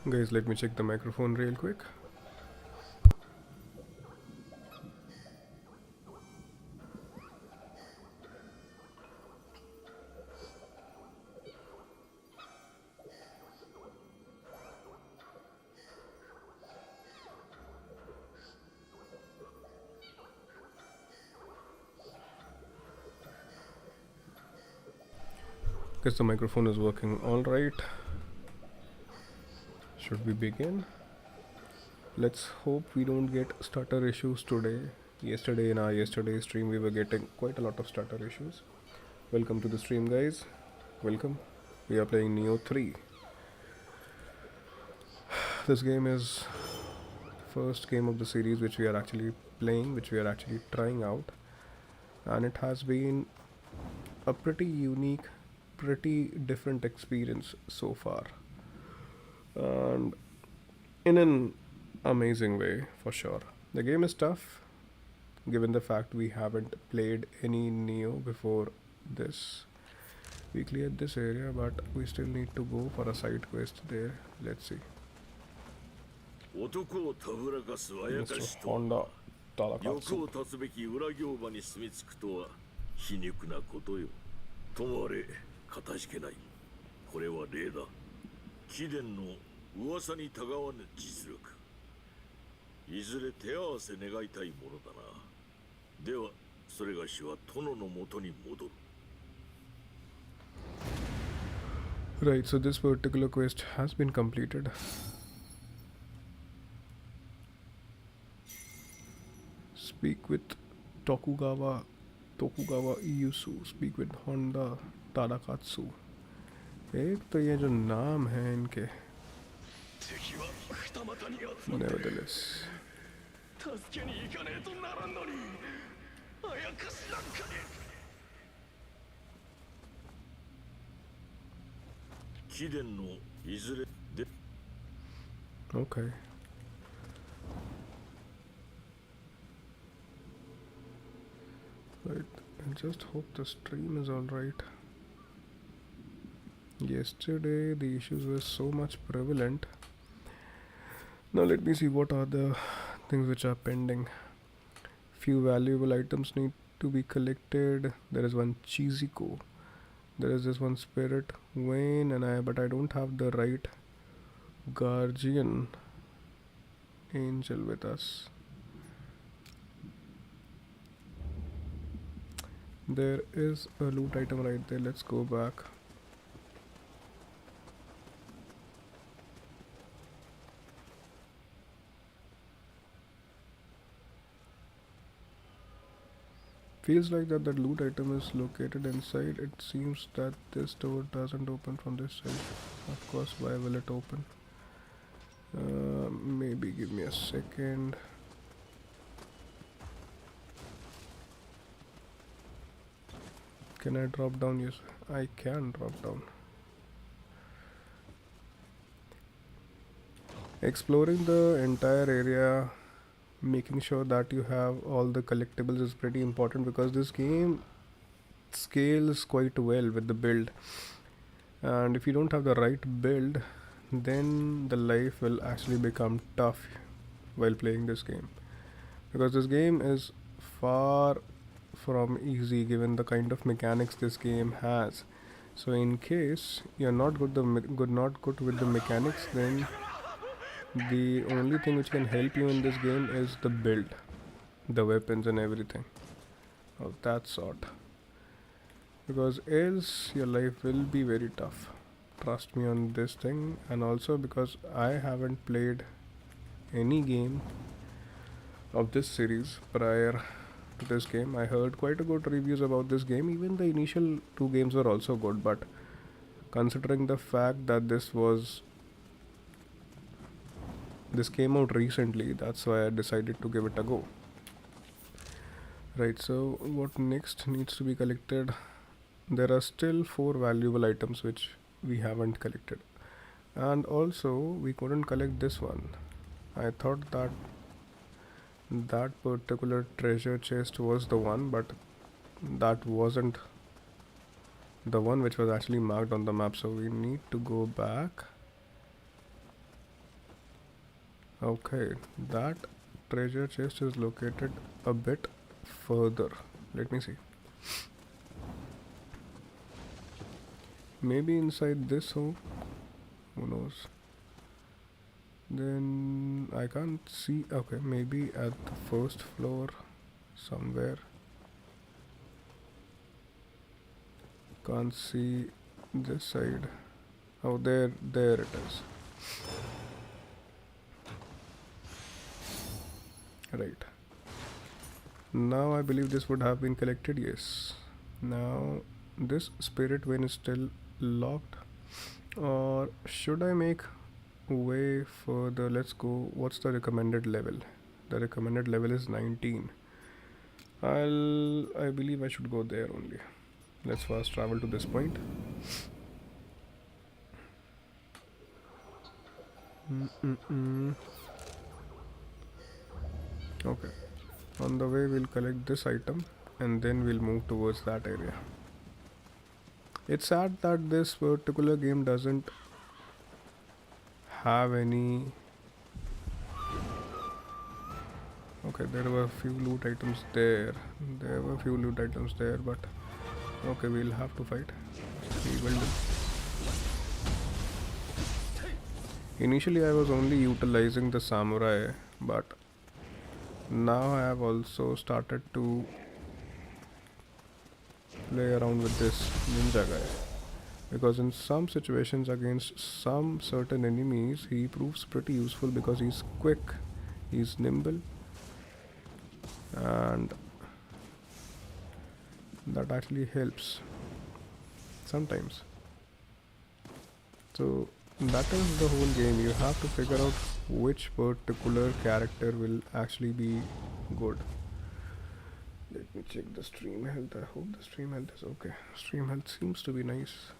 Guys, let me check the microphone real quick. Guess the microphone is working all right. Should we begin? Let's hope we don't get stutter issues today. Yesterday in our yesterday stream we were getting quite a lot of stutter issues. Welcome to the stream, guys. Welcome. We are playing Nioh 3. This game is first game of the series which we are actually playing, which we are actually trying out, and it has been a pretty unique, pretty different experience so far, and in an amazing way for sure. The game is tough given the fact we haven't played any Nioh before this. We cleared this area, but we still need to go for a side quest there. Let's see. 男をたぶらかすあやか Mr. しと Honda 欲を Talakatsu. 立つべき裏行場に住み着くとは皮肉なことよ。ともあれ、かたじけない。これは例だ。貴殿の噂にたがわぬ実力。いずれ手合わせ願いたいものだな。では、それがしは殿のもとに戻る。 Right, so this particular quest has been completed. Speak with Tokugawa Iyusu. Speak with Honda Tadakatsu. एक तो ये जो नाम है इनके, nevertheless. 助けに行かねえとならんのに。あやかしなんかに。貴殿のいずれで。 Okay. Right, I just hope the stream is alright. Yesterday the issues were so much prevalent. Now let me see what are the things which are pending. Few valuable items need to be collected. There is one Chiziko. There is this one Spirit Wayne, but I don't have the right Guardian Angel with us. There is a loot item right there. Let's go back. Feels like that loot item is located inside. It seems that this door doesn't open from this side. Of course, why will it open? Maybe give me a second. Can I drop down? Yes, I can drop down. Exploring the entire area, making sure that you have all the collectibles is pretty important because this game scales quite well with the build, and if you don't have the right build, then the life will actually become tough while playing this game, because this game is far from easy given the kind of mechanics this game has. So in case you're not good with the mechanics, then the only thing which can help you in this game is the build, the weapons and everything of that sort, because else your life will be very tough. Trust me on this thing. And also because I haven't played any game of this series prior to this game. I heard quite a good reviews about this game. Even the initial two games were also good, but considering the fact that this came out recently, that's why I decided to give it a go. Right, so what next needs to be collected? There are still 4 valuable items which we haven't collected, and also we couldn't collect this one. I thought that particular treasure chest was the one, but that wasn't the one which was actually marked on the map, so we need to go back Okay, that treasure chest is located a bit further. Let me see. Maybe inside this home? Who knows? Then I can't see. Okay, maybe at the first floor somewhere. Can't see this side. Oh, there it is. Right. Now I believe this would have been collected. Yes. Now this spirit vein is still locked. Or should I make way further? Let's go. What's the recommended level? The recommended level is 19. I believe I should go there only. Let's fast travel to this point. Okay. On the way, we'll collect this item and then we'll move towards that area. It's sad that this particular game doesn't have any. Okay, there were a few loot items there. But okay, we'll have to fight. We will do. Initially, I was only utilizing the samurai, but now I have also started to play around with this ninja guy, because in some situations against some certain enemies he proves pretty useful because he's quick, he's nimble, and that actually helps sometimes. So that is the whole game. You have to figure out which particular character will actually be good. Let me check the stream health. I hope the stream health is okay. Stream health seems to be nice.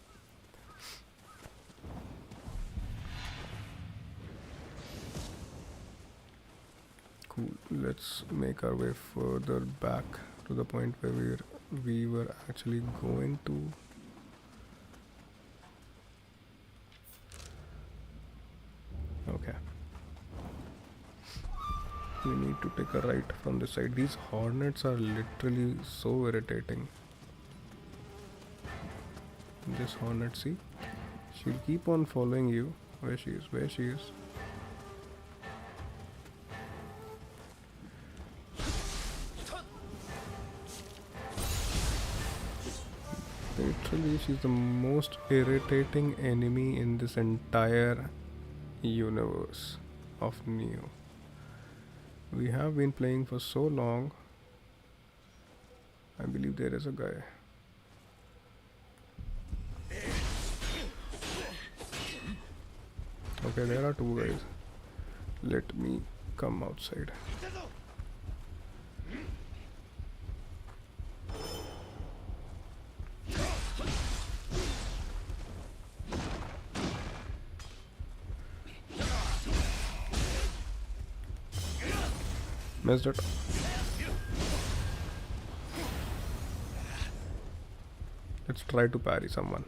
Cool. Let's make our way further back to the point where we were actually going to. Okay. We need to take a right from this side. These hornets are literally so irritating. This hornet, see? She'll keep on following you. Where she is? Literally, she's the most irritating enemy in this entire universe of Nioh. We have been playing for so long. I believe there is a guy. Okay, there are two guys. Let me come outside. Missed it. Let's try to parry someone.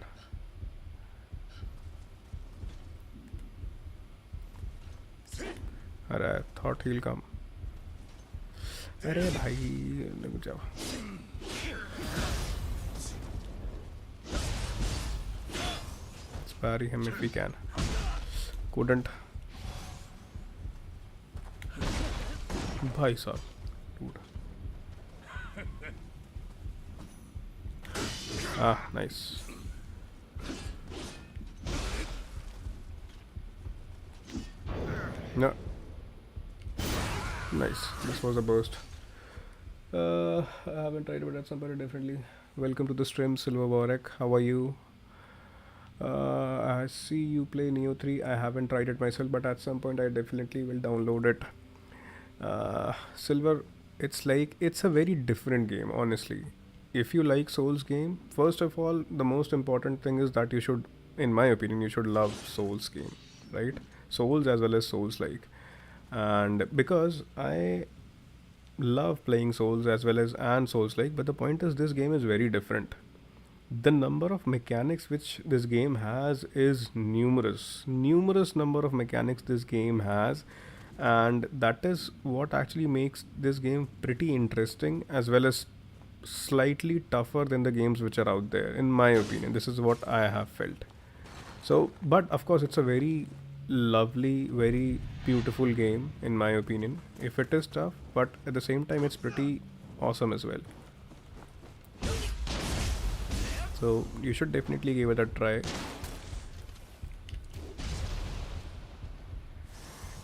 I thought he'll come. अरे भाई लग जाओ. Let's parry him if we can. Couldn't. भाई साहब, dude. Ah, nice. No. Nice. This was a burst. I haven't tried it at some point differently. Welcome to the stream, Silver Warek. How are you? I see you play Nioh 3. I haven't tried it myself, but at some point I definitely will download it. Silver, it's a very different game, honestly. If you like Souls game, first of all, the most important thing is that you should, in my opinion, you should love Souls game, right? Souls as well as Souls like. And because I love playing Souls as well as and Souls like, but the point is this game is very different. The number of mechanics which this game has is numerous number of mechanics this game has, and that is what actually makes this game pretty interesting, as well as slightly tougher than the games which are out there, in my opinion. This is what I have felt. So, but of course, it's a very lovely, very beautiful game, in my opinion. If it is tough, but at the same time, it's pretty awesome as well. So, you should definitely give it a try.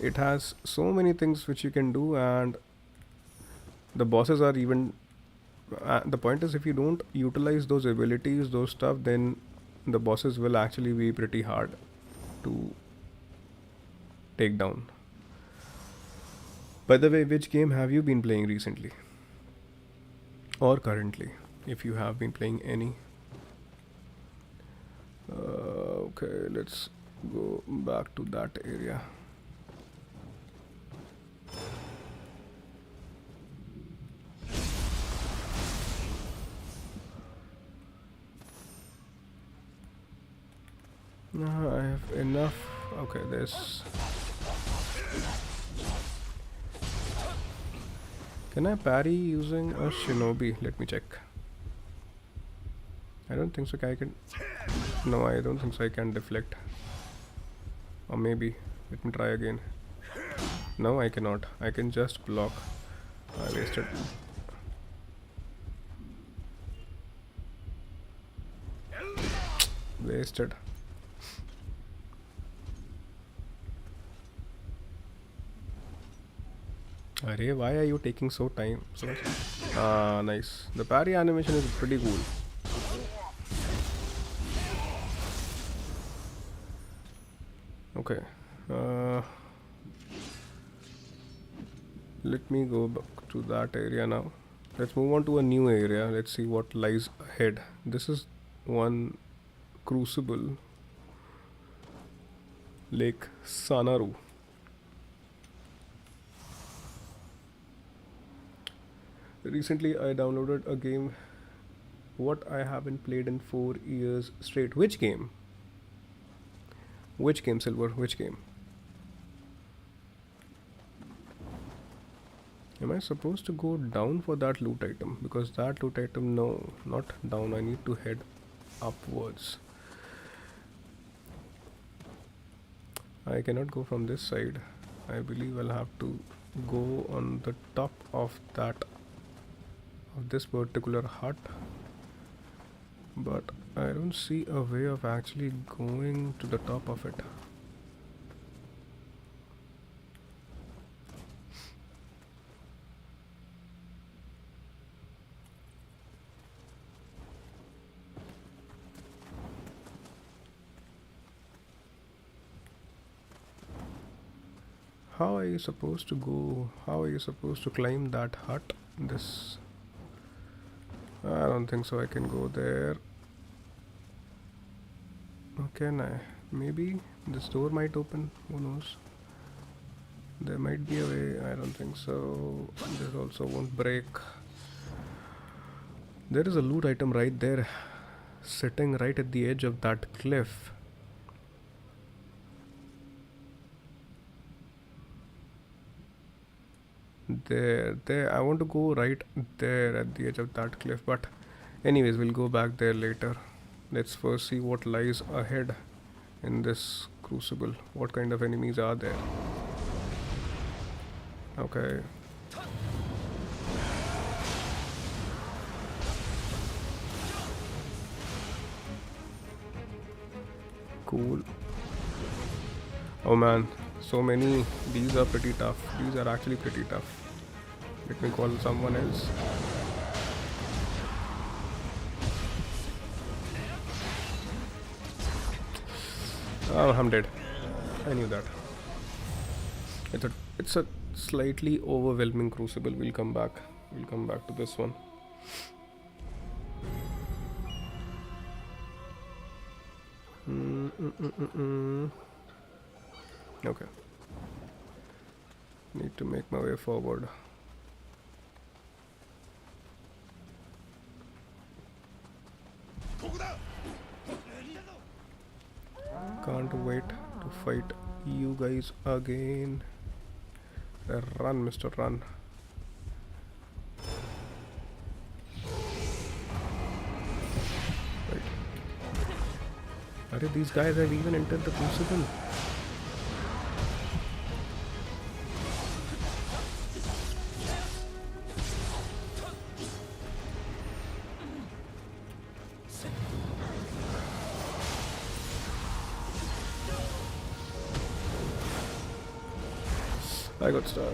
It has so many things which you can do, and the bosses are even. The point is, if you don't utilize those abilities, those stuff, then the bosses will actually be pretty hard to take down. By the way, which game have you been playing recently? Or currently, if you have been playing any? Okay, let's go back to that area. I have enough. Okay, this. Can I parry using a shinobi? Let me check. I don't think so. I can. No, I don't think so. I can deflect. Or maybe. Let me try again. No, I cannot. I can just block. I wasted. Wasted. Arey, why are you taking so time? Ah, nice. The parry animation is pretty cool. Okay. Let me go back to that area now. Let's move on to a new area. Let's see what lies ahead. This is one Crucible, Lake Sanaru. Recently, I downloaded a game what I haven't played in 4 years straight. Which game? Which game, Silver? Which game? Am I supposed to go down for that loot item? Because that loot item, no, not down. I need to head upwards. I cannot go from this side. I believe I'll have to go on the top of this particular hut. But I don't see a way of actually going to the top of it. How are you supposed to go? How are you supposed to climb that hut? This. I don't think so. I can go there. Can I? Maybe this door might open. Who knows? There might be a way. I don't think so. This also won't break. There is a loot item right there, sitting right at the edge of that cliff. There. I want to go right there at the edge of that cliff. But, anyways, we'll go back there later. Let's first see what lies ahead in this Crucible. What kind of enemies are there? Okay. Cool. Oh man, so many. These are pretty tough. These are actually pretty tough. Let me call someone else. Oh, I'm dead. I knew that. It's a slightly overwhelming Crucible. We'll come back. We'll come back to this one. Okay. Need to make my way forward. Can't wait to fight you guys again. Run, Mr. Run. Right. Arey, these guys have even entered the Crucible. I got stuck.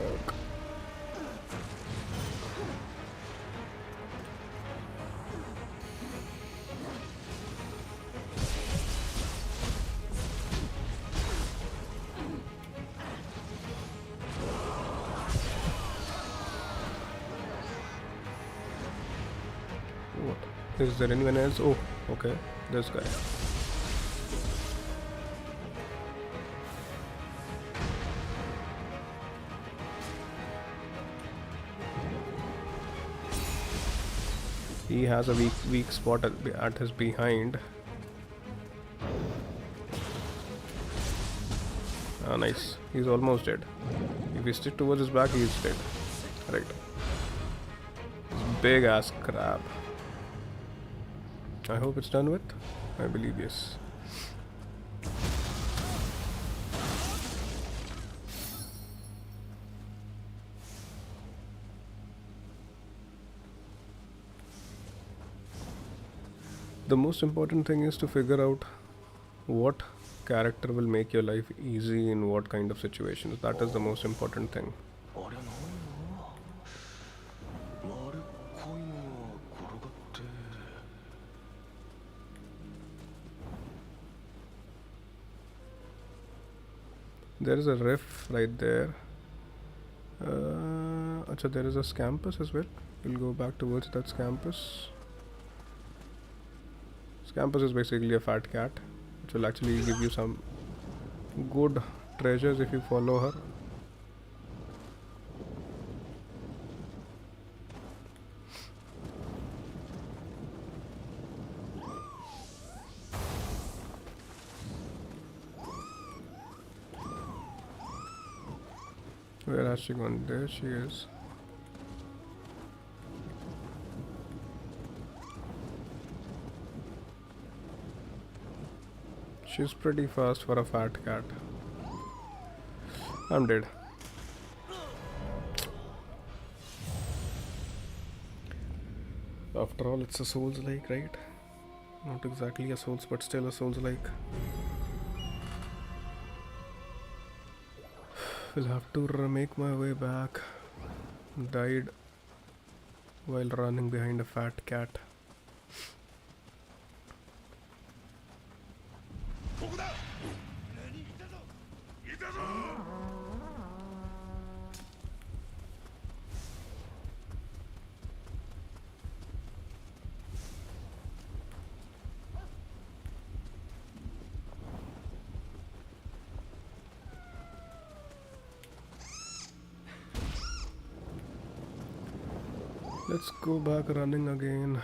What? Is there anyone else? Oh, okay. This guy. He has a weak spot at his behind. Ah, nice. He's almost dead. If we stick towards his back, he's dead. Right. Big ass crab. I hope it's done with. I believe yes. The most important thing is to figure out what character will make your life easy in what kind of situations. That is the most important thing. There is a riff right there. Acha, there is a scampus as well. We'll go back towards that scampus. Scampus is basically a fat cat, which will actually give you some good treasures if you follow her. Where has she gone? There she is. She's pretty fast for a fat cat. I'm dead. After all, it's a Souls-like, right? Not exactly a Souls, but still a Souls-like. Will have to make my way back. Died while running behind a fat cat. Let's go back running again.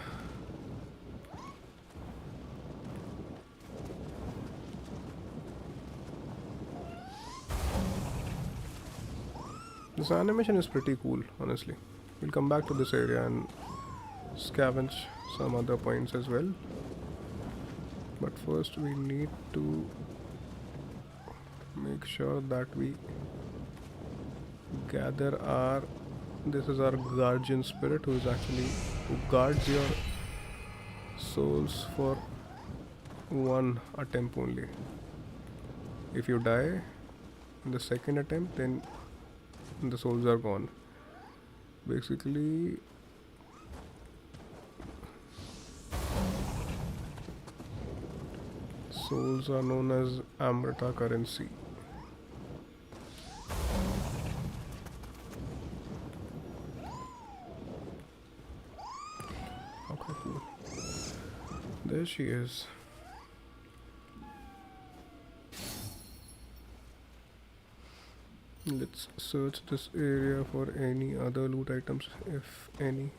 This animation is pretty cool, honestly. We'll come back to this area and scavenge some other points as well. But first we need to make sure that we gather our... This is our Guardian Spirit who guards your souls for one attempt only. If you die in the second attempt, then the souls are gone. Basically, souls are known as Amrita currency. Okay, cool. There she is. Let's search this area for any other loot items, if any.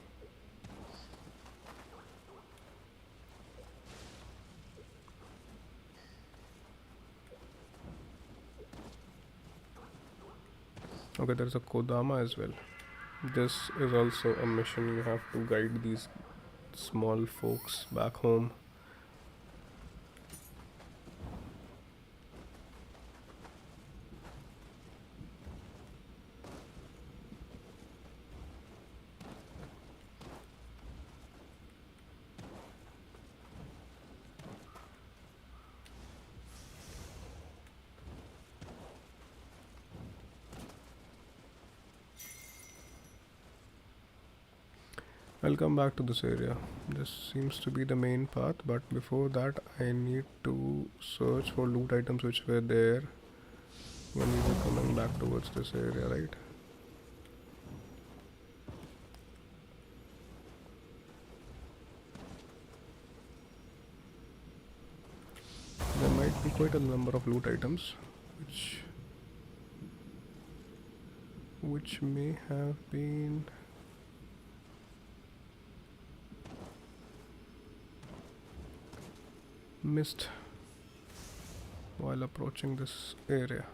Okay, there's a Kodama as well. This is also a mission. You have to guide these small folks back home. I'll come back to this area. This seems to be the main path, but before that I need to search for loot items which were there when we were coming back towards this area, right? There might be quite a number of loot items which may have been missed while approaching this area.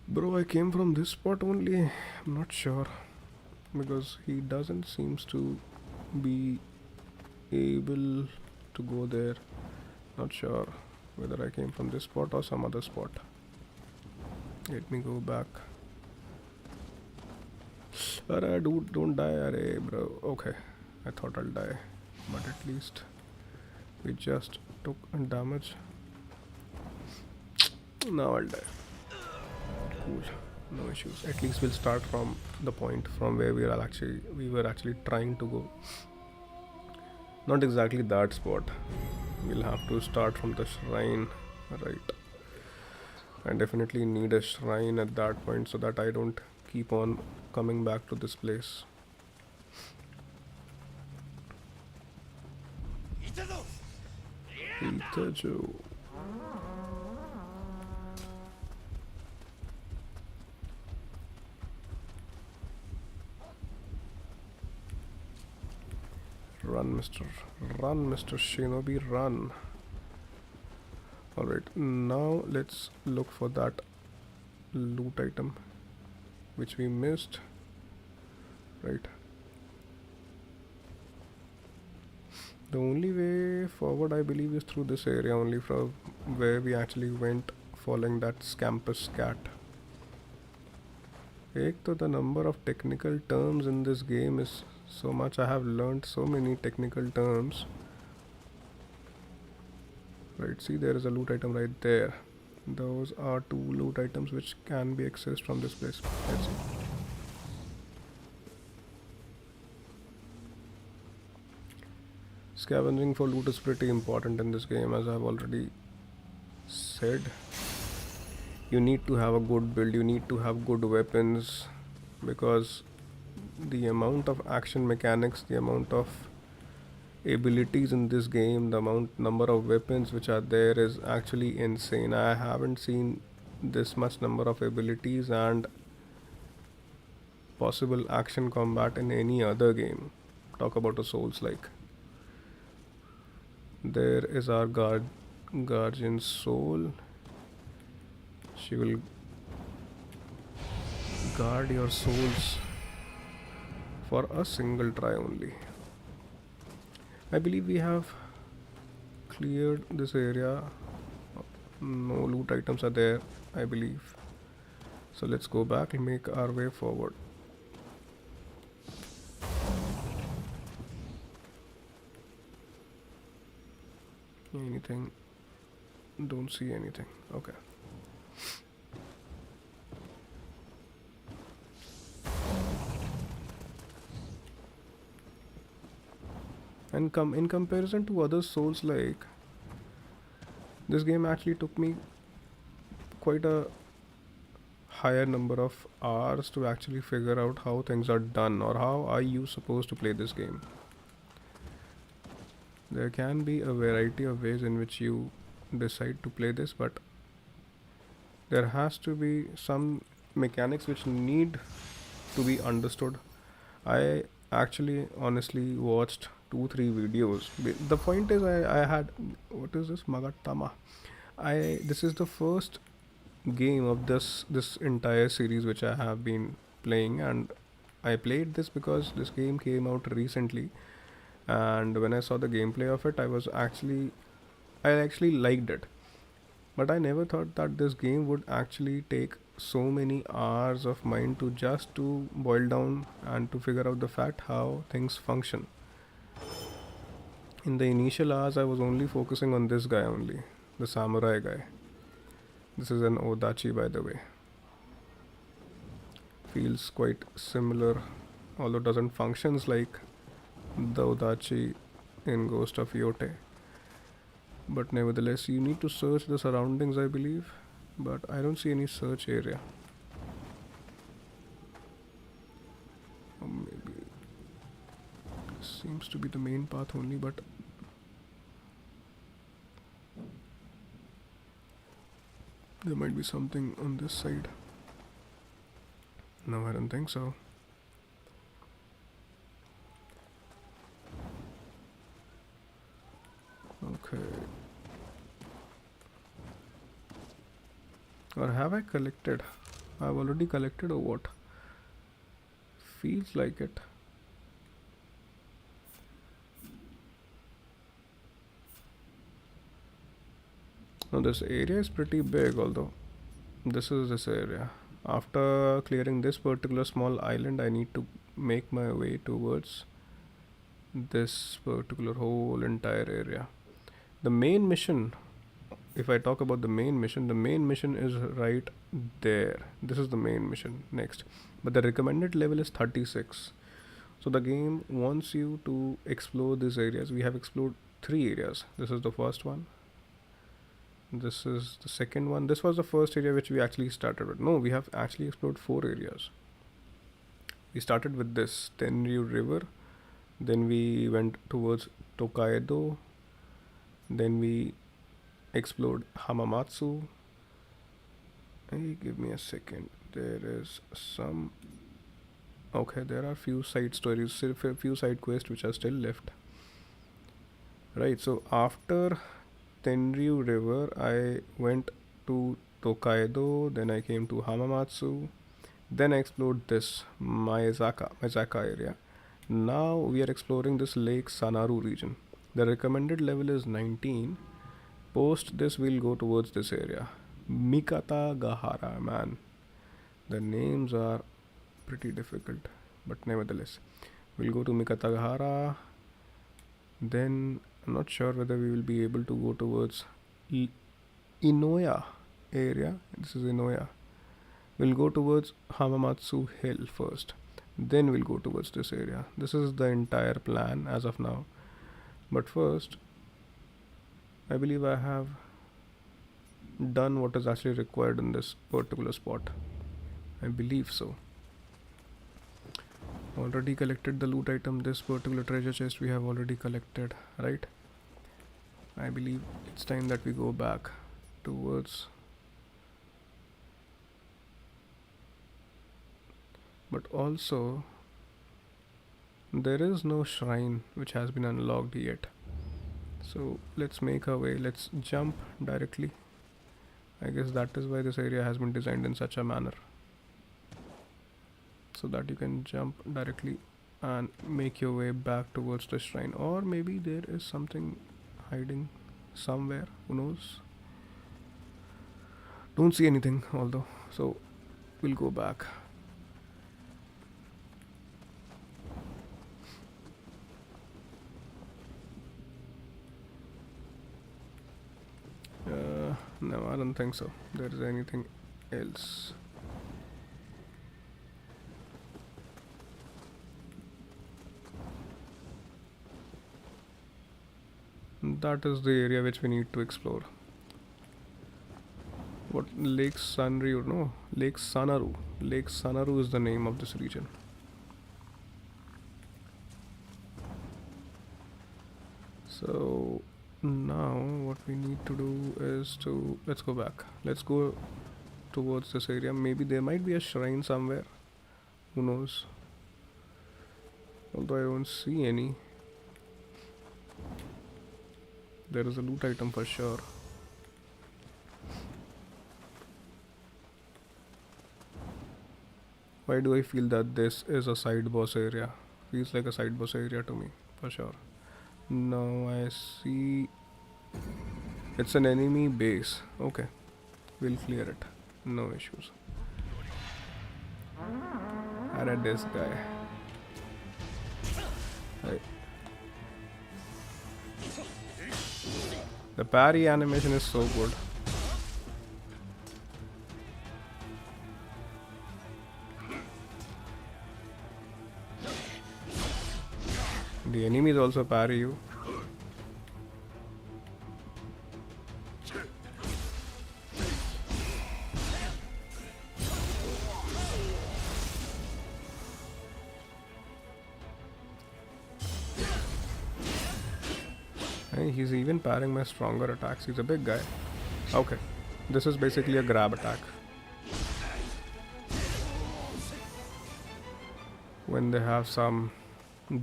Bro, I came from this spot only. I'm not sure because he doesn't seems to be able to go there. Not sure whether I came from this spot or some other spot. Let me go back. Arre, dude, don't die, arre, bro. Okay, I thought I'll die, but at least we just took damage. Now I'll die. Cool, no issues. At least we'll start from the point from where we were actually trying to go. Not exactly that spot. We'll have to start from the shrine, right? I definitely need a shrine at that point so that I don't keep on coming back to this place. Itajo. Run, Mr. Shinobi, run. Alright, now let's look for that loot item which we missed. Right. The only way forward, I believe, is through this area only, from where we actually went following that Scampus cat. Ek to the number of technical terms in this game is so much. I have learned so many technical terms. Right, see, there is a loot item right there. Those are 2 loot items which can be accessed from this place. Let's see. Scavenging for loot is pretty important in this game, as I've already said. You need to have a good build, you need to have good weapons, because the amount of action mechanics, the amount of abilities in this game, the number of weapons which are there is actually insane. I haven't seen this much number of abilities and possible action combat in any other game. Talk about a Souls-like. There is our Guardian Soul. She will guard your souls for a single try only. I believe we have cleared this area. No loot items are there, I believe. So let's go back and make our way forward. Anything? Don't see anything. Okay. And in comparison to other Souls, like, this game actually took me quite a higher number of hours to actually figure out how things are done, or how are you supposed to play this game. There can be a variety of ways in which you decide to play this, but there has to be some mechanics which need to be understood. I actually honestly watched 2 3 videos. The point is, I had, what is this, Magatama? I This is the first game of this entire series which I have been playing, and I played this because this game came out recently, and when I saw the gameplay of it, I actually liked it. But I never thought that this game would actually take so many hours of mine to just to boil down and to figure out the fact how things function. In the initial hours, I was only focusing on this guy only, the samurai guy. This is an Odachi, by the way. Feels quite similar, although doesn't functions like the Odachi in Ghost of Yote. But nevertheless, you need to search the surroundings, I believe. But I don't see any search area. Or maybe this seems to be the main path only, but there might be something on this side. No, I don't think so. Okay. Or have I collected? I've already collected or what? Feels like it. Now this area is pretty big, although this is this area. After clearing this particular small island, I need to make my way towards this particular whole entire area. The main mission, if I talk about the main mission is right there. This is the main mission next. But the recommended level is 36. So the game wants you to explore these areas. We have explored 3 areas. This is the first one. This is the second one. This was the first area which we actually started with. No, we have actually explored 4 areas. We started with this Tenryu River. Then we went towards Tokaido. Then we explored Hamamatsu. Hey, give me a second. There is some. Okay, there are few side stories, few side quests which are still left. Right, so after Tenryu River, I went to Tokaido, then I came to Hamamatsu, then I explored this Maizaka area. Now we are exploring this Lake Sanaru region. The recommended level is 19. Post this, we'll go towards this area. Mikatagahara, man. The names are pretty difficult, but nevertheless, we'll go to Mikatagahara. Then I'm not sure whether we will be able to go towards Inoya area. This is Inoya. We'll go towards Hamamatsu Hill first. Then we'll go towards this area. This is the entire plan as of now. But first, I believe I have done what is actually required in this particular spot. I believe so. Already collected the loot item. This particular treasure chest we have already collected, right? I believe it's time that we go back towards. But also, there is no shrine which has been unlocked yet. So let's make our way. Let's jump directly. I guess that is why this area has been designed in such a manner, so that you can jump directly and make your way back towards the shrine. Or maybe there is something hiding somewhere, who knows. Don't see anything although, so we'll go back. No, I don't think so there is anything else. That is the area which we need to explore. What, Lake Sanryu? No, Lake Sanaru. Lake Sanaru is the name of this region. So Now what we need to do is to let's go back. Let's go towards this area. Maybe there might be a shrine somewhere. Who knows? Although I don't see any. There is a loot item for sure. Why do I feel that this is a side boss area? Feels like a side boss area to me, for sure. Now I see it's an enemy base. Okay, we'll clear it. No issues. And at this guy. Hey. The parry animation is so good. The enemies also parry you. Hey, he's even parrying my stronger attacks. He's a big guy. Okay, this is basically a grab attack. When they have some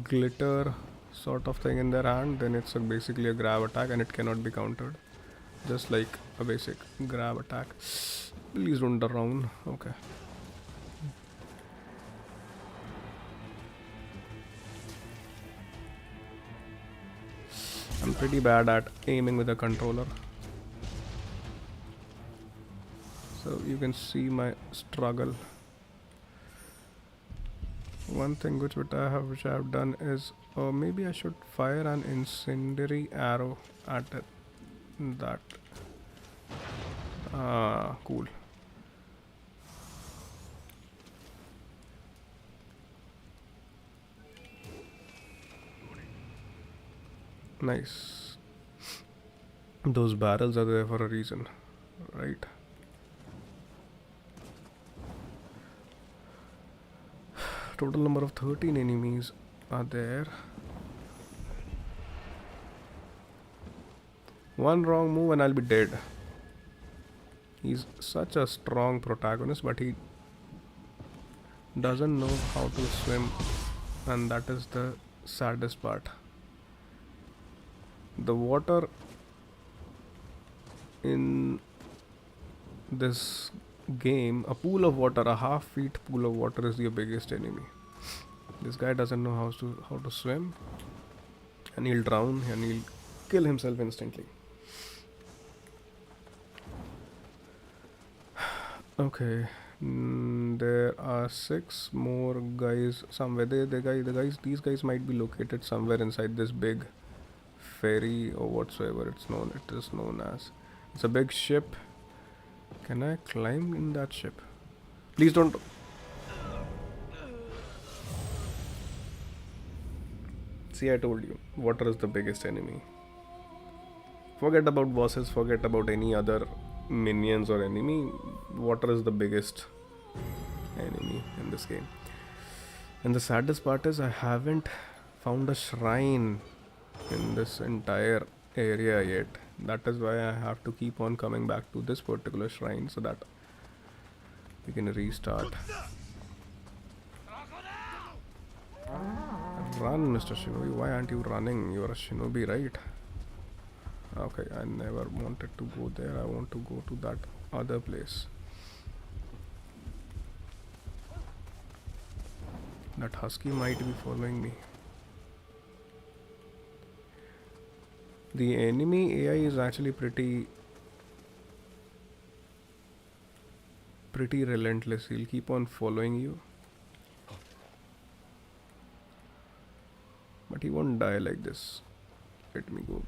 glitter sort of thing in their hand, then it's basically a grab attack and it cannot be countered. Just like a basic grab attack. Please don't around. Okay. I'm pretty bad at aiming with a controller. So you can see my struggle. One thing which I have done is maybe I should fire an incendiary arrow at it. That. Ah, cool. Nice. Those barrels are there for a reason, right? Total number of 13 enemies are there. One wrong move and I'll be dead. He's such a strong protagonist, but he doesn't know how to swim, and that is the saddest part. The water in this game, a pool of water, a half-feet pool of water is your biggest enemy. This guy doesn't know how to swim, and he'll drown and he'll kill himself instantly. Okay, there are 6 more guys somewhere. These guys might be located somewhere inside this big ferry or whatsoever it is known as. It's a big ship. Can I climb in that ship? Please don't. See, I told you, water is the biggest enemy. Forget about bosses, forget about any other minions or enemy. Water is the biggest enemy in this game. And the saddest part is I haven't found a shrine in this entire area yet. That is why I have to keep on coming back to this particular shrine so that we can restart. Run, Mr. Shinobi. Why aren't you running? You are a shinobi, right? Okay, I never wanted to go there. I want to go to that other place. That husky might be following me. The enemy AI is actually pretty relentless. He'll keep on following you. But he won't die like this. Let me go.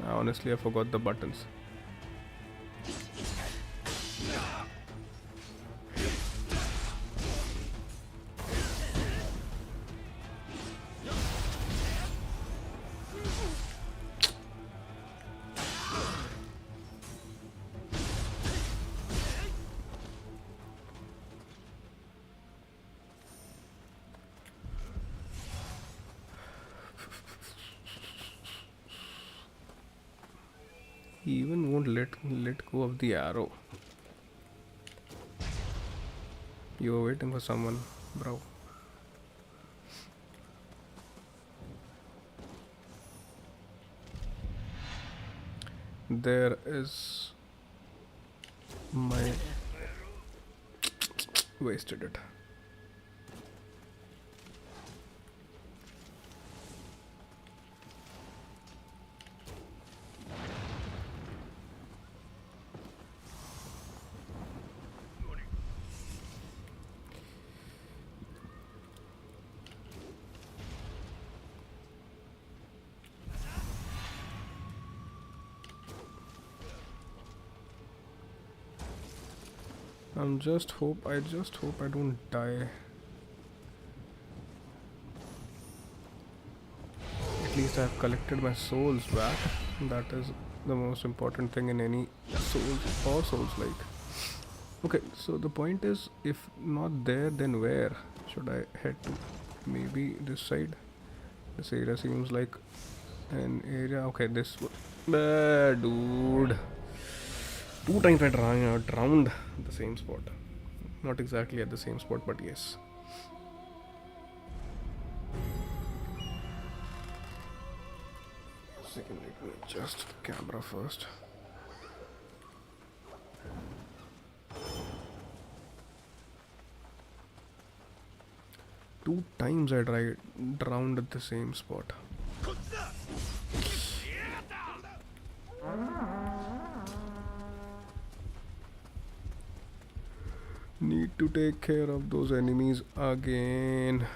Honestly, I forgot the buttons. even won't let go of the arrow. You were waiting for someone, bro. There is my wasted it. I just hope I don't die. At least I've collected my souls back. That is the most important thing in any souls or souls like. Okay, so the point is, if not there, then where should I head to? Maybe this side. This area seems like an area. Okay, this one. Dude. 2 times I drowned at the same spot. Not exactly at the same spot, but yes. Second, let me adjust the camera first. Two times I drowned at the same spot. Need to take care of those enemies again.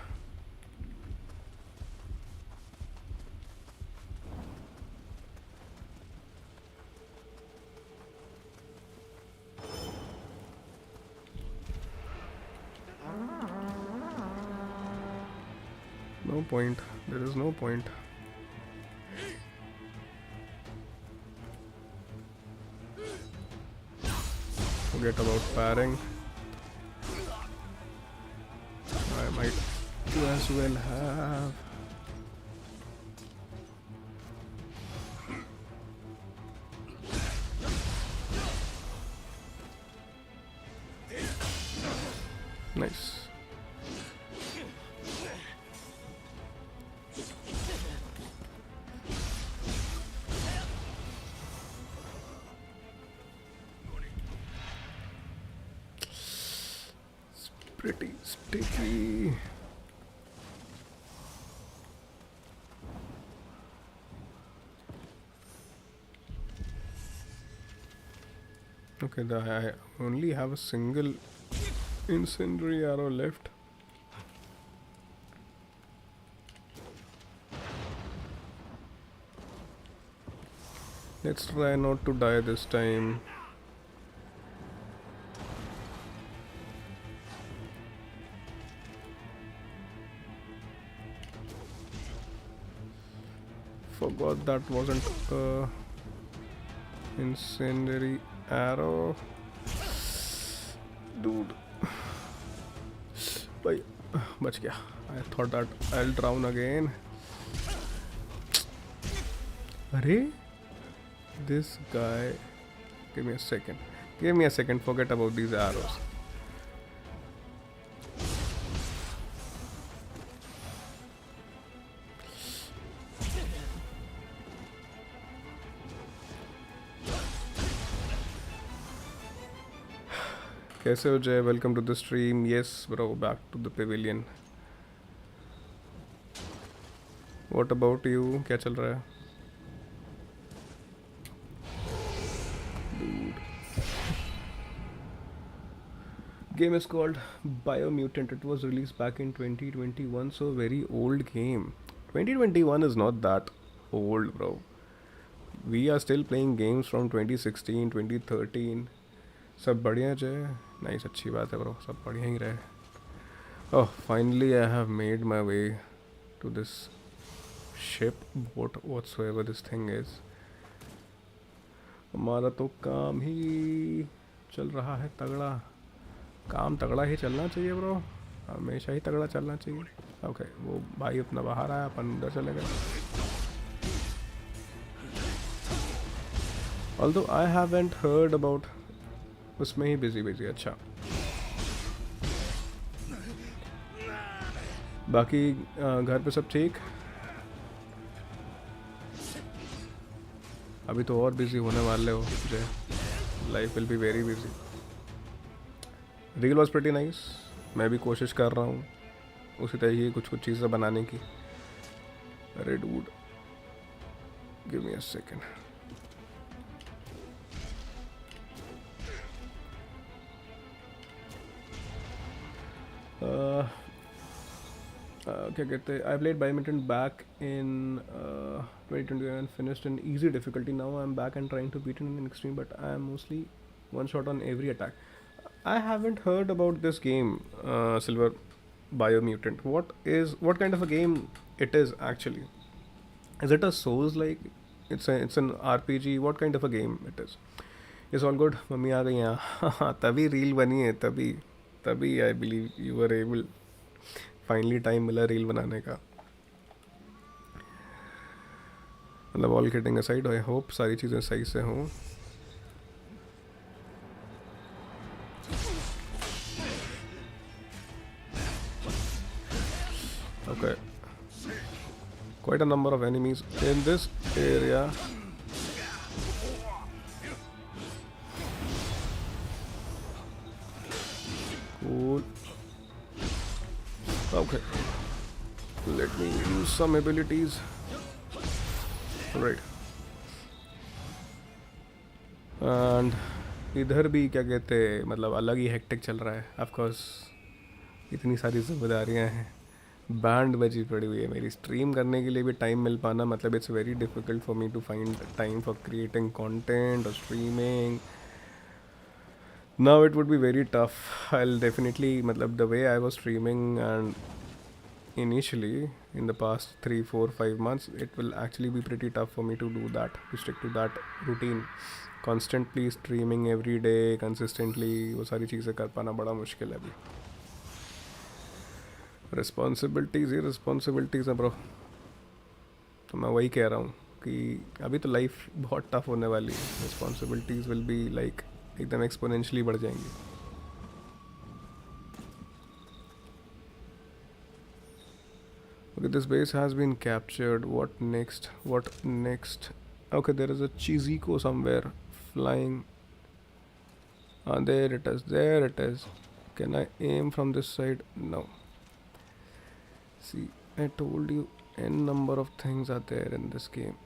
No point. There is no point. Forget about parrying. I might as well have. Nice. Pretty sticky. Okay, I only have a single incendiary arrow left. Let's try not to die this time. Forgot that wasn't a incendiary arrow. Dude. Bhai, bach gaya. I thought that I'll drown again. Arey? This guy. Give me a second. Give me a second. Forget about these arrows. कैसे हो Jai? Welcome to the stream. Yes bro, back to the pavilion. What about you? क्या चल रहा है? Game is called Biomutant. It was released back in 2021, so very old game. 2021 is not that old, bro. We are still playing games from 2016, 2013. सब बढ़िया जय. Nice, अच्छी बात है ब्रो, सब बढ़िया ही रहे. Oh, finally I have made my way to this ship, boat, whatsoever this thing is. हमारा तो काम ही चल रहा है तगड़ा. काम तगड़ा ही चलना चाहिए ब्रो, हमेशा ही तगड़ा चलना चाहिए. ओके, वो भाई अपना बाहर आया, अपन अंदर चले गए. Although I haven't heard about उसमें ही busy busy. अच्छा बाकी घर पे सब ठीक. अभी तो और बिजी होने वाले हो मुझे. Life will be very busy. Reel was pretty nice. मैं भी कोशिश कर रहा हूँ उसी तरह की कुछ कुछ चीज़ें बनाने की. अरे dude give me a second. क्या कहते हैं I played badminton back in 2021 finished in easy difficulty. Now I'm back and trying to beat it in extreme, but I am mostly one shot on every attack. I haven't heard about this game, Silver Biomutant. What kind of a game it is actually? Is it a Souls like? It's an RPG. What kind of a game it is? It's all good. Mummy आ गई यहाँ. तभी reel बनी है. तभी I believe you were able. Finally time मिला reel बनाने का. मतलब all kidding aside I hope सारी चीज़ें सही से हों. Okay quite a number of enemies in this area. Cool. Okay, let me use some abilities. Right. And इधर भी क्या कहते हैं मतलब अलग ही हेक्टिक चल रहा है. ऑफ कोर्स इतनी सारी जिम्मेदारियां हैं. बैंड बजी पड़ी हुई है. मेरी स्ट्रीम करने के लिए भी टाइम मिल पाना मतलब it's very difficult for me to find time for creating content और streaming. Now it would be very tough. I'll definitely matlab the way I was streaming and initially in the past 3 4 5 months it will actually be pretty tough for me to do that, to stick to that routine. Constantly streaming every day consistently वो सारी चीज़ें कर पाना बड़ा मुश्किल है अभी. Responsibilities है ब्रो. तो मैं वही कह रहा हूँ कि अभी तो लाइफ बहुत टफ होने वाली है. रिस्पॉन्सिबिलिटीज़ विल बी लाइक एकदम एक्सपोनेंशियली बढ़ जाएंगी. Okay, this base has been captured. What next? Okay, there is a Chiziko somewhere flying. There it is. Can I aim from this side? No. See, I told you n number of things are there in this game.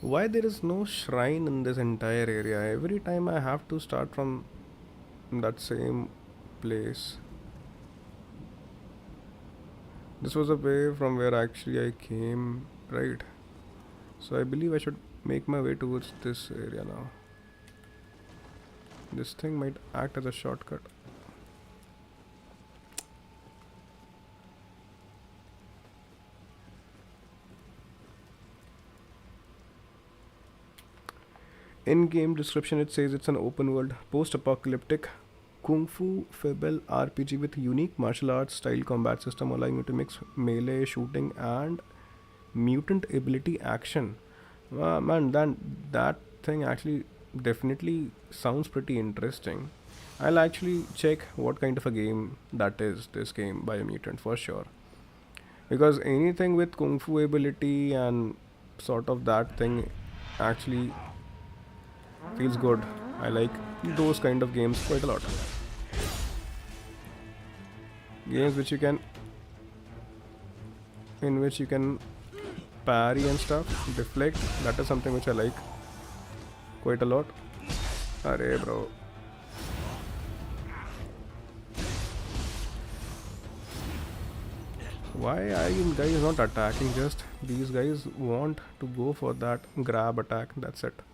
Why there is no shrine in this entire area? Every time I have to start from that same place. This was the way from where actually I came, right? So I believe I should make my way towards this area now. This thing might act as a shortcut. In-game description it says it's an open world post-apocalyptic kung fu fable RPG with unique martial arts style combat system allowing you to mix melee shooting and mutant ability action. Man, that thing actually definitely sounds pretty interesting. I'll actually check what kind of a game that is, this game Biomutant, for sure. Because anything with kung fu ability and sort of that thing actually feels good. I like those kind of games quite a lot. Games in which you can parry and stuff, deflect. That is something which I like quite a lot. Arey bro. Why are you guys not attacking? Just these guys want to go for that grab attack. That's it.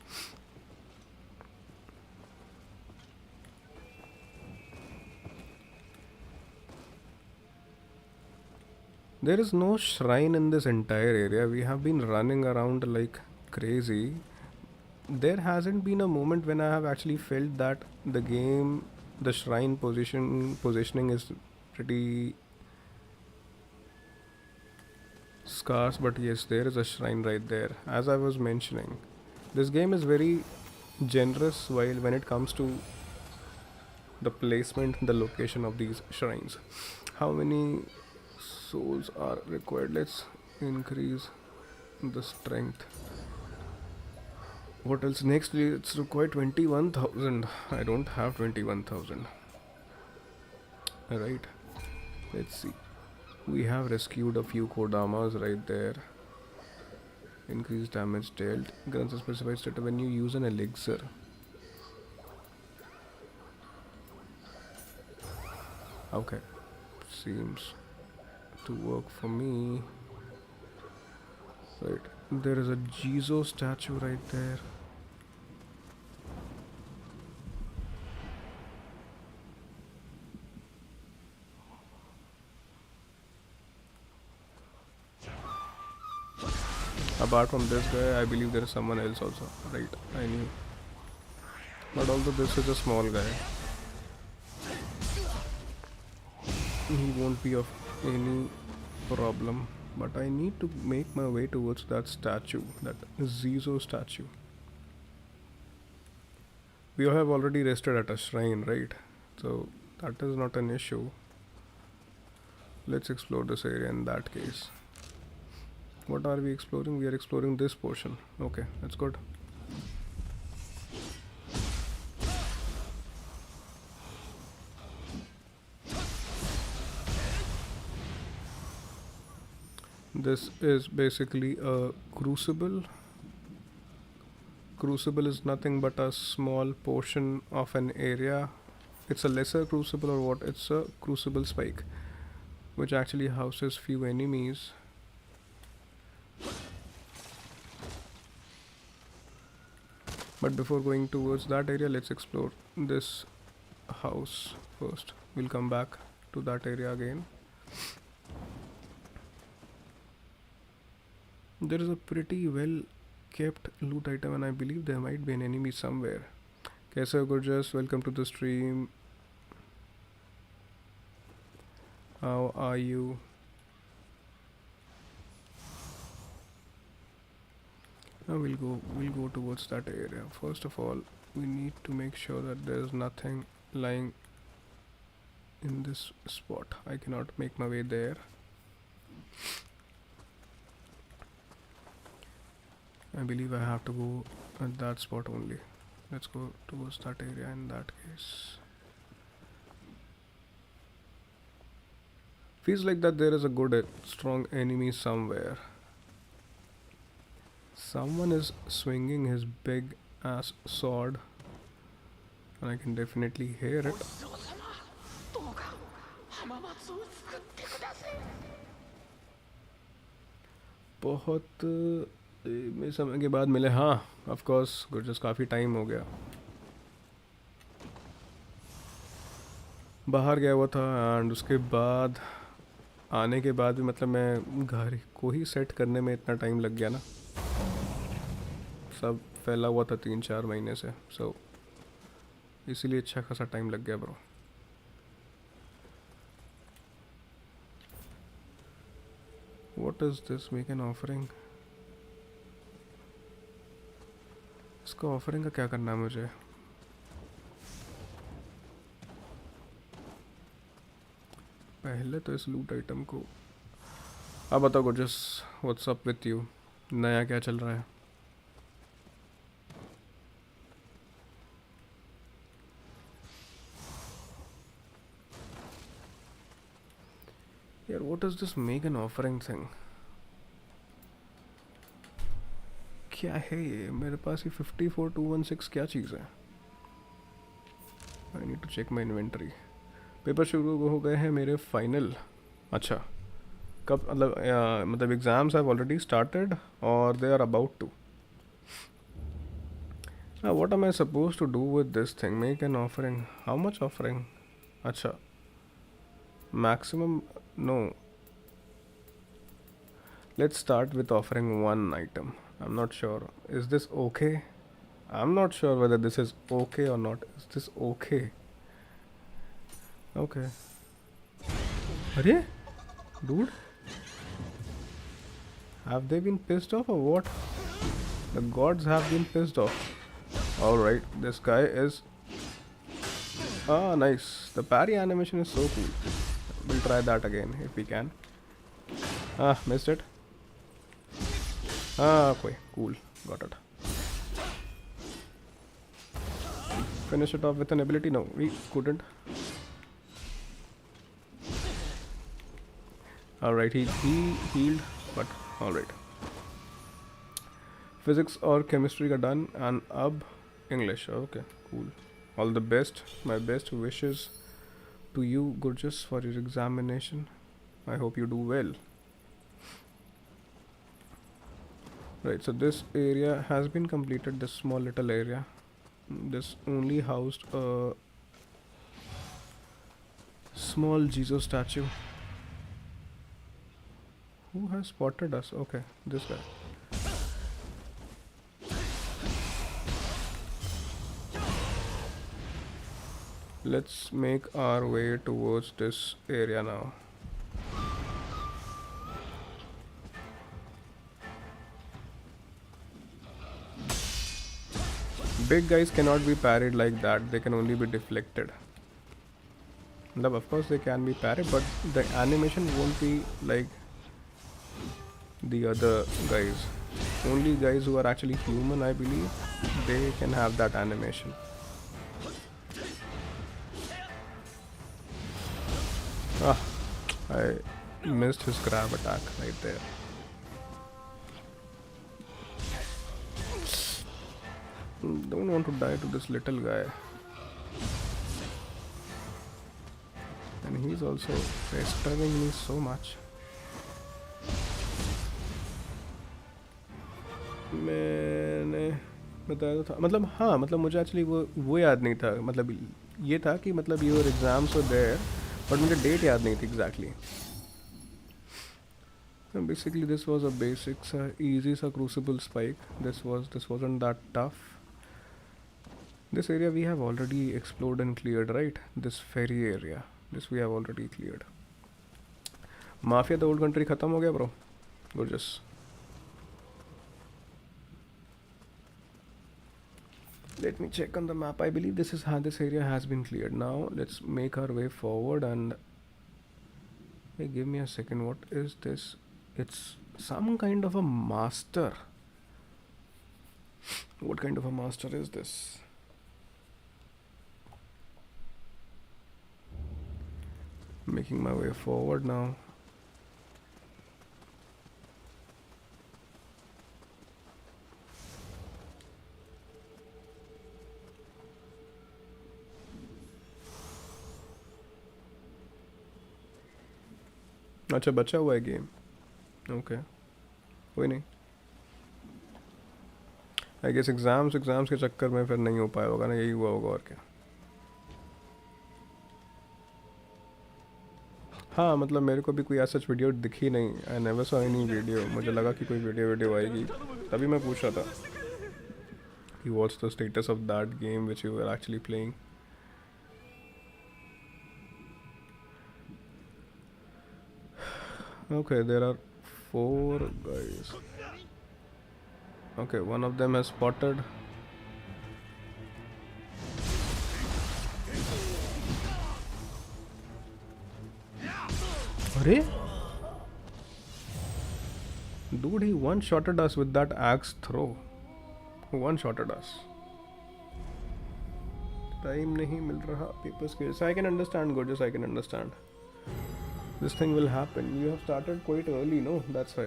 There is no shrine in this entire area. We have been running around like crazy. there hasn't been a moment when I have actually felt that the game, the shrine positioning is pretty scarce, but yes, there is a shrine right there. As I was mentioning, this game is very generous while when it comes to the placement, the location of these shrines. How many souls are required? Let's increase the strength. What else? Next, it's required 21,000. I don't have 21,000. Right. Let's see. We have rescued a few Kodamas right there. Increased damage dealt. Grants a specified state when you use an elixir. Okay. Seems to work for me. Right. There is a Jizo statue right there. Apart from this guy, I believe there is someone else also. Right. I knew. But although this is a small guy, he won't be of any problem. But I need to make my way towards that statue, that Zizo statue. We have already rested at a shrine, right? So that is not an issue. Let's explore this area in that case. What are we exploring? We are exploring this portion. Okay, that's good. This is basically a crucible. Crucible is nothing but a small portion of an area. It's a lesser crucible or what? It's a crucible spike, which actually houses few enemies. But before going towards that area, let's explore this house first. We'll come back to that area again. There is a pretty well kept loot item and I believe there might be an enemy somewhere. Kaise ho gorgeous, welcome to the stream. How are you? Now we'll go towards that area. First of all, we need to make sure that there is nothing lying in this spot. I cannot make my way there. I believe I have to go at that spot only. Let's go towards that area in that case. Feels like that there is a good strong enemy somewhere. Someone is swinging his big ass sword and I can definitely hear it. बहुत में समय के बाद मिले. हाँ of course गुरजस, काफ़ी time हो गया. बाहर गया हुआ था एंड उसके बाद आने के बाद भी मतलब मैं घर को ही सेट करने में इतना टाइम लग गया ना. सब फैला हुआ था 3-4 महीने से. सो इसीलिए अच्छा खासा टाइम लग गया bro. What is this? Make an offering. इसका ऑफरिंग का क्या करना है मुझे? पहले तो इस लूट आइटम को. आप बताओ गुरजस, व्हाट्स अप विथ यू? नया क्या चल रहा है? यार what is this make an offering thing? क्या है ये? मेरे पास ये 54216 क्या चीज़ है? I need to check my inventory. Paper शुरू हो गए हैं मेरे फाइनल. अच्छा कब? मतलब एग्ज़ाम्स हैव ऑलरेडी स्टार्टेड और they are about to. What am I suppose to do with this thing? Make an offering. How much offering? अच्छा maximum no. Let's start with offering one item. I'm not sure. Is this okay? I'm not sure whether this is okay or not. Is this okay? Okay. Arey? Dude? Have they been pissed off or what? The gods have been pissed off. Alright, this guy is... Ah, nice. The parry animation is so cool. We'll try that again if we can. Ah, missed it. Ah, okay, cool. Got it. Finish it off with an ability? No, we couldn't. Alright, he healed, but alright. Physics or chemistry are done, and English. Okay, cool. All the best. My best wishes to you, gorgeous, for your examination. I hope you do well. Right, so this area has been completed, this small little area. This only housed a small Jesus statue. Who has spotted us? Okay, this guy. Let's make our way towards this area now. Big guys cannot be parried like that, they can only be deflected. Of course they can be parried, but the animation won't be like the other guys. Only guys who are actually human, I believe, they can have that animation. Ah, I missed his grab attack right there. Don't want to die to this little guy. And he's also disturbing me so much. मैंने बताया तो था, मतलब हाँ, मतलब मुझे actually वो याद नहीं था, मतलब ये था कि मतलब your exams were there, but मुझे डेट याद नहीं थी exactly. Basically this was a basic easy crucible spike. This wasn't that tough. This area we have already explored and cleared, right? This ferry area, this we have already cleared. Mafia the old country khatam ho gaya, bro. Gorgeous. Let me check on the map. I believe this area has been cleared. Now let's make our way forward and hey, give me a second. What is this? It's some kind of a master. What kind of a master is this? Making my way forward now. अच्छा बचा हुआ है game. Okay, कोई नहीं. I guess exams के चक्कर में फिर नहीं हो पाया होगा ना, यही हुआ होगा और क्या. हाँ, मतलब मेरे को भी कोई ऐसा वीडियो दिखी नहीं. I never saw any video. मुझे लगा कि कोई वीडियो आएगी, तभी मैं पूछ रहा था कि what's the status of that game which you are actually playing. Okay, there are 4 guys. Okay, one of them has spotted. Arey? Dude, he one-shotted us with that axe throw. One-shotted us. Time nahi mil raha. Paper skills. I can understand, gorgeous. I can understand. This thing will happen. You have started quite early, no? That's why.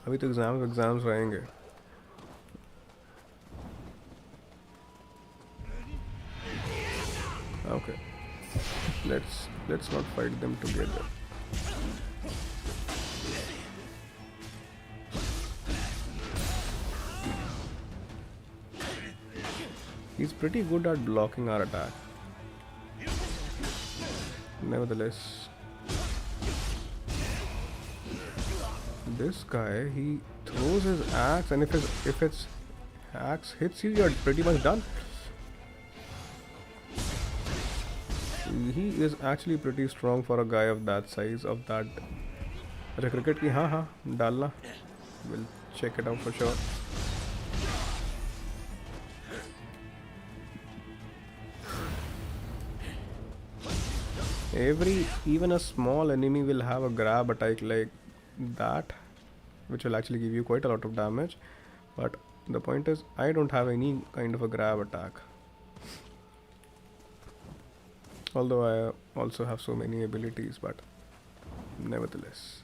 अभी तो exams रहेंगे. Okay. Let's not fight them together. He's pretty good at blocking our attack. Nevertheless, this guy, he throws his axe, and if it's axe hits you, you're pretty much done. He is actually pretty strong for a guy of that size, of that. अच्छा cricket की हाँ डालना. We'll check it out for sure. Even a small enemy will have a grab attack like that, which will actually give you quite a lot of damage. But the point is, I don't have any kind of a grab attack. Although I also have so many abilities, but nevertheless.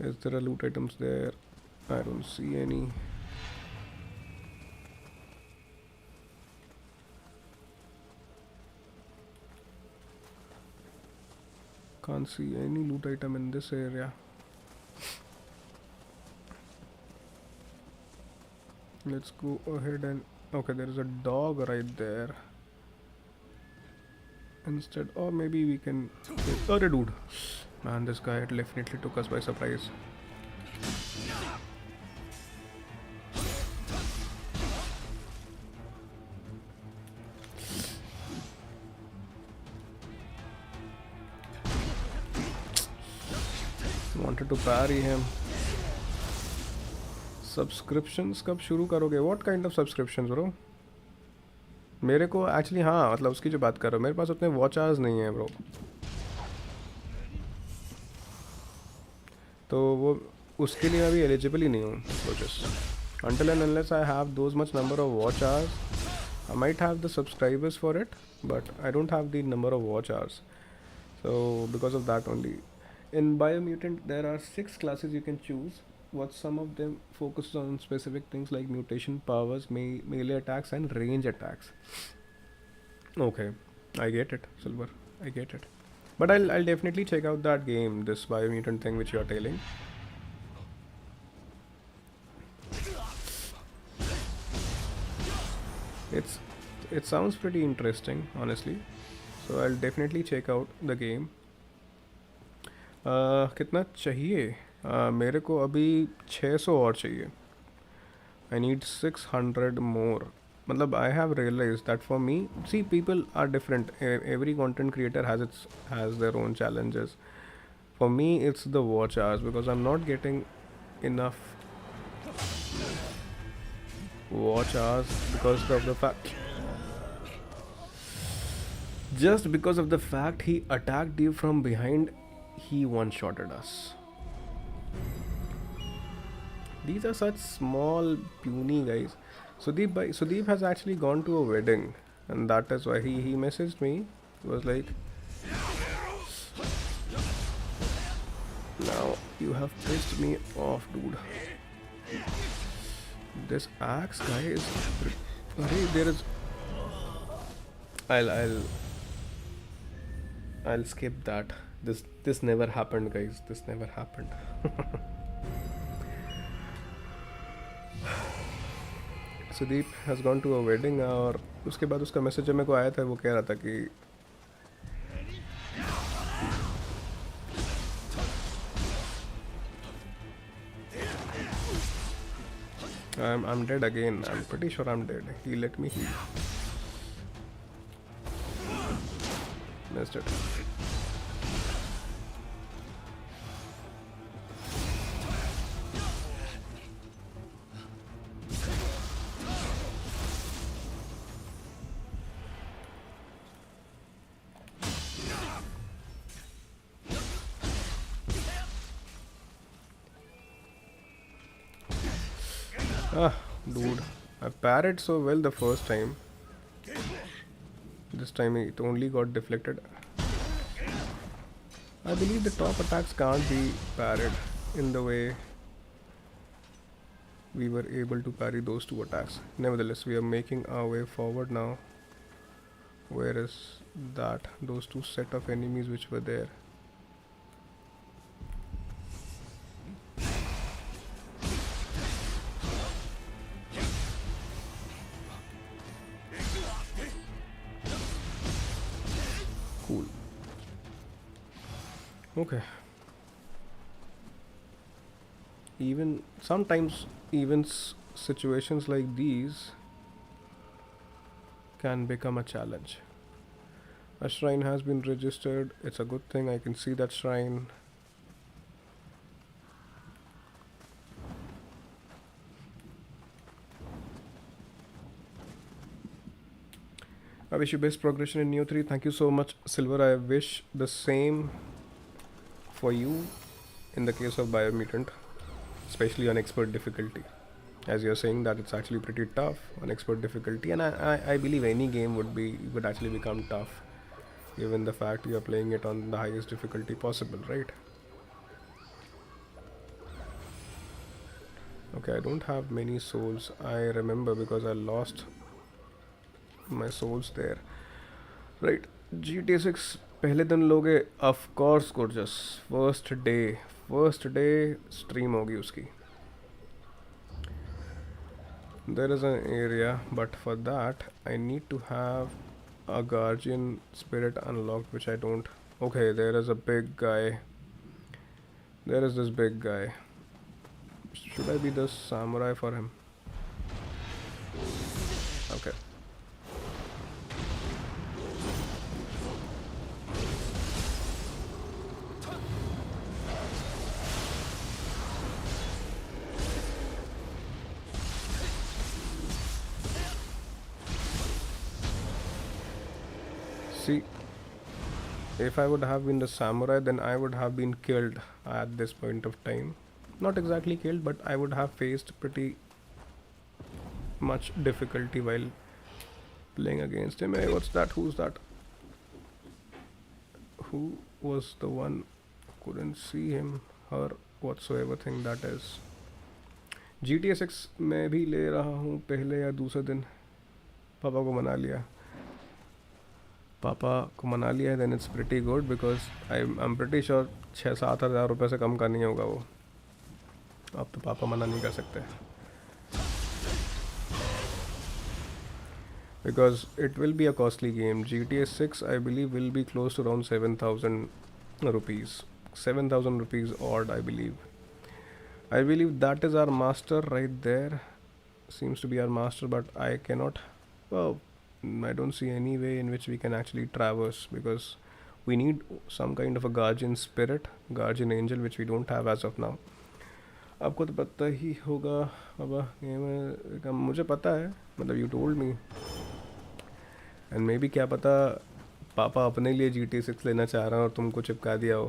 Is there a loot items there? I don't see any. Can't see any loot item in this area. Let's go ahead and... Okay, there is a dog right there. Instead, or maybe we can... Oh, dude. Man, this guy definitely took us by surprise. Wanted to parry him. Subscriptions कब शुरू करोगे? What kind of subscriptions bro? मेरे को actually हाँ मतलब उसकी जो बात कर रहा हूँ, मेरे पास उतने watch hours नहीं है bro. तो वो उसके लिए मैं अभी eligible ही नहीं हूँ. So just until and unless I have those much number of watch hours, I might have the subscribers for it, but I don't have the number of watch hours. So because of that only. In Biomutant there are 6 classes you can choose. What some of them focus on specific things like mutation powers, melee attacks and range attacks. Okay, I get it, Silver. I get it. But I'll definitely check out that game, this Biomutant thing which you are telling. It sounds pretty interesting, honestly. So I'll definitely check out the game. कितना चाहिए? मेरे को अभी 600 और चाहिए. I need 600 more. मतलब I have realized that for me, see, people are different. Every content creator has their own challenges. For me, it's the watch hours because I'm not getting enough watch hours because of the fact. Just because of the fact he attacked you from behind, he one-shotted us. These are such small, puny guys. Sudeep has actually gone to a wedding, and that is why he messaged me. He was like, "Now you have pissed me off, dude. This axe guy is... there is... I'll skip that. This never happened, guys. This never happened." Sudeep has gone to a wedding, और उसके बाद उसका message जो मेरे को आया था वो कह रहा था कि I'm dead again. I'm pretty sure I'm dead. He let me heal. Missed it. Dude, I parried so well the first time. This time it only got deflected. I believe the top attacks can't be parried in the way we were able to parry those two attacks. Nevertheless, we are making our way forward now. Where is that? Those two set of enemies which were there. Cool. Okay. Even sometimes situations like these can become a challenge. A shrine has been registered. It's a good thing. I can see that shrine. I wish you best progression in Nioh 3. Thank you so much, Silver. I wish the same for you in the case of Biomutant, especially on expert difficulty. As you're saying that it's actually pretty tough on expert difficulty, and I believe any game would actually become tough given the fact you're playing it on the highest difficulty possible, right? Okay, I don't have many souls. I remember because I lost my souls there. Right, GTA 6 पहले दिन लोगे, of course gorgeous. First day stream होगी उसकी. There is an area, but for that I need to have a Guardian Spirit unlocked, which I don't. Okay, there is a big guy. There is this big guy. Should I be the samurai for him? Okay. See, if I would have been the samurai, then I would have been killed at this point of time. Not exactly killed, but I would have faced pretty much difficulty while playing against him. Hey, what's that? Who's that? Who was the one? Couldn't see him, her, whatsoever thing that is. GTA 6 मैं भी ले रहा हूँ पहले या दूसरे दिन. पापा को मना लिया. पापा को मना लिया है, then it's pretty good because I'm pretty sure 6-7 हज़ार रुपये से कम का नहीं होगा वो. अब तो पापा मना नहीं कर सकते. Because it will be a costly game. GTA 6 I believe will be close to around 7,000 rupees. 7,000 rupees odd, I believe. I believe that is our master right there. Seems to be our master, but I cannot. Well, I don't see any way in which we can actually traverse because we need some kind of a guardian spirit, guardian angel, which we don't have as of now. आपको तो पता ही होगा बाबा, game मुझे पता है, मतलब you told me. And maybe क्या पता पापा अपने लिए GTA 6 लेना चाह रहा है और तुमको चिपका दिया हो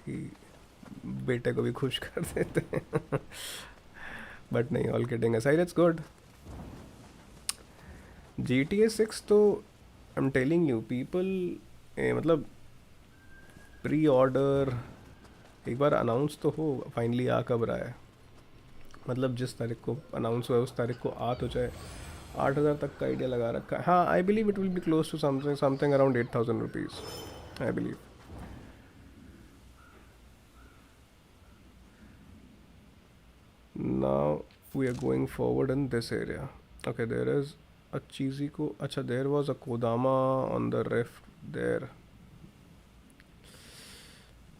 कि बेटे को भी खुश कर देते हैं. बट नहीं, all kidding aside, it's good. GTA 6 तो I am telling you people, मतलब प्री ऑर्डर एक बार अनाउंस तो हो, फाइनली आ कब रहा है, मतलब जिस तारीख को अनाउंस हुआ है उस तारीख को आ तो जाए. 8,000 तक का आइडिया लगा रखा है. हाँ, I believe it will be close to something around 8,000 rupees, I believe. Now we are going forward in this area. Okay, there is a Chiziko. Acha, there was a Kodama on the rift there.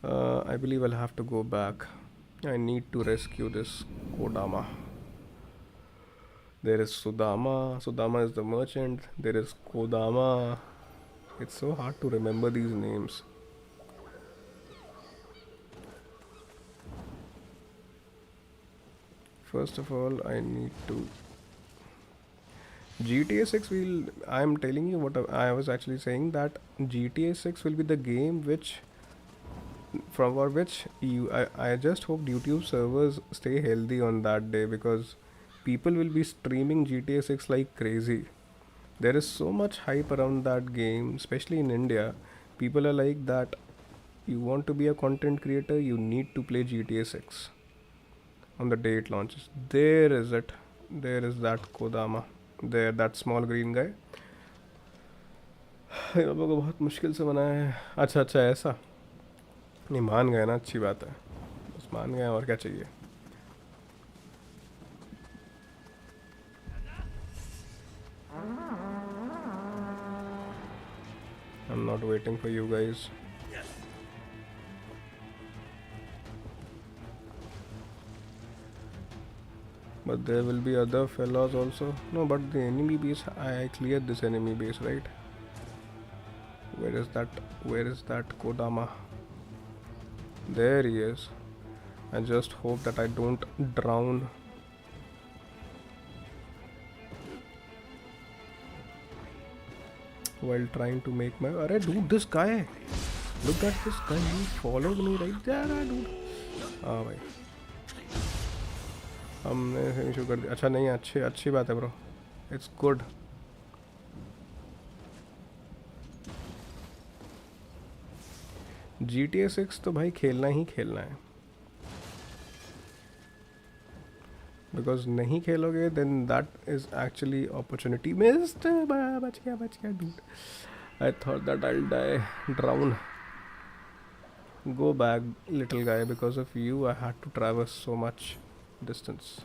I believe I'll have to go back. I need to rescue this Kodama. There is Sudama. Sudama is the merchant. There is Kodama. It's so hard to remember these names. First of all, I need to. GTA 6 will. I'm telling you what I was actually saying, that GTA 6 will be the game which, from for which I just hope YouTube servers stay healthy on that day, because people will be streaming GTA 6 like crazy. There is so much hype around that game, especially in India. People are like that. You want to be a content creator, you need to play GTA 6 on the day it launches. There is it. There is that Kodama. There, that small green guy. पापा को बहुत मुश्किल से बनाया है. अच्छा अच्छा, ऐसा नहीं, मान गए ना, अच्छी बात है, बस मान गए, और क्या चाहिए. I'm not waiting for you guys. But there will be other fellows also. No, but the enemy base, I cleared this enemy base, right? Where is that? Where is that Kodama? There he is. I just hope that I don't drown. While trying to make my... Arey dude, this guy! Look at this guy, he followed me right there, dude. हाँ भाई हमने finish कर दिया. अच्छा नहीं, अच्छी बात है ब्रो. It's good. GTA 6 तो भाई खेलना ही खेलना है. Because नहीं खेलोगे then that is actually opportunity missed. बच गया dude. I thought that I'll die, drown. Go back little guy, because of you I had to traverse so much distance.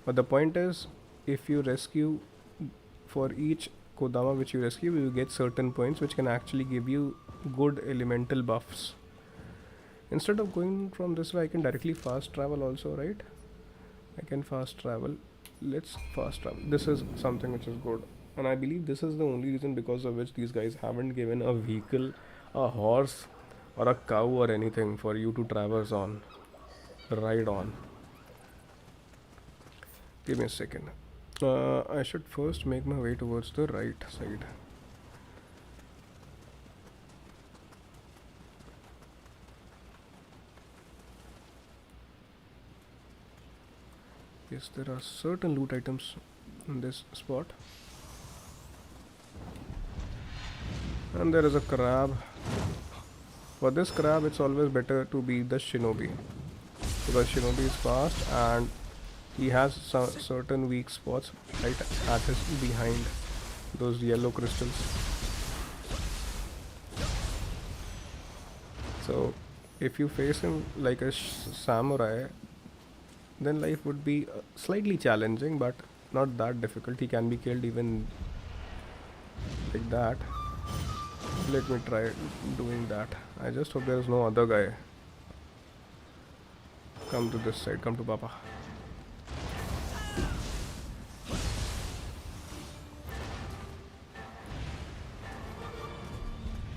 But the point is, if you rescue, for each Kodama which you rescue, you get certain points which can actually give you good elemental buffs. Instead of going from this way, I can directly fast travel also, right? I can fast travel. Let's fast travel. This is something which is good. And I believe this is the only reason because of which these guys haven't given a vehicle, a horse or a cow or anything for you to traverse on, ride on. Give me a second. I should first make my way towards the right side. Yes, there are certain loot items in this spot. And there is a crab. For this crab, it's always better to be the shinobi, because shinobi is fast and he has certain weak spots right at his behind, those yellow crystals. So if you face him like a samurai, then life would be slightly challenging, but not that difficult. He can be killed even like that. Let me try doing that. I just hope there is no other guy. Come to this side, come to Papa.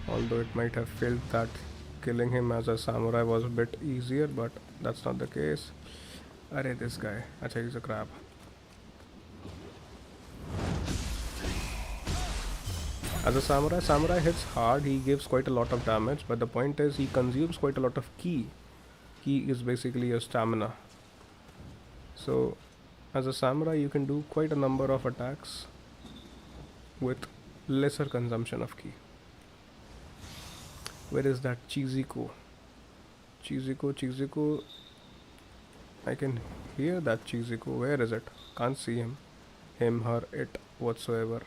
Although it might have felt that killing him as a samurai was a bit easier, but that's not the case. Arey, this guy. Acha, he's a crab. As a samurai hits hard, he gives quite a lot of damage, but the point is he consumes quite a lot of ki. Ki is basically your stamina. So, as a samurai, you can do quite a number of attacks with lesser consumption of ki. Where is that Chiziko? Chiziko. I can hear that Chiziko. Where is it? Can't see him, her, it, whatsoever.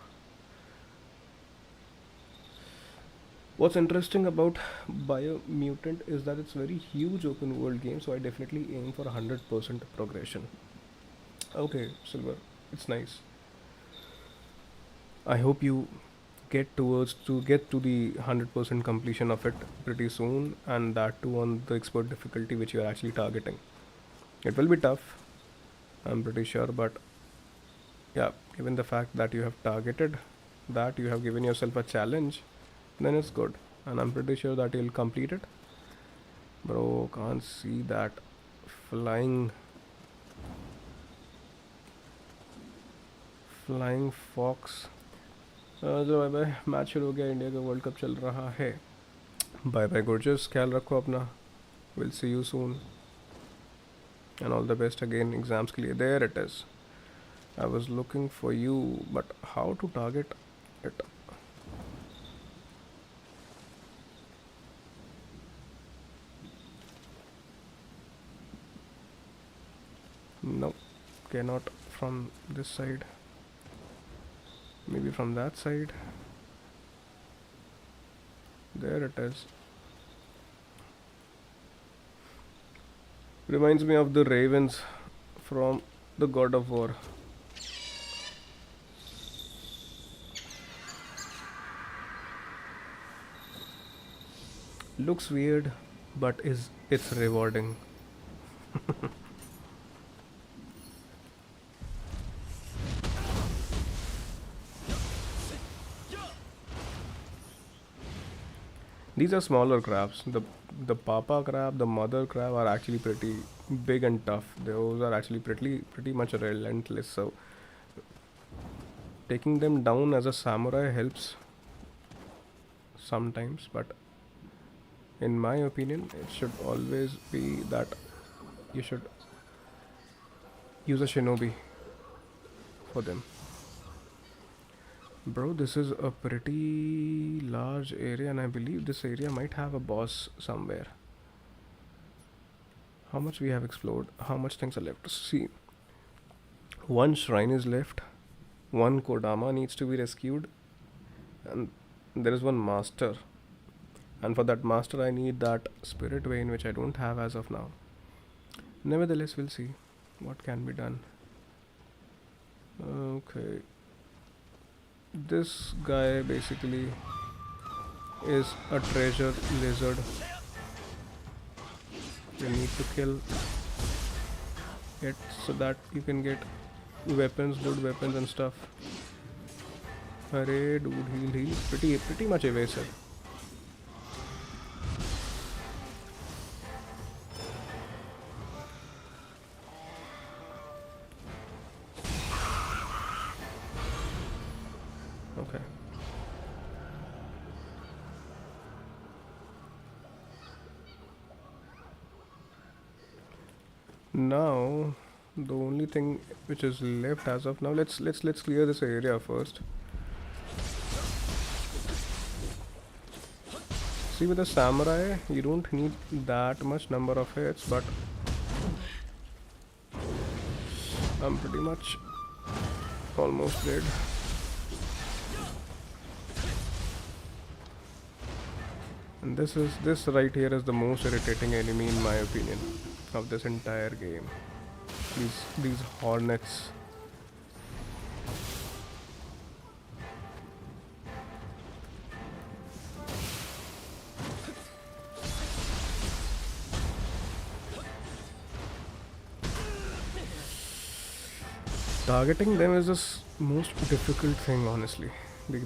What's interesting about Biomutant is that it's very huge open world game, so I definitely aim for 100% progression. Okay, Silver, it's nice. I hope you get to the 100% completion of it pretty soon, and that too on the expert difficulty which you are actually targeting. It will be tough, I'm pretty sure, but yeah, given the fact that you have targeted that, you have given yourself a challenge, then it's good, and I'm pretty sure that you'll complete it. Bro, can't see that flying fox. चलो bye bye. Match शुरू हो गया, India का world cup चल रहा है. Bye bye gorgeous, ख्याल रखो अपना. We'll see you soon, and all the best again exams के लिए. There it is. I was looking for you, but how to target it? No, cannot from this side. Maybe from that side. There it is. Reminds me of the ravens from the God of War. Looks weird, but it's rewarding. These are smaller crabs. The papa crab, the mother crab are actually pretty big and tough. Those are actually pretty much relentless. So taking them down as a samurai helps sometimes, but in my opinion, it should always be that you should use a shinobi for them. Bro, this is a pretty large area, and I believe this area might have a boss somewhere. How much we have explored? How much things are left? See, one shrine is left, one Kodama needs to be rescued, and there is one master. And for that master, I need that spirit vein, which I don't have as of now. Nevertheless, we'll see what can be done. Okay. This guy basically is a treasure lizard. You need to kill it so that you can get weapons, good weapons and stuff. Hurry, dude, he's pretty much evasive. Okay. Now, the only thing which is left as of now, let's clear this area first. See, with the samurai, you don't need that much number of hits, but I'm pretty much almost dead. And this right here is the most irritating enemy in my opinion of this entire game. These hornets. Targeting them is the most difficult thing, honestly. They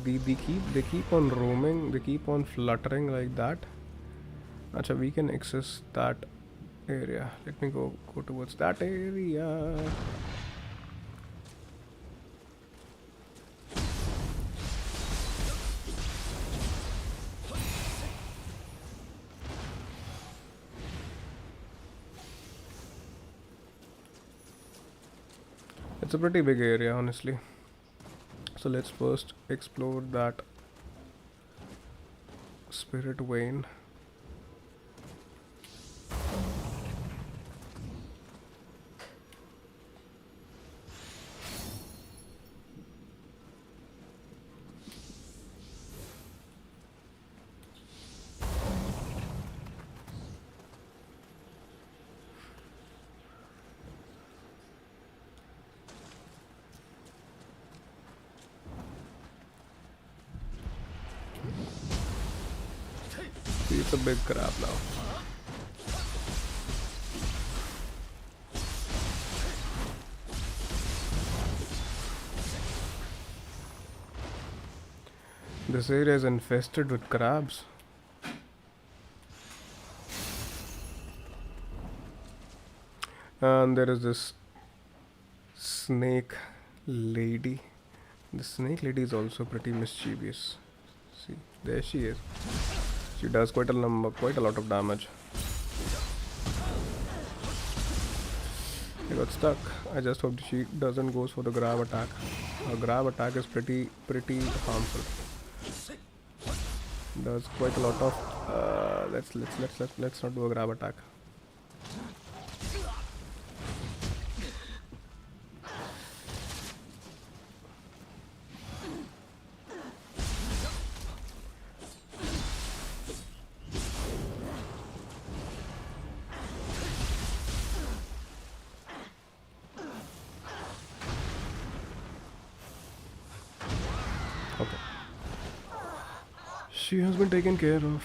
keep on roaming, they keep on fluttering like that. Acha, we can access that area. Let me go towards that area. It's a pretty big area, honestly. So let's first explore that spirit vein. See, it's a big crab now. This area is infested with crabs. And there is this snake lady. The snake lady is also pretty mischievous. See, there she is. She does quite a lot of damage. I got stuck. I just hope she doesn't go for the grab attack. A grab attack is pretty harmful. Does quite a lot of. Let's not do a grab attack. Okay. She has been taken care of.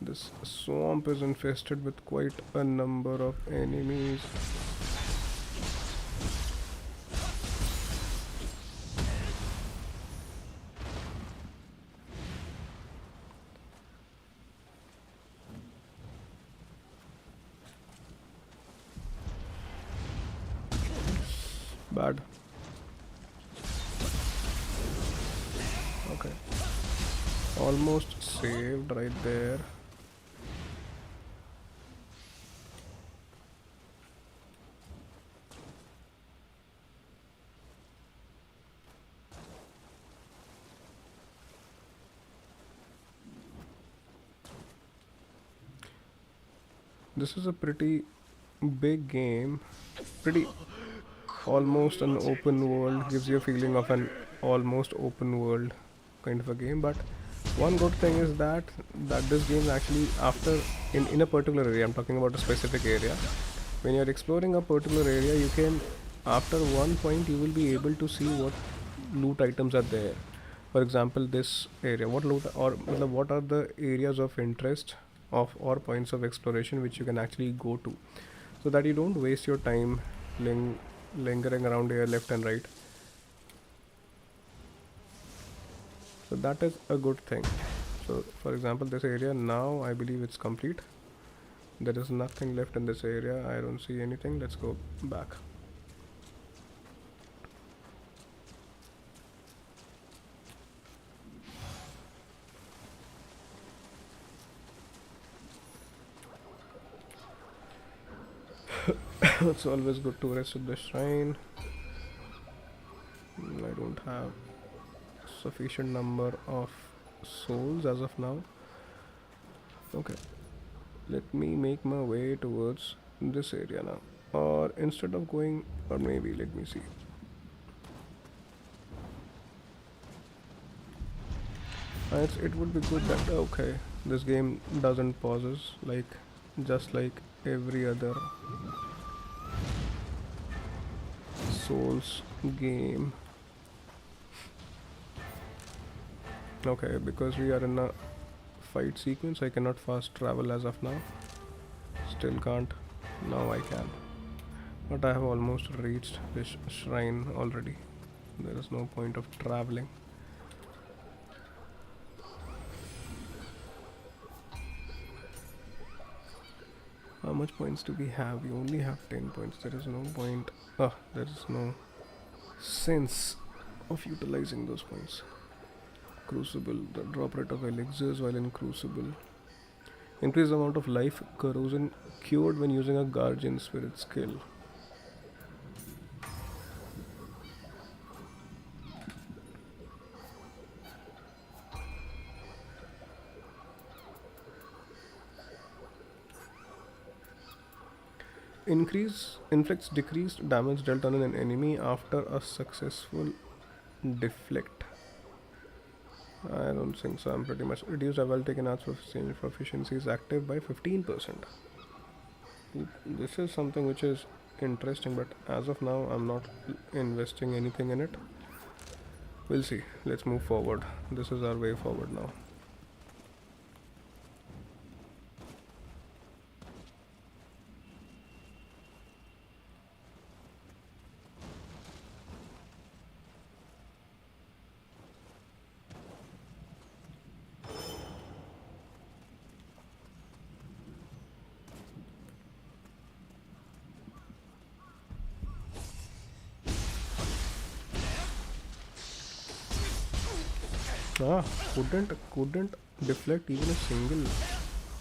This swamp is infested with quite a number of enemies. Bad. Okay. Almost saved right there. This is a pretty big game. Pretty almost an open world, gives you a feeling of an almost open world kind of a game. But one good thing is that this game actually, after in a particular area, I'm talking about a specific area, when you're exploring a particular area, you can, after one point, you will be able to see what loot items are there. For example, this area, what loot or what are the areas of interest of or points of exploration which you can actually go to, so that you don't waste your time lingering around here left and right. So that is a good thing. So for example, this area now I believe it's complete. There is nothing left in this area. I don't see anything. Let's go back. It's always good to rest at the shrine. I don't have sufficient number of souls as of now. Okay, let me make my way towards this area now. Or instead of going, or maybe let me see. It would be good that, okay, this game doesn't pauses like just like every other Souls game. Okay, because we are in a fight sequence, I cannot fast travel as of now. Still can't. Now I can. But I have almost reached this shrine already. There is no point of traveling. How much points do we have? We only have 10 points. There is no point. There is no sense of utilizing those points. Crucible, the drop rate of elixirs while in Crucible. Increase the amount of life corrosion cured when using a Guardian Spirit skill. Inflicts decreased damage dealt on an enemy after a successful deflect. I don't think so. I'm pretty much reduced. I will take an arts proficiency is active by 15%. This is something which is interesting, but as of now, I'm not investing anything in it. We'll see. Let's move forward. This is our way forward now. Couldn't deflect even a single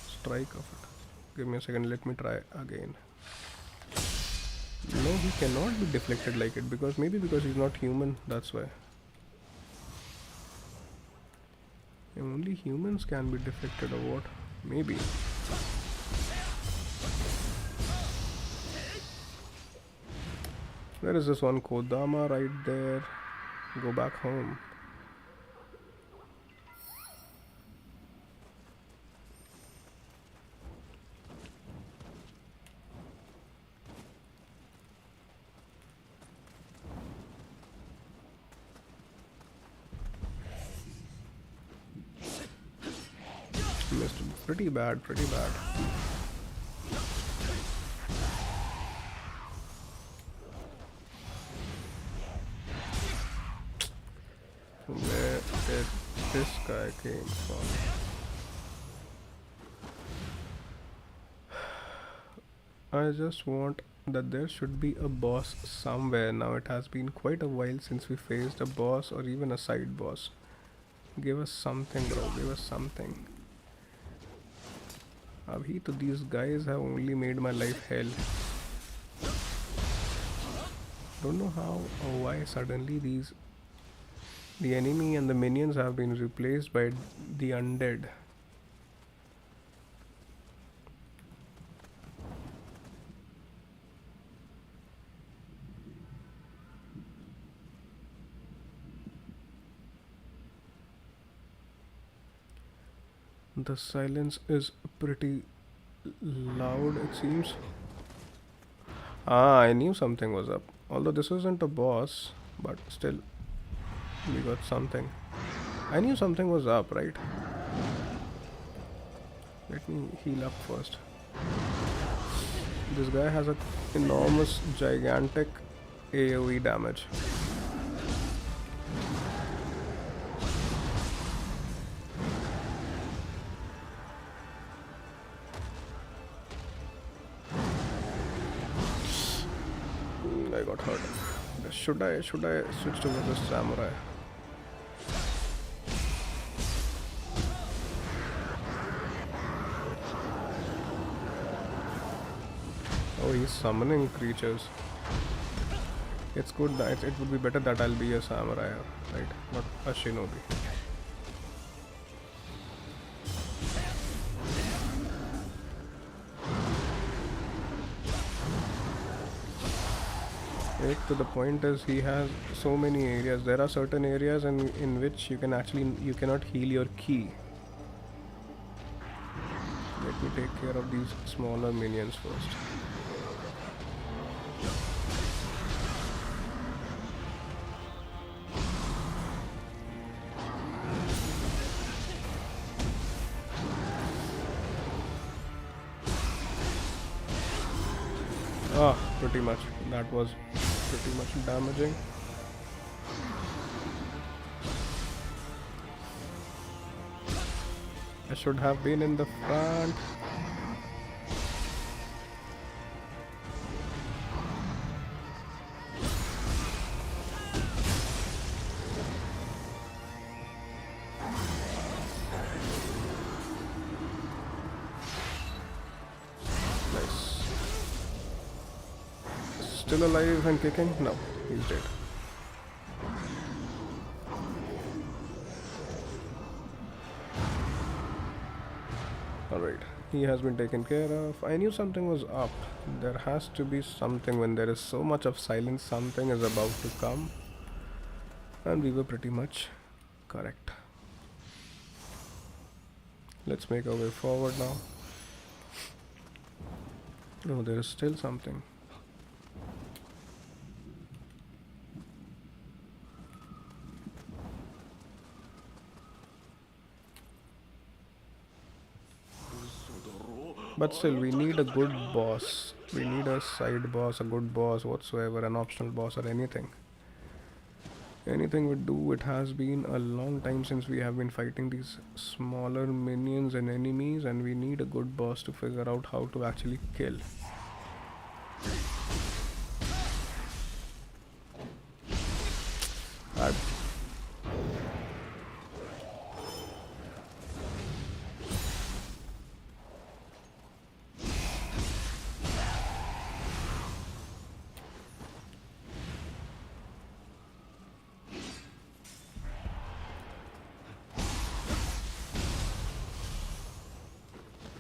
strike of it. Give me a second, let me try again. No, he cannot be deflected like it, because maybe because he's not human, that's why. Only humans can be deflected or what? Maybe. There is this one Kodama right there. Go back home. missed. Pretty bad, pretty bad. Where did this guy came from? I just want that there should be a boss somewhere. Now it has been quite a while since we faced a boss or even a side boss. Give us something, bro. Give us something. Abhi to these guys have only made my life hell. Don't know how or why suddenly the enemy and the minions have been replaced by the undead. The silence is pretty loud, it seems. Ah, I knew something was up. Although this isn't a boss, but still, we got something. I knew something was up, right? Let me heal up first. This guy has an enormous, gigantic AoE damage. I got hurt. Should I switch to the samurai? Oh, he's summoning creatures. It's good that it would be better that I'll be a samurai, right? Not a shinobi. To the point is he has so many areas. There are certain areas in which you cannot heal your ki. Let me take care of these smaller minions first. Ah, pretty much. That was pretty much damaging. I should have been in the front. Still alive and kicking? No, he's dead. Alright, he has been taken care of. I knew something was up. There has to be something. When there is so much of silence, something is about to come. And we were pretty much correct. Let's make our way forward now. No, there is still something. But still, we need a good boss. We need a side boss, a good boss whatsoever, an optional boss or anything. Anything would do. It has been a long time since we have been fighting these smaller minions and enemies, and we need a good boss to figure out how to actually kill.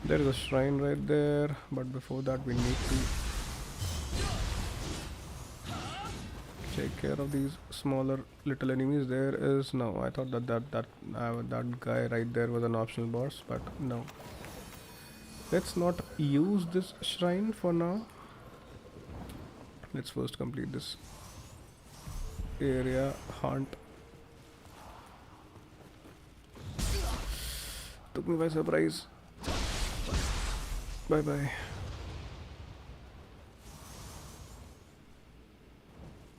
There is a shrine right there, but before that we need to take care of these smaller little enemies. There is no. I thought that guy right there was an optional boss, but no. Let's not use this shrine for now. Let's first complete this area hunt. The took me by surprise. Bye bye.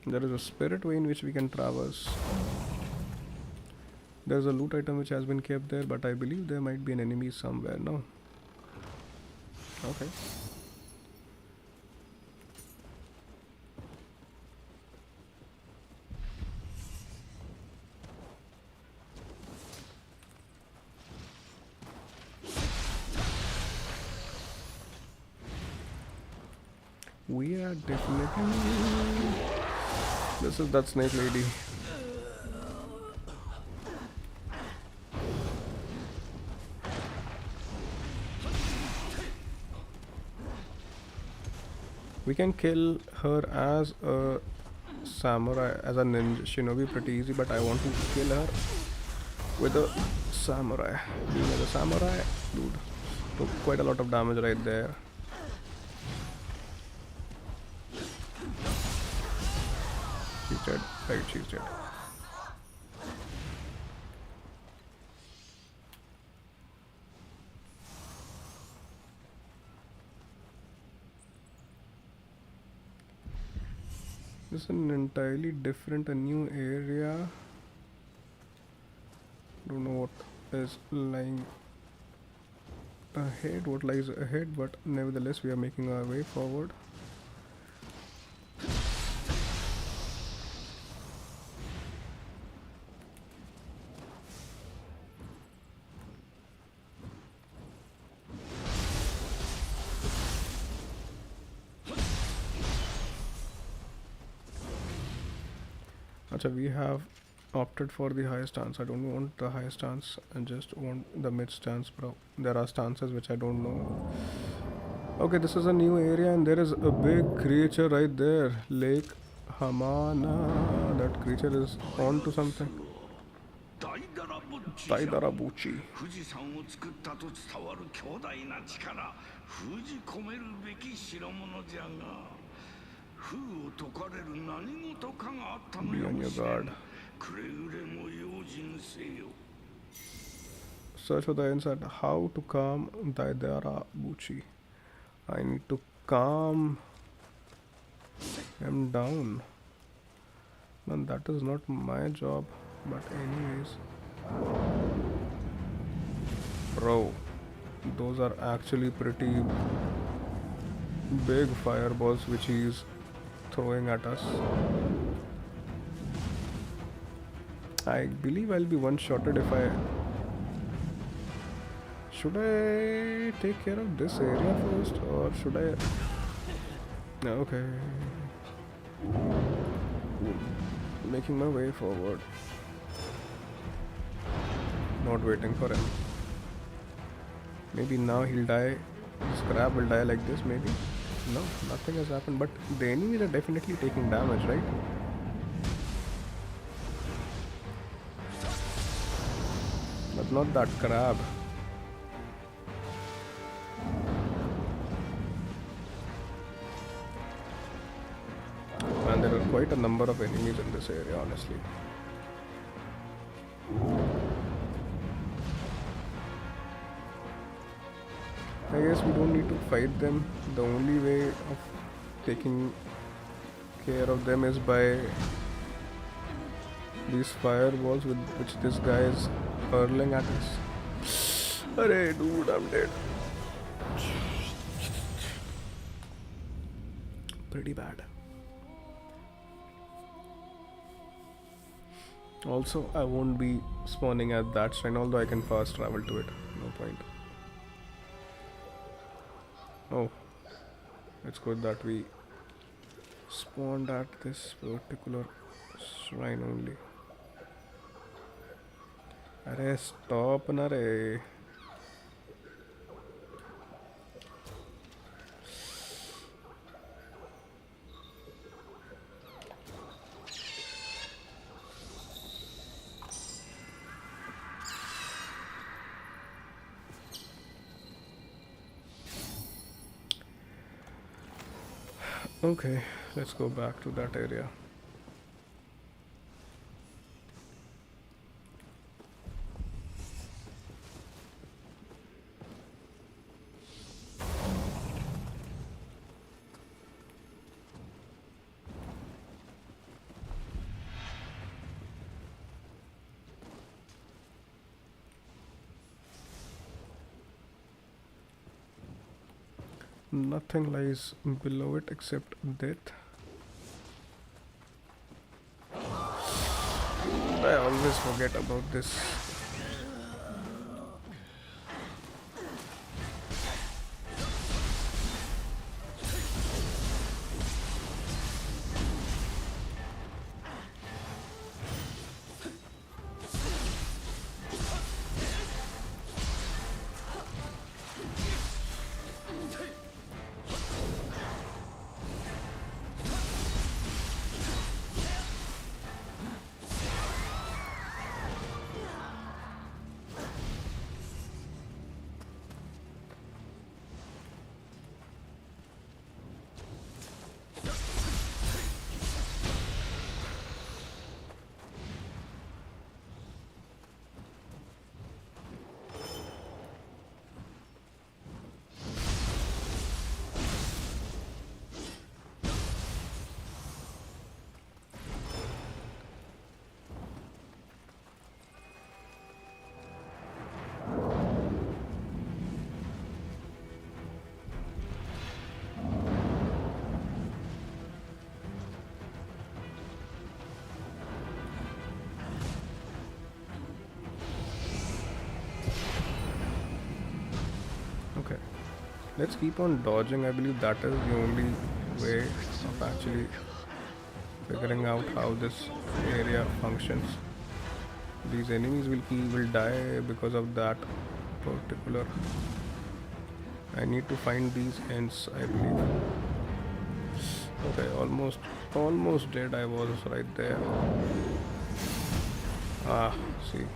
There is a spirit way in which we can traverse. There's a loot item which has been kept there, but I believe there might be an enemy somewhere. No. Okay. We are definitely... This is that snake lady. We can kill her as a samurai, as a ninja shinobi pretty easy, but I want to kill her with a samurai. Being as a samurai, dude, took quite a lot of damage right there. She's dead. Right, she's dead. This is an entirely different, a new area. Don't know what is lying ahead, what lies ahead, but nevertheless we are making our way forward. Acha, we have opted for the high stance. I don't want the high stance, I just want the mid stance, bro. There are stances which I don't know. Okay, this is a new area and there is a big creature right there. Lake Hamana. That creature is on to something. Taidarabuchi. Be on your guard. Search for the inside. How to calm Taidarabuchi. I need to calm him down. Man, that is not my job. But anyways. Bro, those are actually pretty big fireballs which he is throwing at us. I believe I'll be one-shotted if I... Should I take care of this area first or should I... No, okay. Making my way forward. Not waiting for him. Maybe now he'll die. This crab will die like this maybe. No, nothing has happened, but the enemies are definitely taking damage, right? But not that crab. And there are quite a number of enemies in this area, honestly. I guess we don't need to fight them. The only way of taking care of them is by these fireballs with which this guy is hurling at us. Arey dude, I'm dead. Pretty bad. Also, I won't be spawning at that shrine, although I can fast travel to it. No point. Oh, it's good that we spawned at this particular shrine only. Arey, stop na re. Okay, let's go back to that area. Nothing lies below it except death. I always forget about this. Okay, let's keep on dodging. I believe that is the only way of actually figuring out how this area functions. These enemies will die because of that particular. I need to find these ends, I believe. Okay, almost dead. I was right there. Ah, see.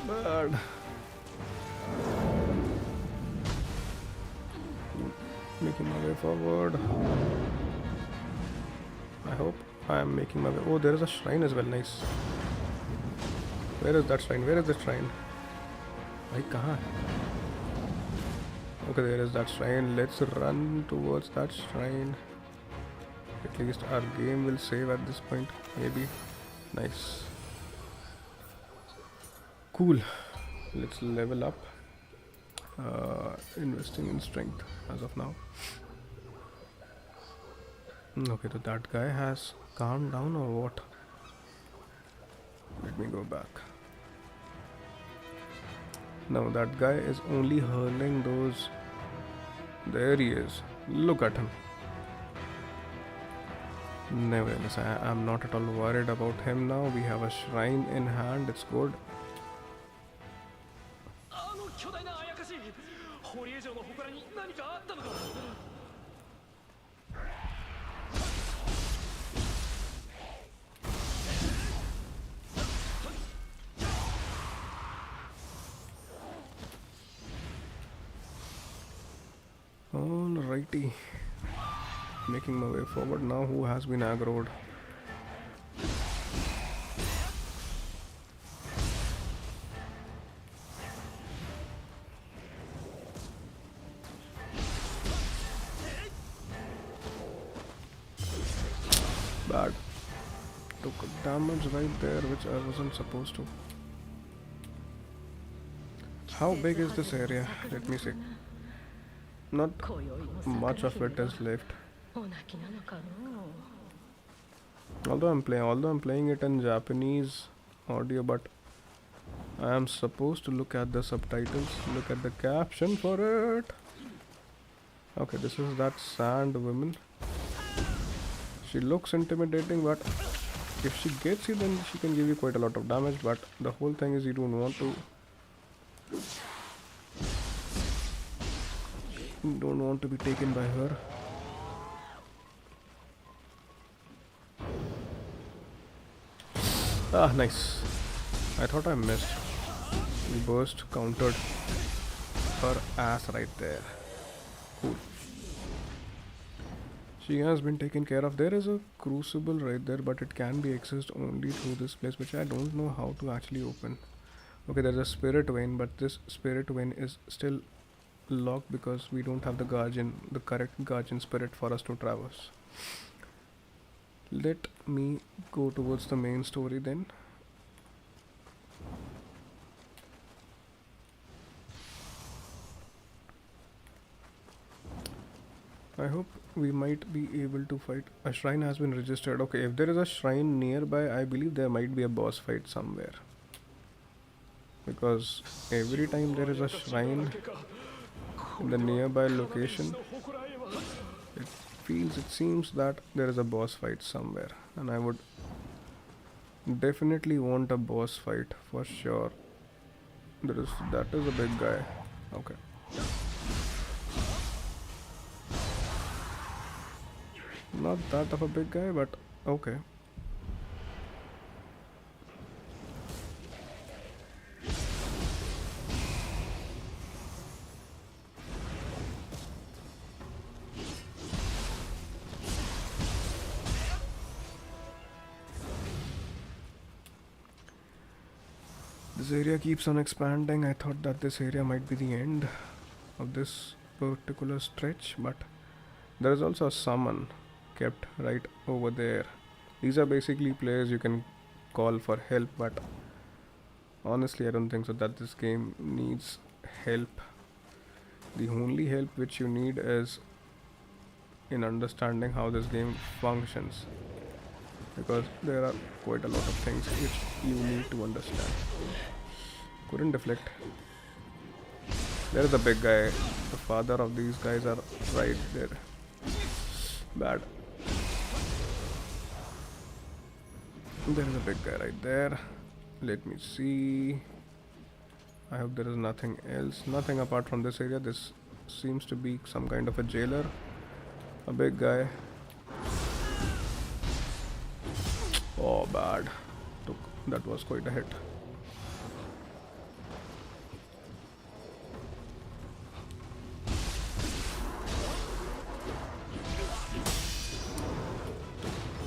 Bad. Making my way forward. I hope I am making my way. Oh, there is a shrine as well. Nice. Where is that shrine? Where is the shrine? Bhai, kahan hai? Okay, there is that shrine. Let's run towards that shrine. At least our game will save at this point. Maybe. Nice. Cool. Let's level up. Investing in strength as of now. Okay, so that guy has calmed down or what? Let me go back. No, that guy is only hurling those. There he is. Look at him. Nevertheless, I'm not at all worried about him now. We have a shrine in hand. It's good. Alrighty. Making my way forward now. Who has been aggroed? Bad. Took damage right there, which I wasn't supposed to. How big is this area? Let me see. Not much of it is left. Although I'm playing it in Japanese audio, but I am supposed to look at the subtitles, look at the caption for it. Okay, this is that sand woman. She looks intimidating, but if she gets you, then she can give you quite a lot of damage. But the whole thing is you don't want to. You don't want to be taken by her. Ah, nice. I thought I missed. The burst countered her ass right there. Cool. She has been taken care of. There is a crucible right there, but it can be accessed only through this place, which I don't know how to actually open. Okay, there's a spirit vein, but this spirit vein is still locked because we don't have the correct guardian spirit for us to traverse. Let me go towards the main story then. I hope we might be able to fight. A shrine has been registered. Okay, if there is a shrine nearby, I believe there might be a boss fight somewhere. Because every time there is a shrine in the nearby location, it seems that there is a boss fight somewhere. And I would definitely want a boss fight for sure. That is a big guy. Okay. Not that of a big guy, but okay. This area keeps on expanding. I thought that this area might be the end of this particular stretch, but there is also a summon kept right over there. These are basically players you can call for help, but honestly I don't think so that this game needs help. The only help which you need is in understanding how this game functions, because there are quite a lot of things which you need to understand. Couldn't deflect. There is a big guy. The father of these guys are right there. Bad. There is a big guy right there. Let me see. I hope there is nothing else. Nothing apart from this area. This seems to be some kind of a jailer. A big guy. Oh, bad. That was quite a hit.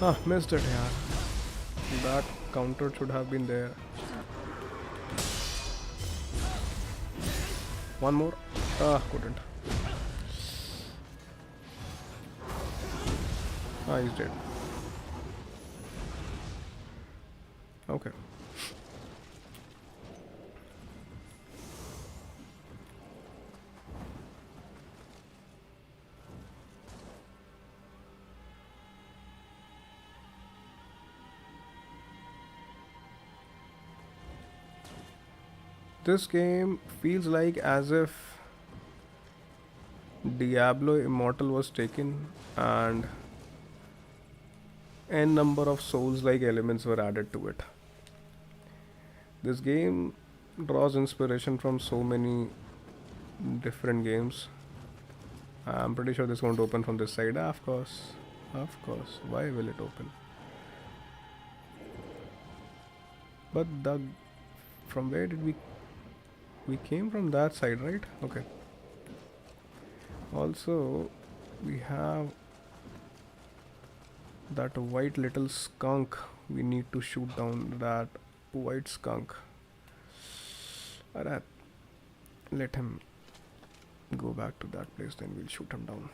Ah, missed it, yeah. That counter should have been there. One more. Ah, couldn't. Ah, he's dead. Okay. This game feels like as if Diablo Immortal was taken and n number of Souls-like elements were added to it. This game draws inspiration from so many different games. I'm pretty sure this won't open from this side. Of course. Of course. Why will it open? But from where did we came from that side, right? Okay. Also, we have that white little skunk. We need to shoot down that white skunk. Alright, let him go back to that place, then we'll shoot him down.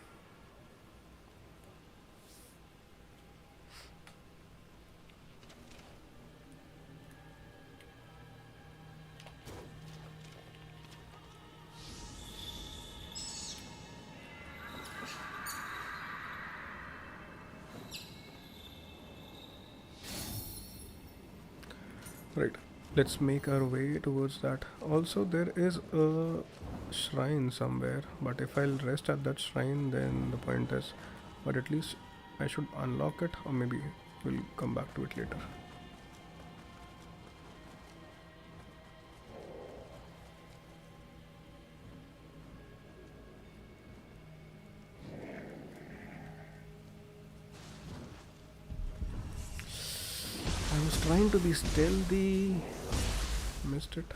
Right, let's make our way towards that. Also, there is a shrine somewhere, but if I'll rest at that shrine, then the point is, but at least I should unlock it, or maybe we'll come back to it later. I was trying to be stealthy, missed it.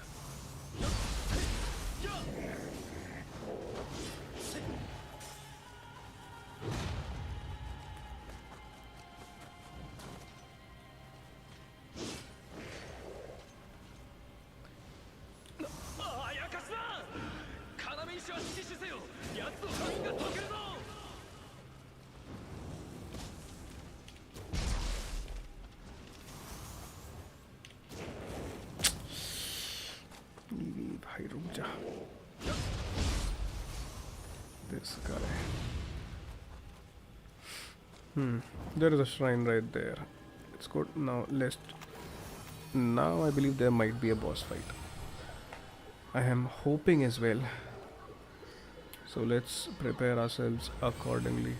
This guy. Hmm. There is a shrine right there. It's good. Now let's. Now I believe there might be a boss fight. I am hoping as well. So let's prepare ourselves accordingly.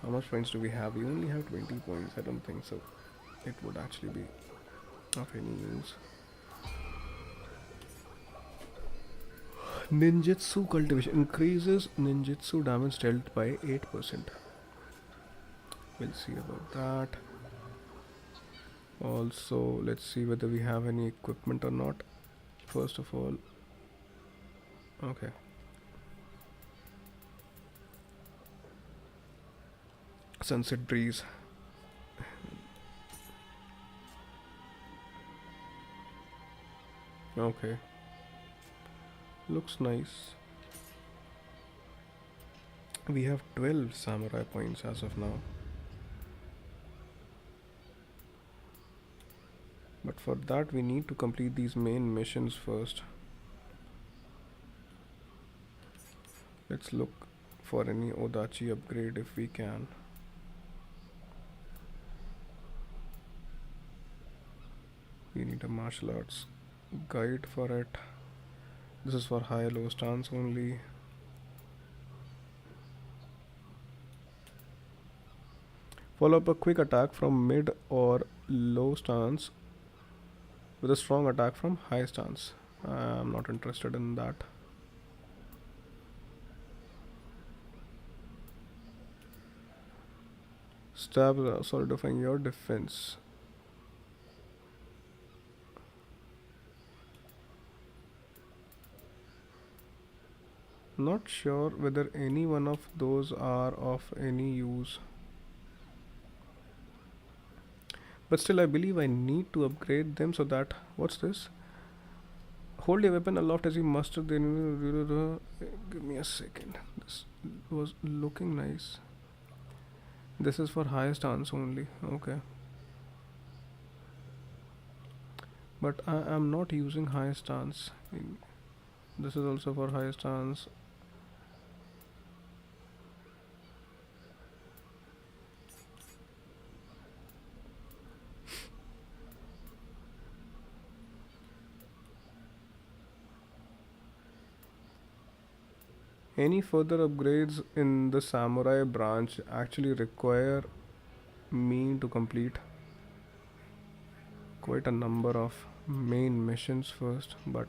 How much points do we have? We only have 20 points. I don't think so. It would actually be of any use. Ninjutsu cultivation increases ninjutsu damage dealt by 8%. We'll see about that. Also, let's see whether we have any equipment or not. First of all, okay. Sunset breeze. Okay. Looks nice. We have 12 samurai points as of now. But for that we need to complete these main missions first. Let's look for any Odachi upgrade if we can. We need a martial arts guide for it. This is for high low stance only. Follow up a quick attack from mid or low stance with a strong attack from high stance. I'm not interested in that. Stab solidifying your defense. Not sure whether any one of those are of any use. But still I believe I need to upgrade them so that... What's this? Hold your weapon aloft as you muster the... Give me a second. This was looking nice. This is for high stance only. Okay. But I am not using high stance. This is also for high stance. Any further upgrades in the samurai branch actually require me to complete quite a number of main missions first, but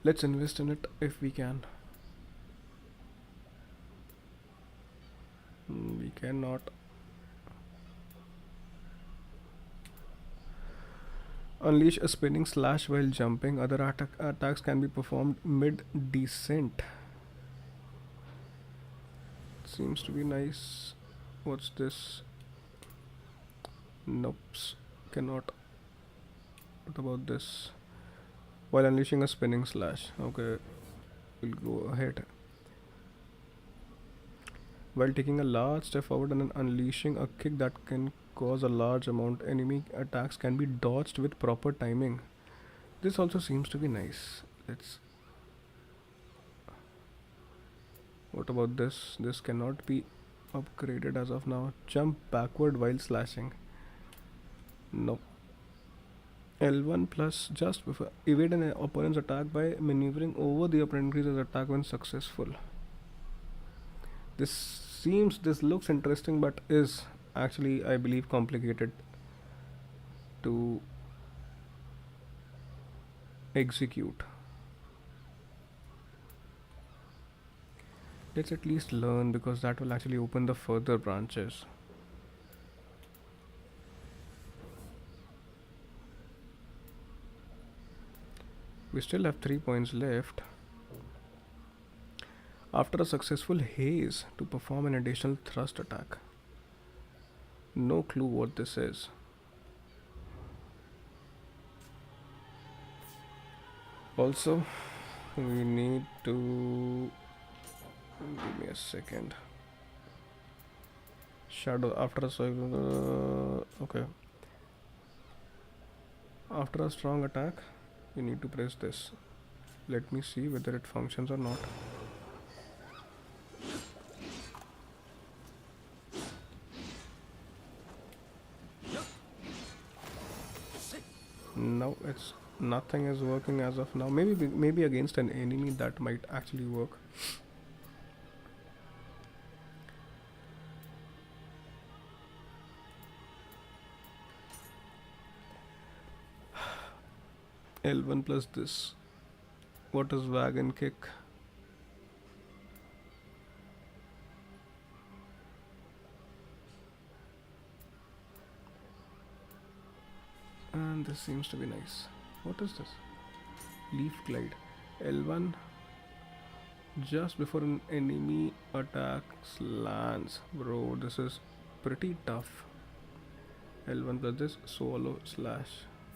let's invest in it if we can. We cannot. Unleash a spinning slash while jumping. Other attacks can be performed mid descent. Seems to be nice. What's this? Nope. Cannot. What about this? While unleashing a spinning slash. Okay. We'll go ahead. While taking a large step forward and then unleashing a kick that can cause a large amount, enemy attacks can be dodged with proper timing. This also seems to be nice. Let's... What about this? This cannot be upgraded as of now. Jump backward while slashing. Nope. L1 plus just before. Evade an opponent's attack by maneuvering over the opponent, increases attack when successful. This looks interesting, but is actually, I believe, complicated to execute. Let's at least learn, because that will actually open the further branches. We still have 3 points left. After a successful haze, to perform an additional thrust attack. No clue what this is. Also, we need to... Give me a second. Shadow after a okay. After a strong attack, you need to press this. Let me see whether it functions or not. No, it's nothing is working as of now. Maybe against an enemy that might actually work. L1 plus this. What is wagon kick? And this seems to be nice. What is this? Leaf glide. L1 just before an enemy attacks lands. Bro, this is pretty tough. L1 plus this solo slash.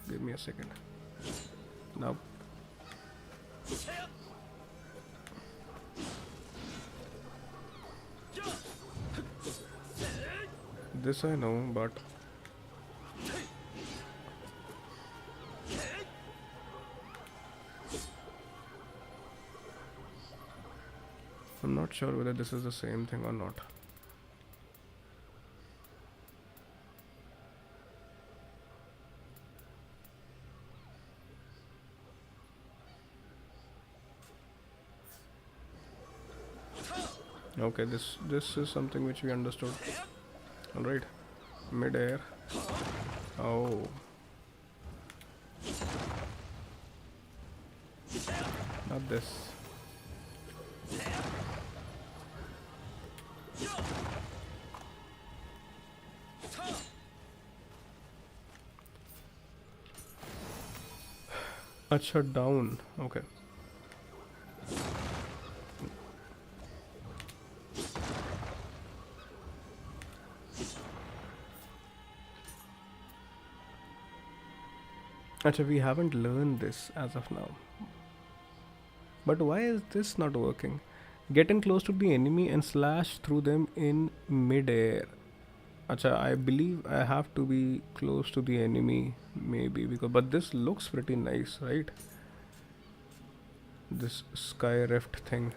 Give me a second. Now. This I know, but I'm not sure whether this is the same thing or not. Okay, this is something which we understood. Alright. Mid-air. Oh. Not this. Acha, down. Okay. Acha, we haven't learned this as of now. But why is this not working? Get in close to the enemy and slash through them in mid-air. Acha, I believe I have to be close to the enemy, maybe, because but this looks pretty nice, right? This sky rift thing.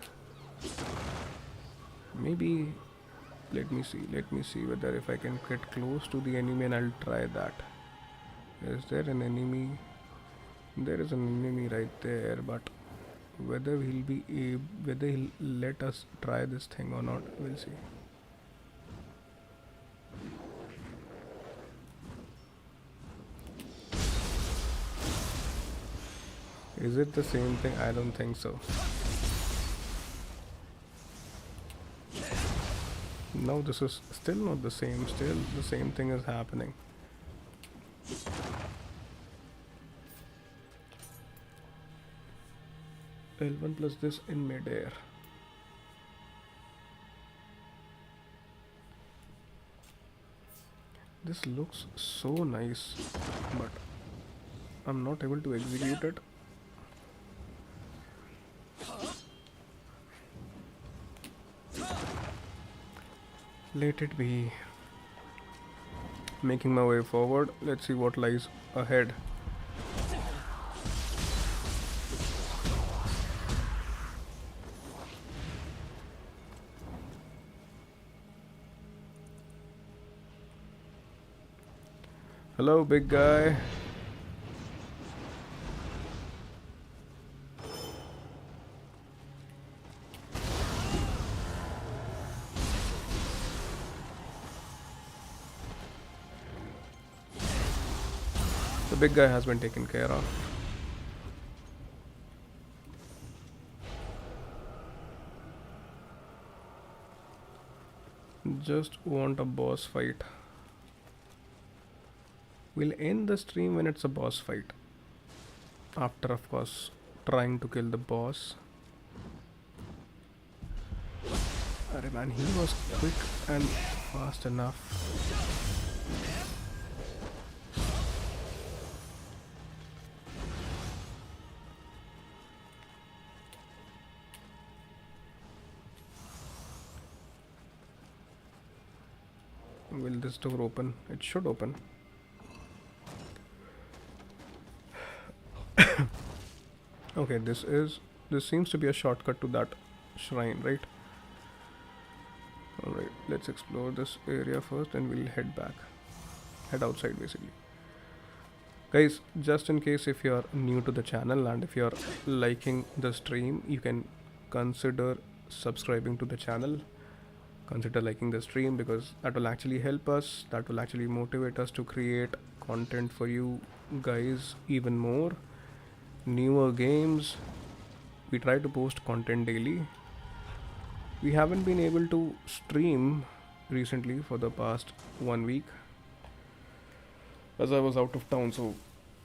Maybe let me see whether if I can get close to the enemy and I'll try that. Is there an enemy? There is an enemy right there, but whether whether he'll let us try this thing or not, we'll see. Is it the same thing? I don't think so. No, this is still not the same. Still the same thing is happening. L1 plus this in mid-air. This looks so nice, but I'm not able to execute it. Let it be. Making my way forward. Let's see what lies ahead. Hello, big guy. The big guy has been taken care of. Just want a boss fight. We'll end the stream when it's a boss fight. After, of course, trying to kill the boss. Arey man, he was quick and fast enough. Will this door open? It should open. Okay, this seems to be a shortcut to that shrine, right? Alright, let's explore this area first and we'll head back. Head outside basically. Guys, just in case if you're new to the channel and if you're liking the stream, you can consider subscribing to the channel. Consider liking the stream because that will actually help us. That will actually motivate us to create content for you guys even more. Newer games. We try to post content daily. We haven't been able to stream recently for the past 1 week as I was out of town, so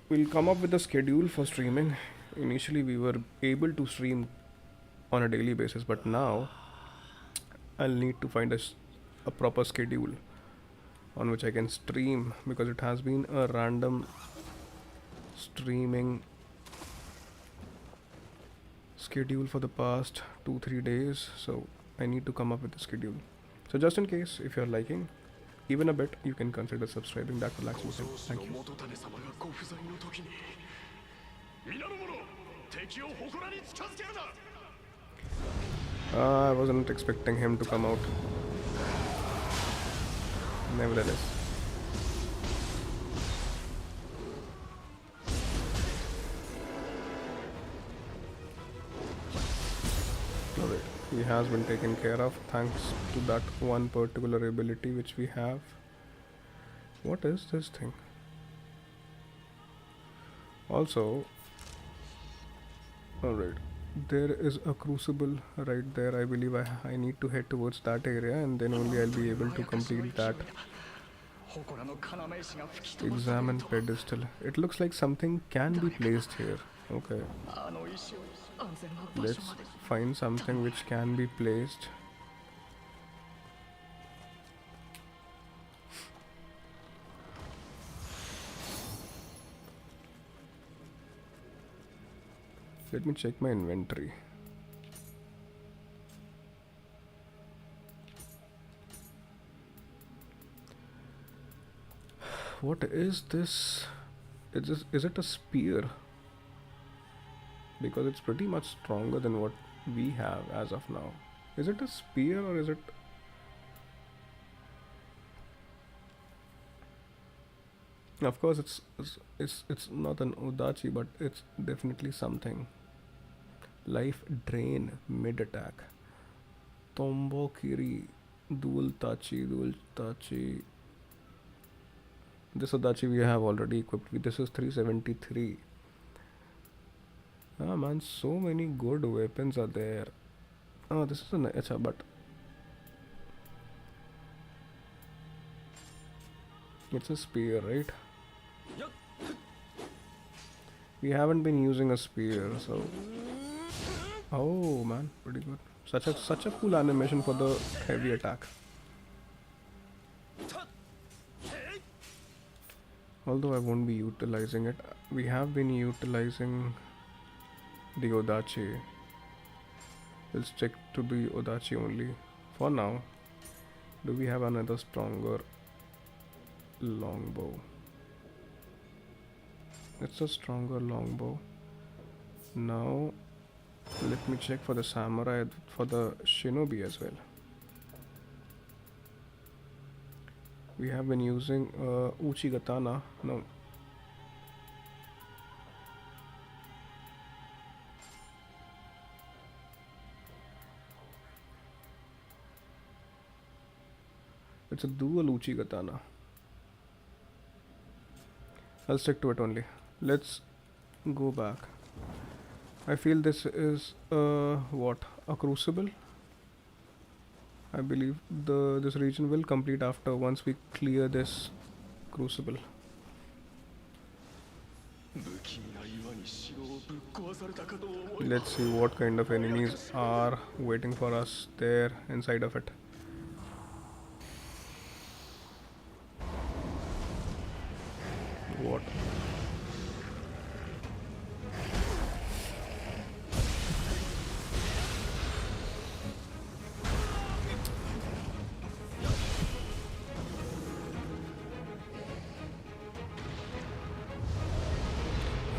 we'll come up with a schedule for streaming. Initially we were able to stream on a daily basis, but now I'll need to find a proper schedule on which I can stream, because it has been a random streaming schedule for the past 2-3 days, so I need to come up with a schedule. So just in case if you're liking even a bit, you can consider subscribing. That will actually help. Thank you. I wasn't expecting him to come out. Nevertheless. Alright, he has been taken care of thanks to that one particular ability which we have. What is this thing? Also, alright, there is a crucible right there. I believe I need to head towards that area and then only I'll be able to complete that. Examine pedestal. It looks like something can be placed here. Okay. Let's find something which can be placed. Let me check my inventory. What is this? Is it a spear? Because it's pretty much stronger than what we have as of now. Is it a spear or is it... Of course it's not an odachi, but it's definitely something. Life drain mid attack. Tombo Kiri dual tachi. This odachi we have already equipped. This is 373. Ah man, so many good weapons are there. Oh, this is an acha, but it's a spear, right? We haven't been using a spear, so oh man, pretty good. Such a cool animation for the heavy attack. Although I won't be utilizing it. We have been utilizing the odachi. We'll stick to the odachi only for now. Do we have another stronger longbow? It's a stronger longbow. Now let me check for the samurai, for the shinobi as well. We have been using uchi katana. No. It's a dual uchi katana. I'll stick to it only. Let's go back. I feel this is what? A crucible? I believe this region will complete after once we clear this crucible. Let's see what kind of enemies are waiting for us there inside of it. What?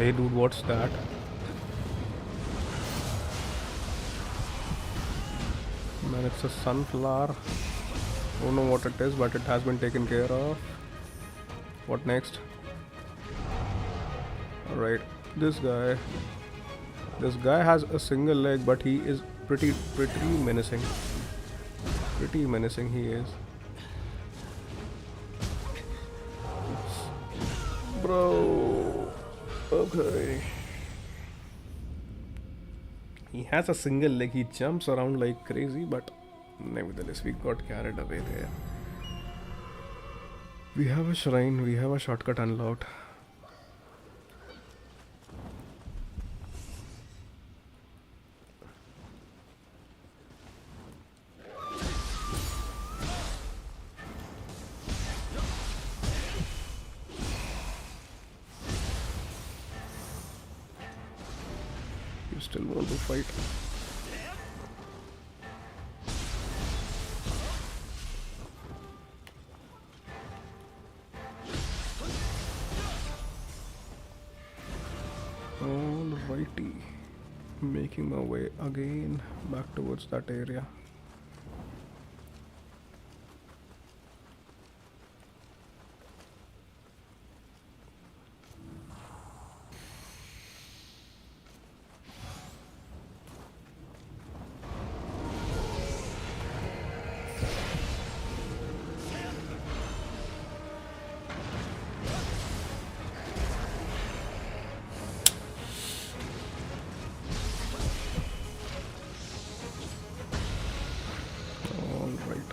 Hey dude, what's that? Man, it's a sunflower. Don't know what it is, but it has been taken care of. What next? Alright, this guy. This guy has a single leg, but he is pretty menacing. Pretty menacing he is. Bro. Okay. He has a single leg. He jumps around like crazy, but nevertheless, we got carried away there. We have a shrine. We have a shortcut unlocked. You still want to fight? Alrighty. Making my way again back towards that area. Alright.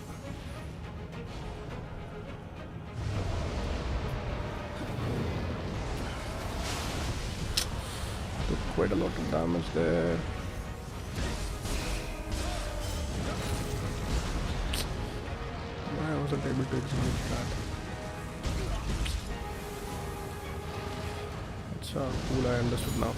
Took quite a lot of damage there. I wasn't able to execute that. Acha, cool, I understood now.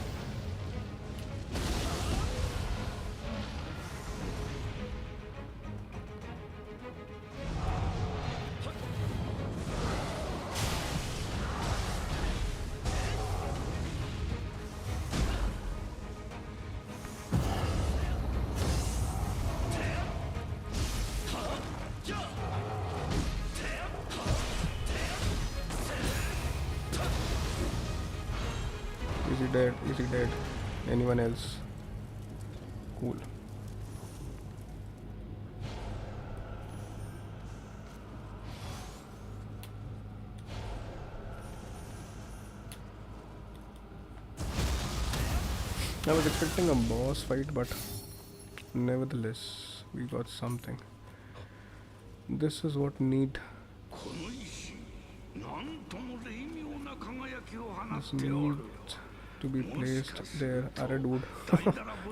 Is he dead? Is he dead? Anyone else? Cool. I was expecting a boss fight, but nevertheless, we got something. This is what need. This need to be placed there. Arre dude.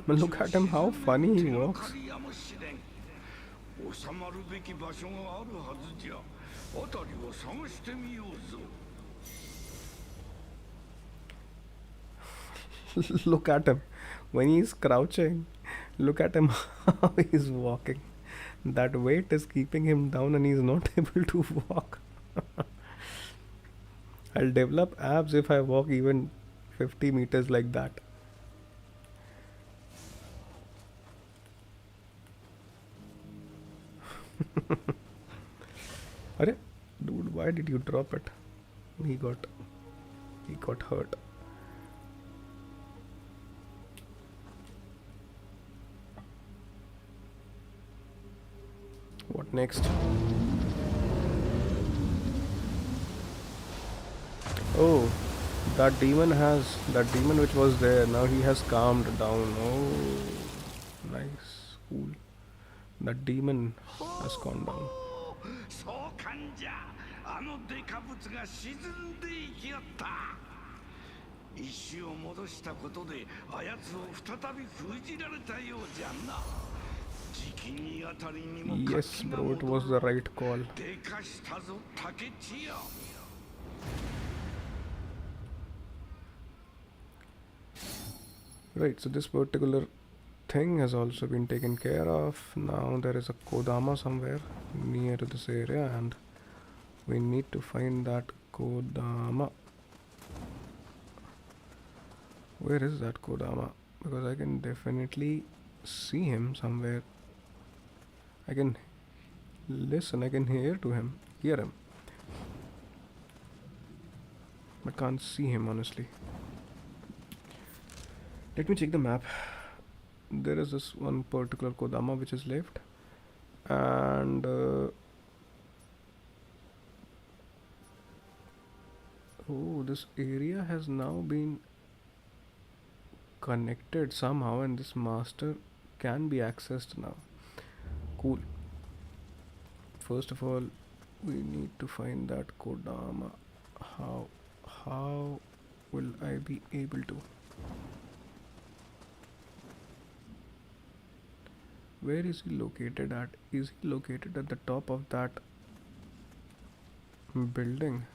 But look at him, how funny he walks. Look at him. When he's crouching, look at him how he's walking. That weight is keeping him down and he's not able to walk. I'll develop abs if I walk even 50 meters like that. Arre, dude, why did you drop it? He got hurt. What next? Oh, that demon which was there, now he has calmed down. Oh, nice, cool. That demon has gone down. Yes, bro, it was the right call. Right, so this particular thing has also been taken care of. Now there is a Kodama somewhere near to this area and we need to find that Kodama. Where is that Kodama? Because I can definitely see him somewhere. I can listen, I can hear him, but can't see him honestly. Let me check the map. There is this one particular Kodama which is left, and oh, this area has now been connected somehow, and this master can be accessed now. Cool. First of all, we need to find that Kodama. How? How will I be able to? Where is he located at? Is he located at the top of that building?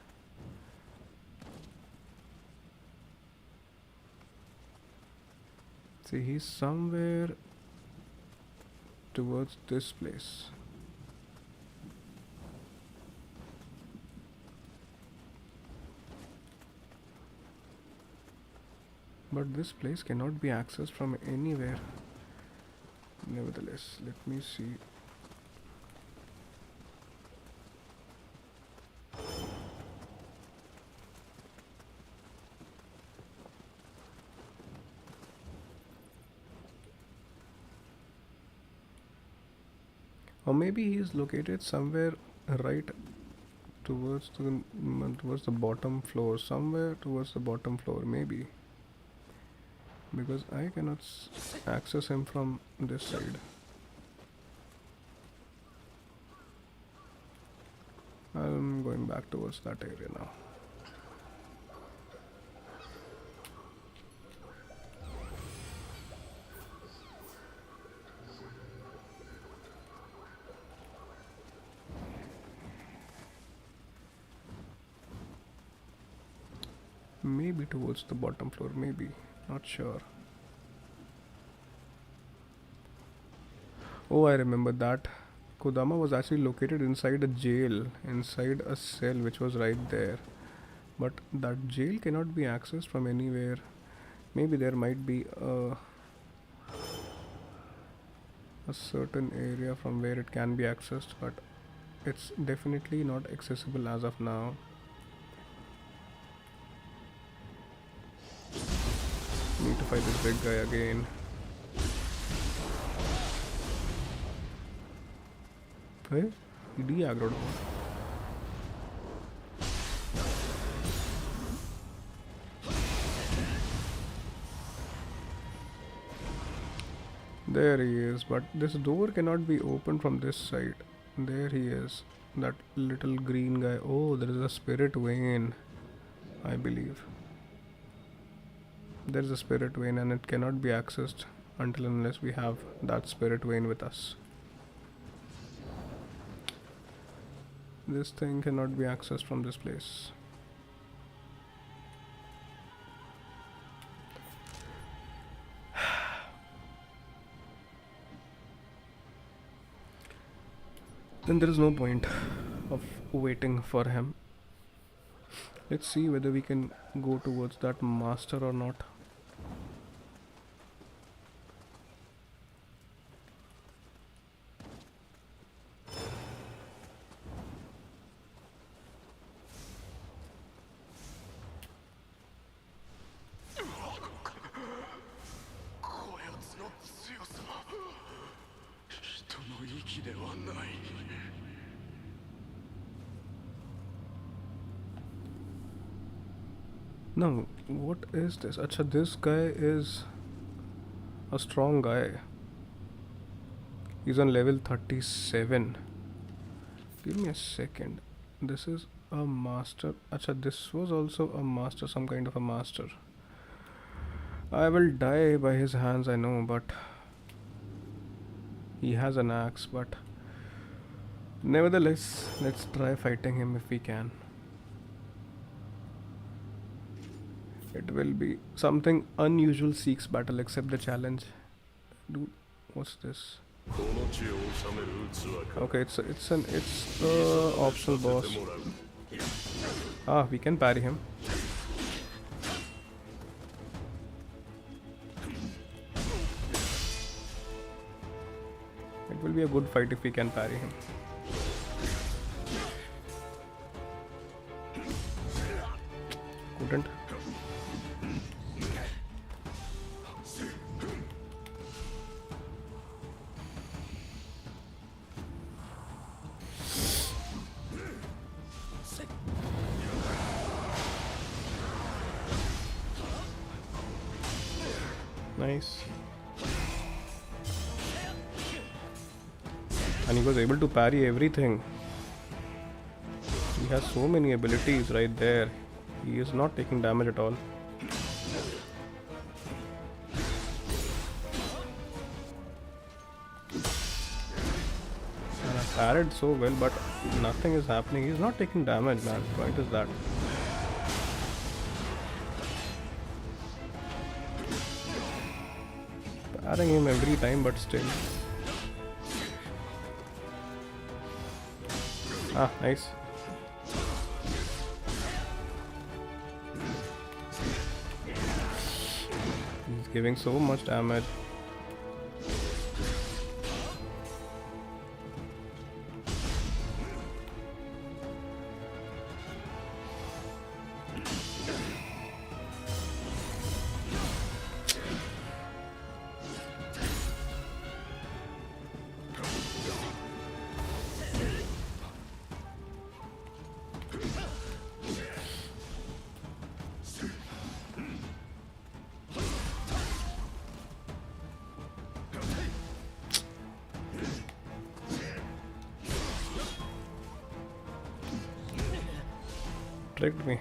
See, he's somewhere towards this place. But this place cannot be accessed from anywhere. Nevertheless, let me see. Or maybe he is located somewhere right towards the bottom floor. Somewhere towards the bottom floor, maybe. Because I cannot access him from this side. I'm going back towards that area now. Maybe towards the bottom floor, maybe. Not sure. Oh, I remember that. Kodama was actually located inside a jail, inside a cell which was right there. But that jail cannot be accessed from anywhere. Maybe there might be a certain area from where it can be accessed, but it's definitely not accessible as of now. Need to fight this big guy again. Hey, he de-aggroed. There he is, but this door cannot be opened from this side. There he is, that little green guy. Oh, there is a spirit vein, I believe. There is a spirit vein and it cannot be accessed until unless we have that spirit vein with us. This thing cannot be accessed from this place. Then there is no point of waiting for him. Let's see whether we can go towards that master or not. Now, what is this? Acha, this guy is a strong guy. He's on level 37. Give me a second. This is a master. Acha, this was also a master, some kind of a master. I will die by his hands, I know, but he has an axe, but nevertheless, let's try fighting him if we can. It will be something unusual. Seeks battle, accept the challenge. Dude, what's this? Okay, it's an optional boss. Ah, we can parry him. It will be a good fight if we can parry him. Couldn't. Nice. And he was able to parry everything. He has so many abilities right there. He is not taking damage at all. And I parried so well, but nothing is happening. He's not taking damage, man. What is that? Parrying him every time, but still. Ah, nice. He's giving so much damage. Tricked me.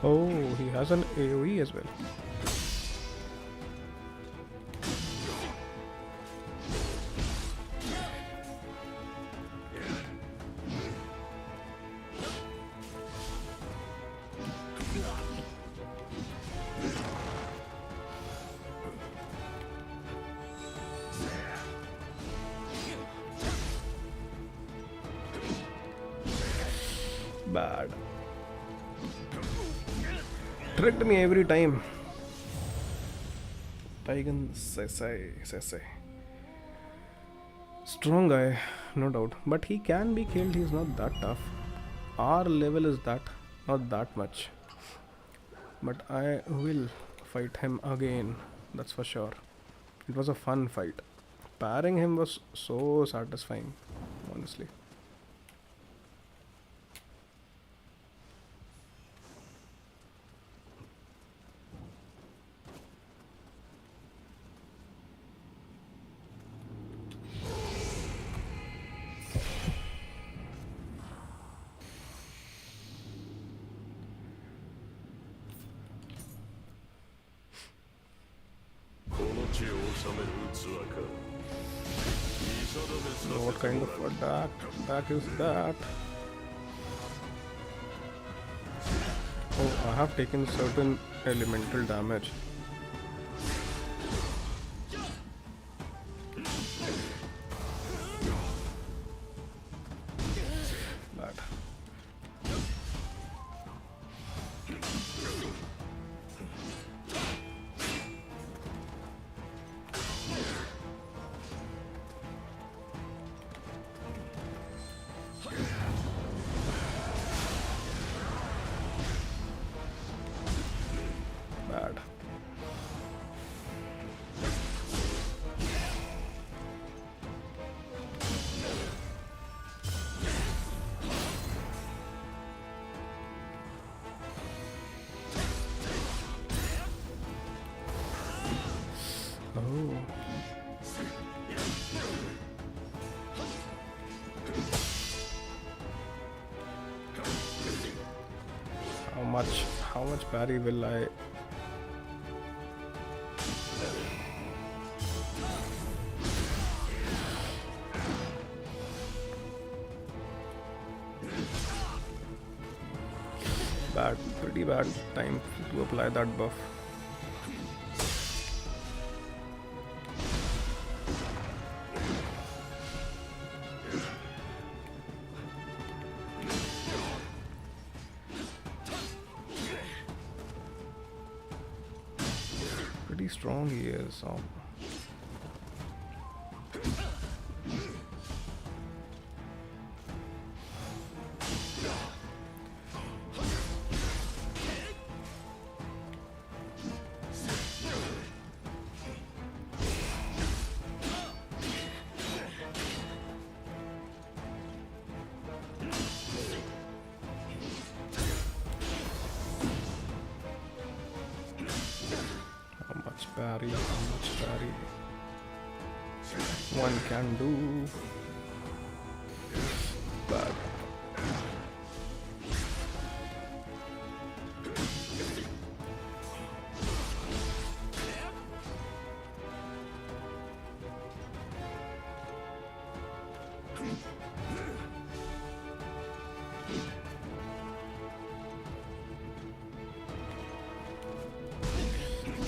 Oh, he has an AoE as well. Bad. Tricked me every time. Taigan Sesai. Strong guy, no doubt. But he can be killed, he's not that tough. Our level is that, not that much. But I will fight him again, that's for sure. It was a fun fight. Parrying him was so satisfying, honestly. What kind of attack is that? Oh, I have taken certain elemental damage. Bad. Bad. Oh. How much parry will I? Bad, pretty bad time to apply that buff. Pretty strong he is. Parry, how much parry one can do. Bad.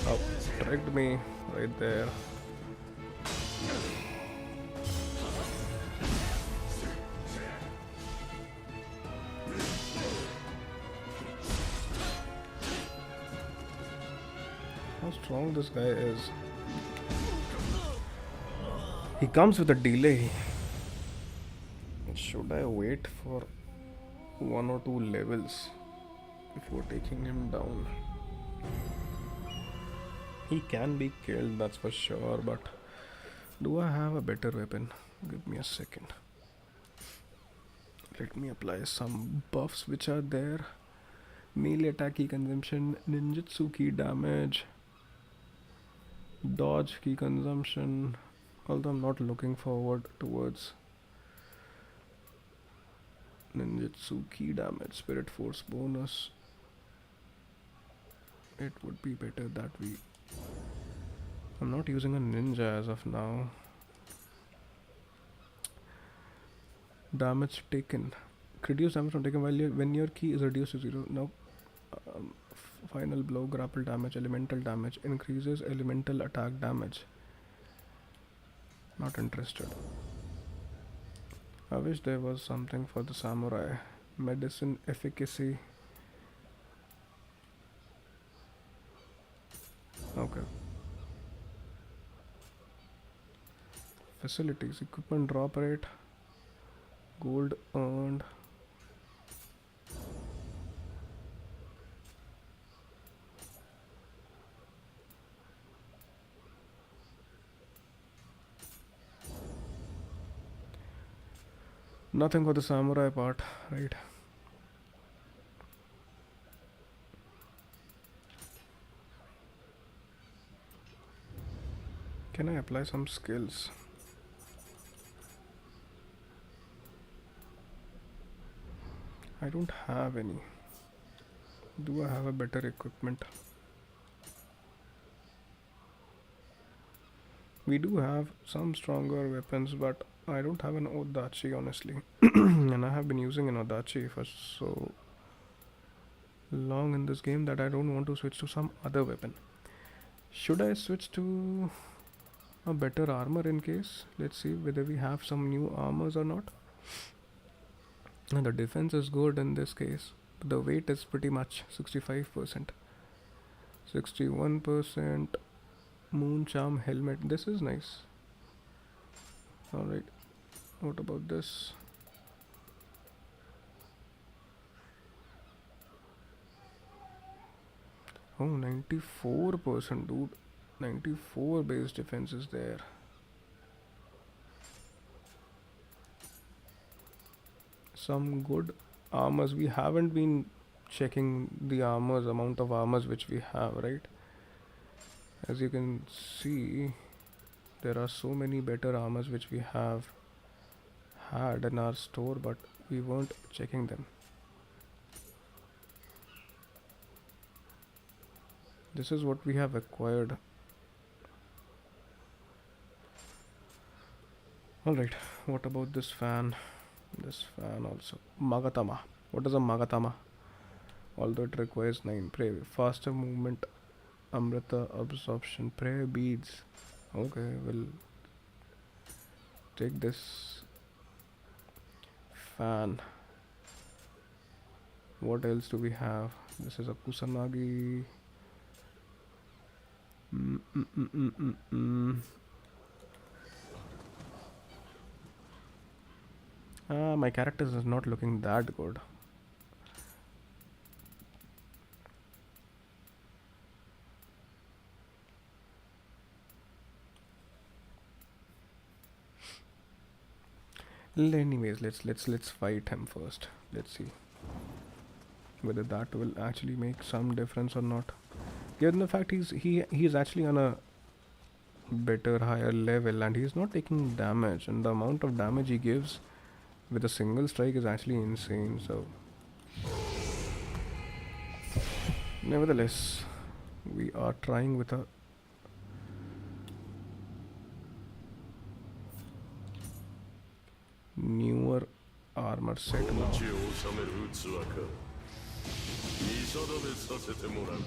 Oh, tricked me right there. How strong this guy is. He comes with a delay. Should I wait for 1 or 2 levels before taking him down? He can be killed, that's for sure, but do I have a better weapon? Give me a second. Let me apply some buffs which are there. Melee attack key consumption, ninjutsu key damage, dodge key consumption. Although I'm not looking forward towards ninjutsu key damage, spirit force bonus. It would be better that I'm not using a ninja as of now. Damage taken. Reduce damage from taken when your key is reduced to 0. Now, final blow, grapple damage, elemental damage. Increases elemental attack damage. Not interested. I wish there was something for the samurai. Medicine efficacy. Okay. Facilities, equipment drop rate, gold earned. Nothing for the samurai part, right? Can I apply some skills? I don't have any. Do I have a better equipment? We do have some stronger weapons, but I don't have an Odachi honestly. And I have been using an Odachi for so long in this game that I don't want to switch to some other weapon. Should I switch to a better armor in case? Let's see whether we have some new armors or not. And the defense is good in this case. The weight is pretty much 65%. 61%. Moon charm helmet. This is nice. Alright. What about this? Oh, 94%, dude. 94 base defense is there. Some good armors. We haven't been checking the armors, amount of armors which we have, right? As you can see, there are so many better armors which we have had in our store, but we weren't checking them. This is what we have acquired. Alright, what about this fan? This fan also. Magatama. What is a Magatama? Although it requires 9 prayer. Faster movement. Amrita absorption. Prayer beads. Okay, we'll take this fan. What else do we have? This is a Kusanagi. My character is not looking that good. Anyways, let's fight him first. Let's see whether that will actually make some difference or not. Given the fact he's actually on a better higher level and he's not taking damage, and the amount of damage he gives with a single strike is actually insane. So nevertheless, we are trying with a newer armor set now. 命を治める器か見定めさせてもらう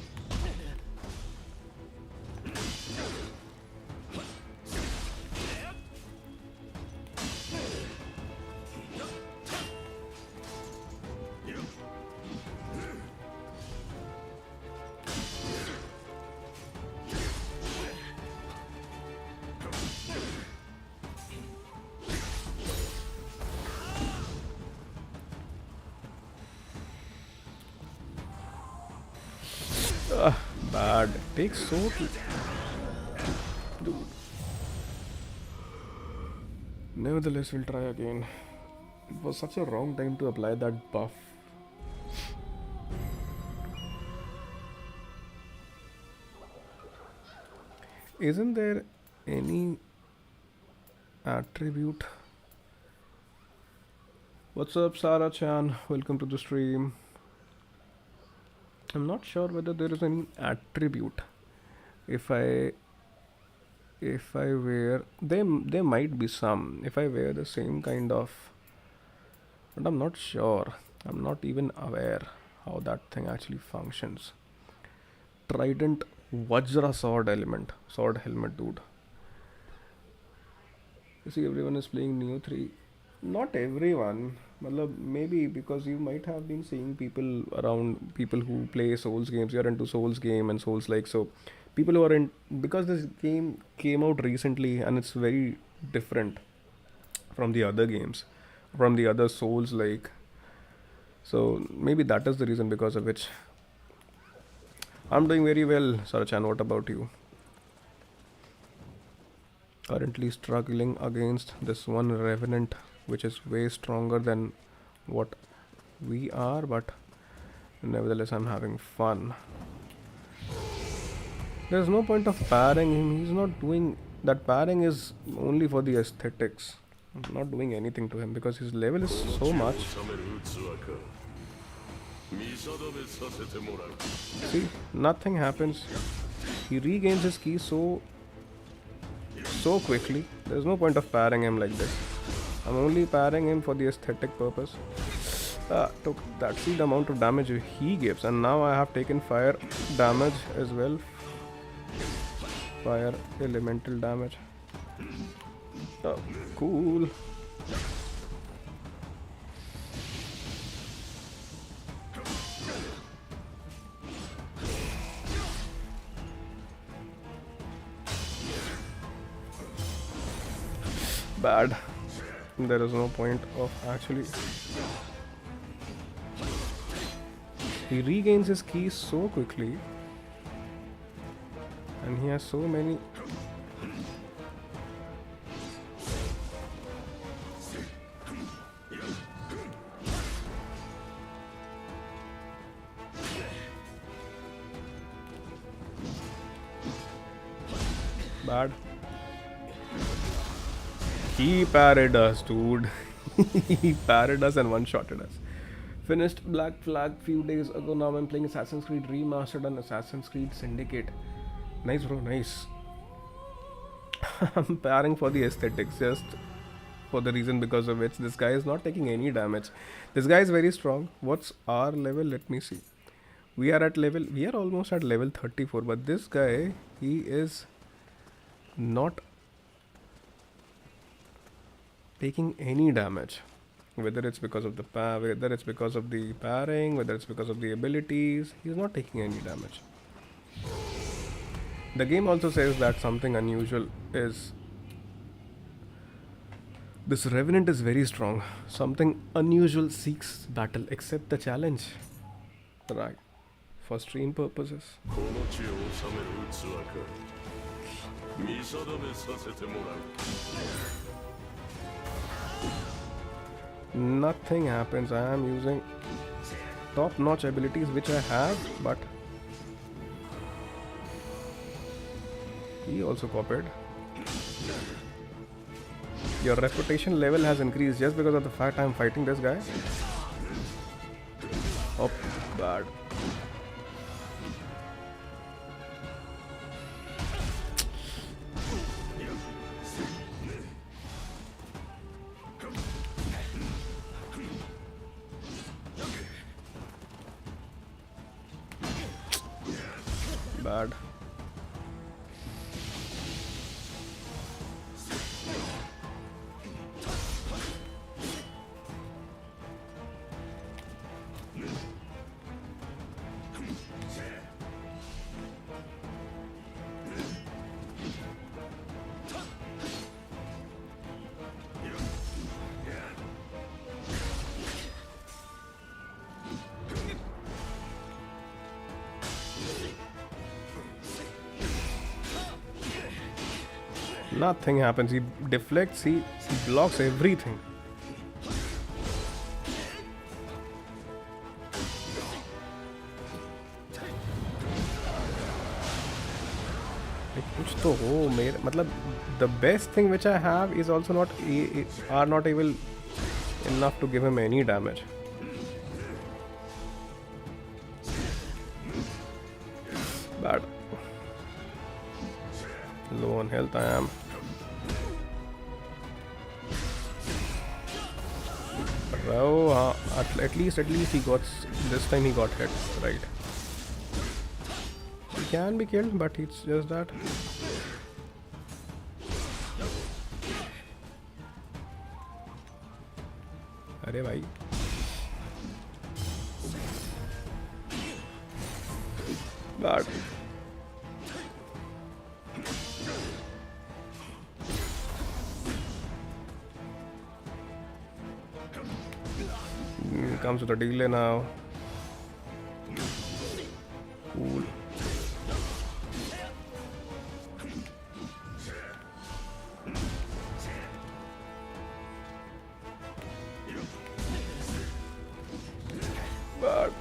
Bad. Takes so dude. Nevertheless, we'll try again. It was such a wrong time to apply that buff. Isn't there any attribute? What's up, Sarah Chan? Welcome to the stream. I'm not sure whether there is any attribute. If I wear, there might be some. If I wear the same kind of, but I'm not sure. I'm not even aware how that thing actually functions. Trident Vajra sword helmet, dude. You see, everyone is playing Nioh 3. Not everyone. Maybe because you might have been seeing people around, people who play Souls games. You're into Souls game and Souls like, so people who are in, because this game came out recently and it's very different from the other games, from the other Souls like. So maybe that is the reason because of which I'm doing very well. Sarachan, what about you? Currently struggling against this one revenant, which is way stronger than what we are, but nevertheless I'm having fun. There's no point of parrying him. He's not doing that. Parrying is only for the aesthetics. I'm not doing anything to him because his level is so much. See, nothing happens. He regains his key so quickly. There's no point of parrying him like this. I'm only parrying him for the aesthetic purpose. Took that. See the amount of damage he gives, and now I have taken fire damage as well. Fire elemental damage. Oh, cool. Bad. There is no point of actually. He regains his keys so quickly, and he has so many. Bad. He parried us, dude. He parried us and one-shotted us. Finished Black Flag few days ago. Now I'm playing Assassin's Creed Remastered and Assassin's Creed Syndicate. Nice, bro, nice. I'm parrying for the aesthetics, just for the reason because of which this guy is not taking any damage. This guy is very strong. What's our level? Let me see. We are almost at level 34, but this guy, he is not taking any damage, whether it's because of the whether it's because of the parrying, whether it's because of the abilities. He's not taking any damage. The game also says that something unusual is this revenant is very strong. Something unusual seeks battle. Accept the challenge. Right. For stream purposes. この地を治める器か。見定めさせてもらう。 Nothing happens. I am using top-notch abilities which I have, but he also copied. Your reputation level has increased just because of the fact I am fighting this guy. Oh, bad. Bad. Nothing happens. He deflects, he blocks everything. कुछ तो हो मेरे मतलब the best thing which I have is also not are not able enough to give him any damage. Bad. Low on health I am. Oh, at least he got this time he got hit, right? He can be killed, but it's just that. अरे भाई bad. Comes with a delay now. Cool. But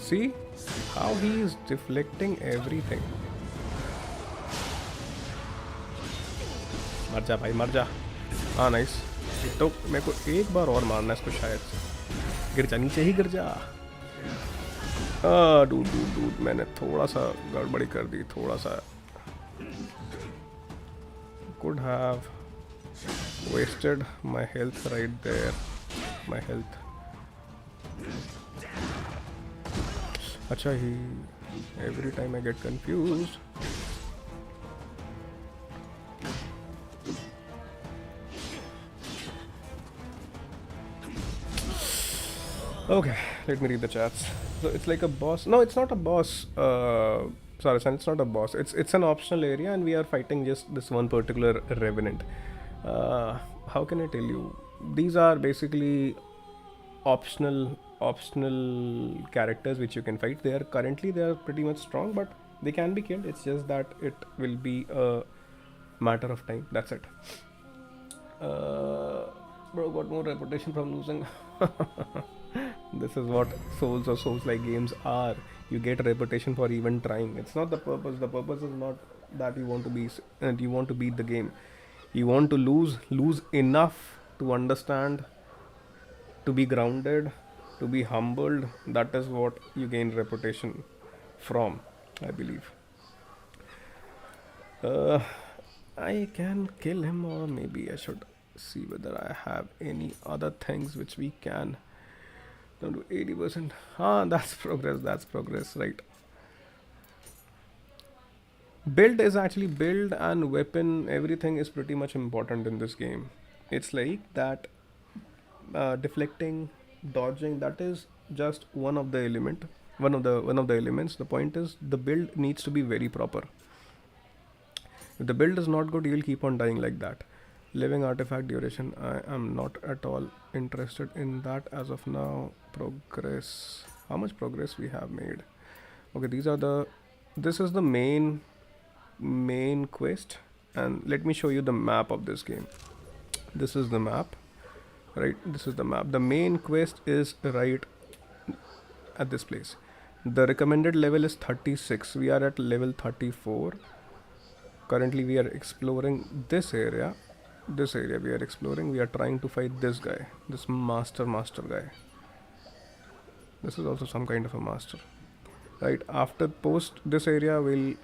see how he is deflecting everything. मर जा भाई मर जा. हाँ nice. तो मेरे को एक बार और मारना है इसको शायद से. गिर जा नीचे ही गिर जा. डूड मैंने थोड़ा सा गड़बड़ी कर दी. थोड़ा सा could have wasted my health right there. My health. Acha, every time I get confused. Okay, let me read the chats. So it's like a boss. No, it's not a boss. Sorry, son, it's not a boss. It's an optional area, and we are fighting just this one particular revenant. How can I tell you? These are basically optional characters which you can fight. They are pretty much strong, but they can be killed. It's just that it will be a matter of time. That's it. Bro got more reputation from losing. This is what Souls or Souls-like games are. You get a reputation for even trying. It's not the purpose. The purpose is not that you want to be and you want to beat the game. You want to lose enough to understand, to be grounded, to be humbled. That is what you gain reputation from, I believe. I can kill him, or maybe I should see whether I have any other things which we can Down to 80%. Ah, that's progress. That's progress, right? Build is actually build and weapon. Everything is pretty much important in this game. It's like that deflecting, dodging. That is just one of the element. One of the elements. The point is the build needs to be very proper. If the build is not good, you'll keep on dying like that. Living artifact duration. I am not at all interested in that as of now. Progress. How much progress we have made? Okay, these are the. This is the main quest, and let me show you the map of this game. This is the map, right? This is the map. The main quest is right at this place. The recommended level is 36. We are at level 34. Currently we are exploring this area. This area we are exploring. We are trying to fight this guy, this master guy. This is also some kind of a master, right? After post this area we'll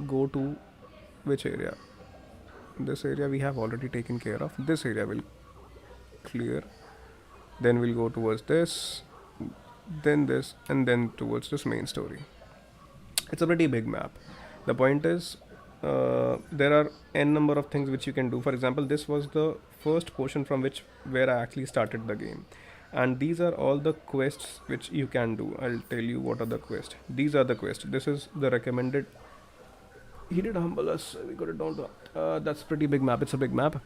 go to which area? This area we have already taken care of. This area will clear. Then we'll go towards this, then this, and then towards this main story. It's a pretty big map. The point is, there are n number of things which you can do. For example, this was the first portion from where I actually started the game, and these are all the quests which you can do. I'll tell you what are the quests. These are the quests. This is the recommended. He did humble us. We got it down to. That's pretty big map. It's a big map.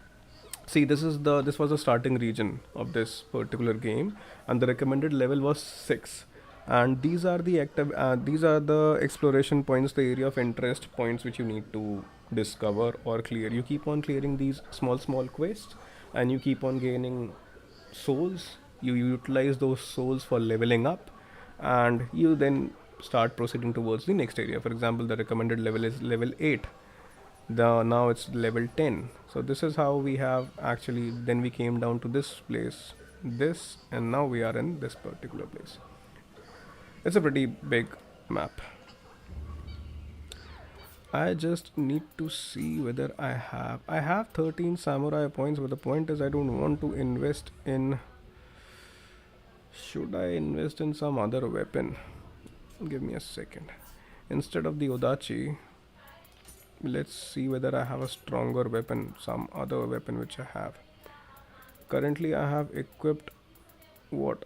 See, this was the starting region of this particular game, and the recommended level was 6. And these are the active. These are the exploration points, the area of interest points which you need to discover or clear. You keep on clearing these small quests, and you keep on gaining souls. You utilize those souls for leveling up, and you then start proceeding towards the next area. For example, the recommended level is level 8. Now it's level 10. So this is how we have actually. Then we came down to this place, this, and now we are in this particular place. It's a pretty big map. I just need to see whether I have 13 samurai points, but the point is I don't want to invest in. Should I invest in some other weapon? Give me a second. Instead of the Odachi, let's see whether I have a stronger weapon, some other weapon which I have. Currently I have equipped what?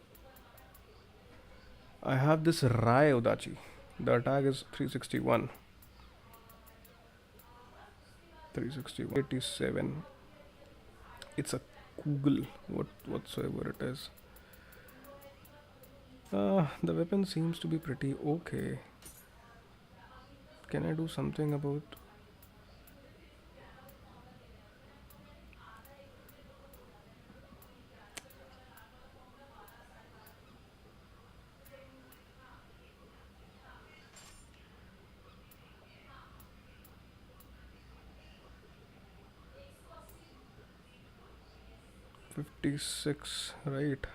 I have this Rai Odachi. The attack is 361. 87. It's a Kugel, whatsoever it is. The weapon seems to be pretty okay. Can I do something about? $56, right?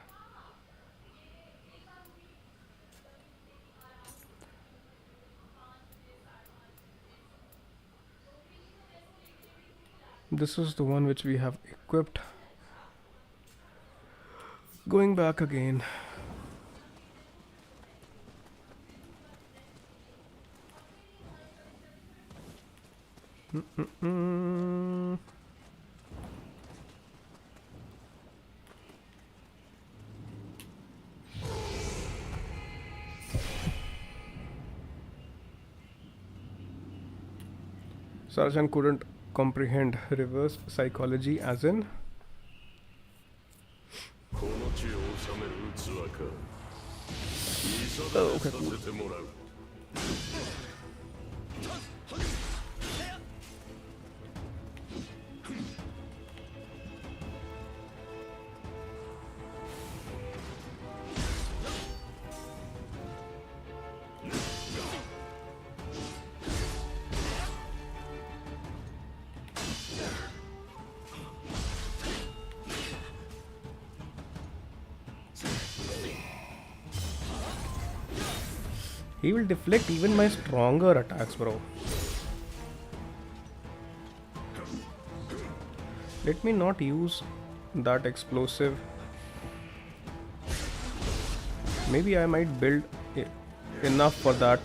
This is the one which we have equipped. Going back again. Sarjan couldn't comprehend reverse psychology as in okay, cool. He will deflect even my stronger attacks, bro. Let me not use that explosive. Maybe I might build enough for that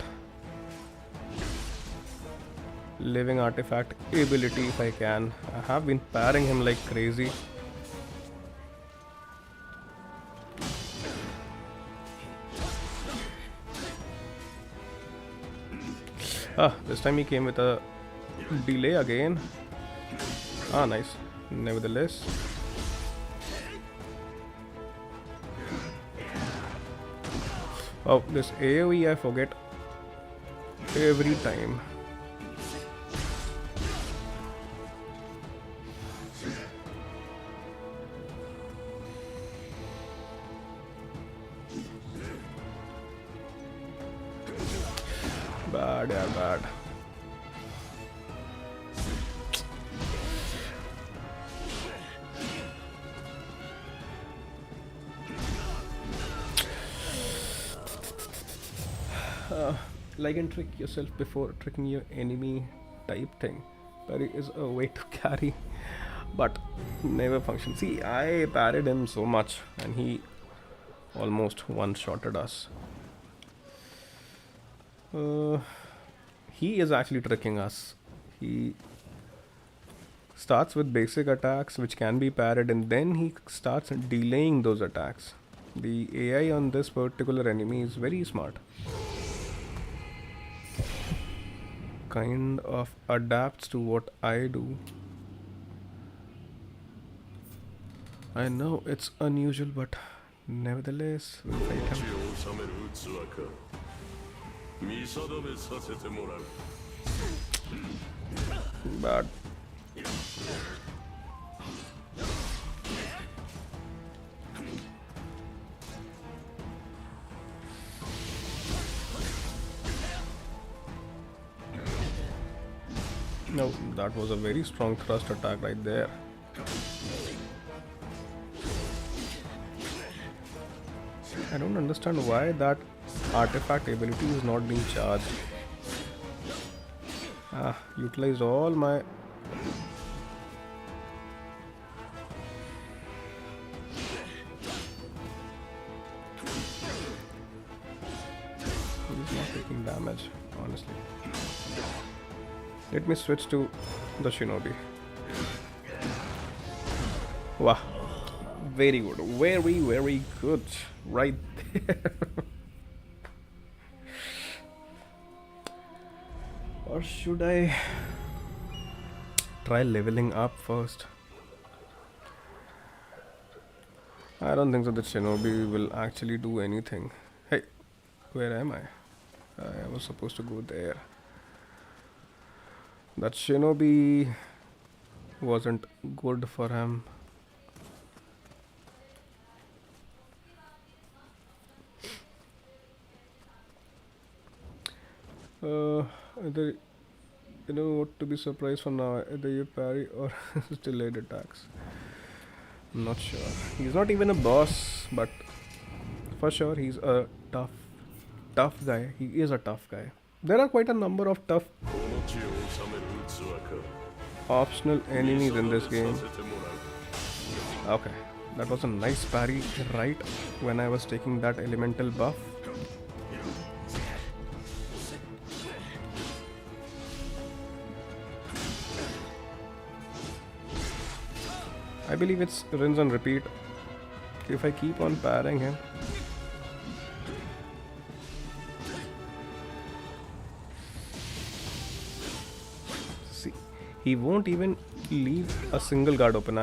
living artifact ability if I can. I have been parrying him like crazy. This time he came with a delay again. Nice. Nevertheless. Oh, this AoE I forget every time. Bad, yeah, bad. Like and trick yourself before tricking your enemy type thing. Parry is a way to carry, but never function. See, I parried him so much and he almost one-shotted us. He is actually tricking us. He starts with basic attacks which can be parried and then he starts delaying those attacks. The AI on this particular enemy is very smart. Kind of adapts to what I do. I know it's unusual, but nevertheless, we'll fight him. Bad. No, that was a very strong thrust attack right there. I don't understand why that artifact ability is not being charged. Utilized all my... He's not taking damage, honestly. Let me switch to the Shinobi. Wow. Very good. Very, very good. Right there. Or should I try leveling up first? I don't think so that Shinobi will actually do anything. Hey, where am I? I was supposed to go there. That Shinobi wasn't good for him. Either you know what to be surprised for now. Either you parry or delayed attacks. I'm not sure. He's not even a boss, but for sure he's a tough guy. He is a tough guy. There are quite a number of tough optional enemies in this game. Okay, that was a nice parry right when I was taking that elemental buff. I believe it's rinse and repeat. If I keep on parrying him. See, he won't even leave a single guard open.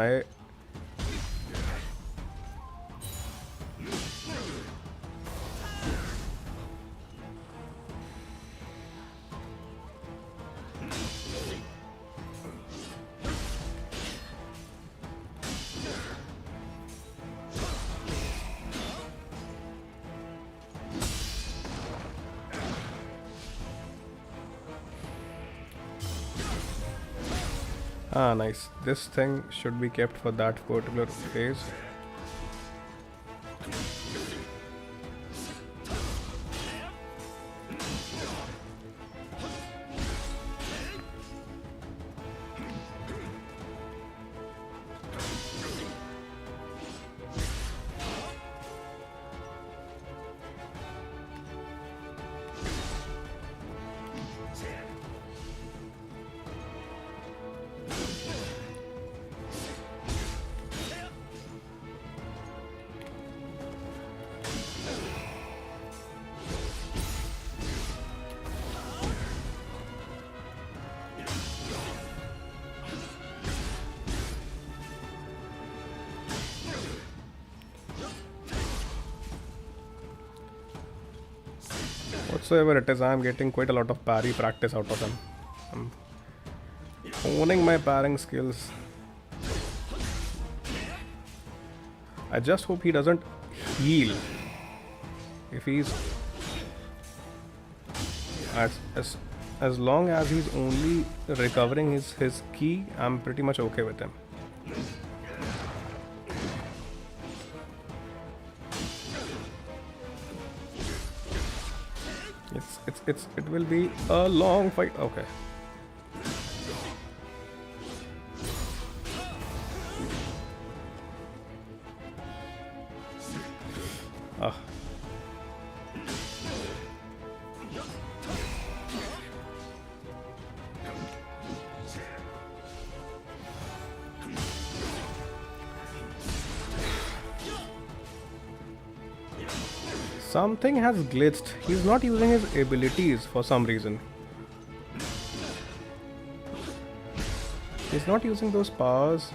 Nice. This thing should be kept for that particular phase. Whatsoever it is, I am getting quite a lot of parry practice out of him. I'm honing my parrying skills. I just hope he doesn't heal. If he's as long as he's only recovering his ki, I'm pretty much okay with him. It will be a long fight. Okay. Ah. Something has glitched. He's not using his abilities for some reason. He's not using those powers.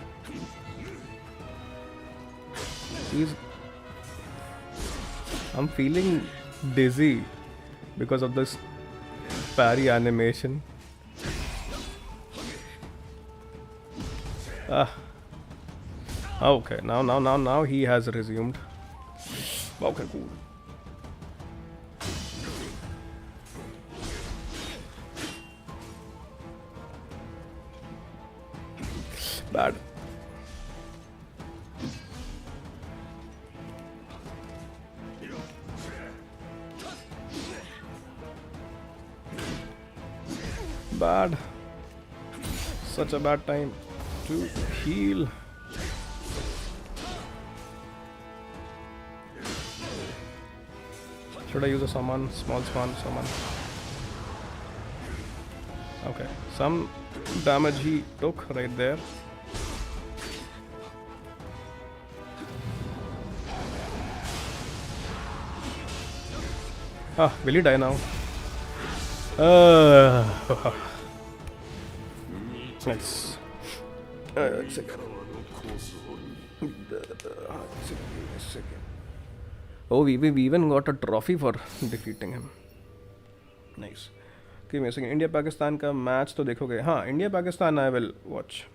I'm feeling dizzy because of this parry animation. Ah. Okay, now he has resumed. Okay, cool. Bad. Bad. Such a bad time to heal. Should I use a summon? Small summon. Okay. Some damage he took right there. Ah, will he die now? Nice. Second. Oh, we even got a trophy for defeating him. Nice. Give me a second. India Pakistan का match तो देखोगे? हाँ, India Pakistan I will watch.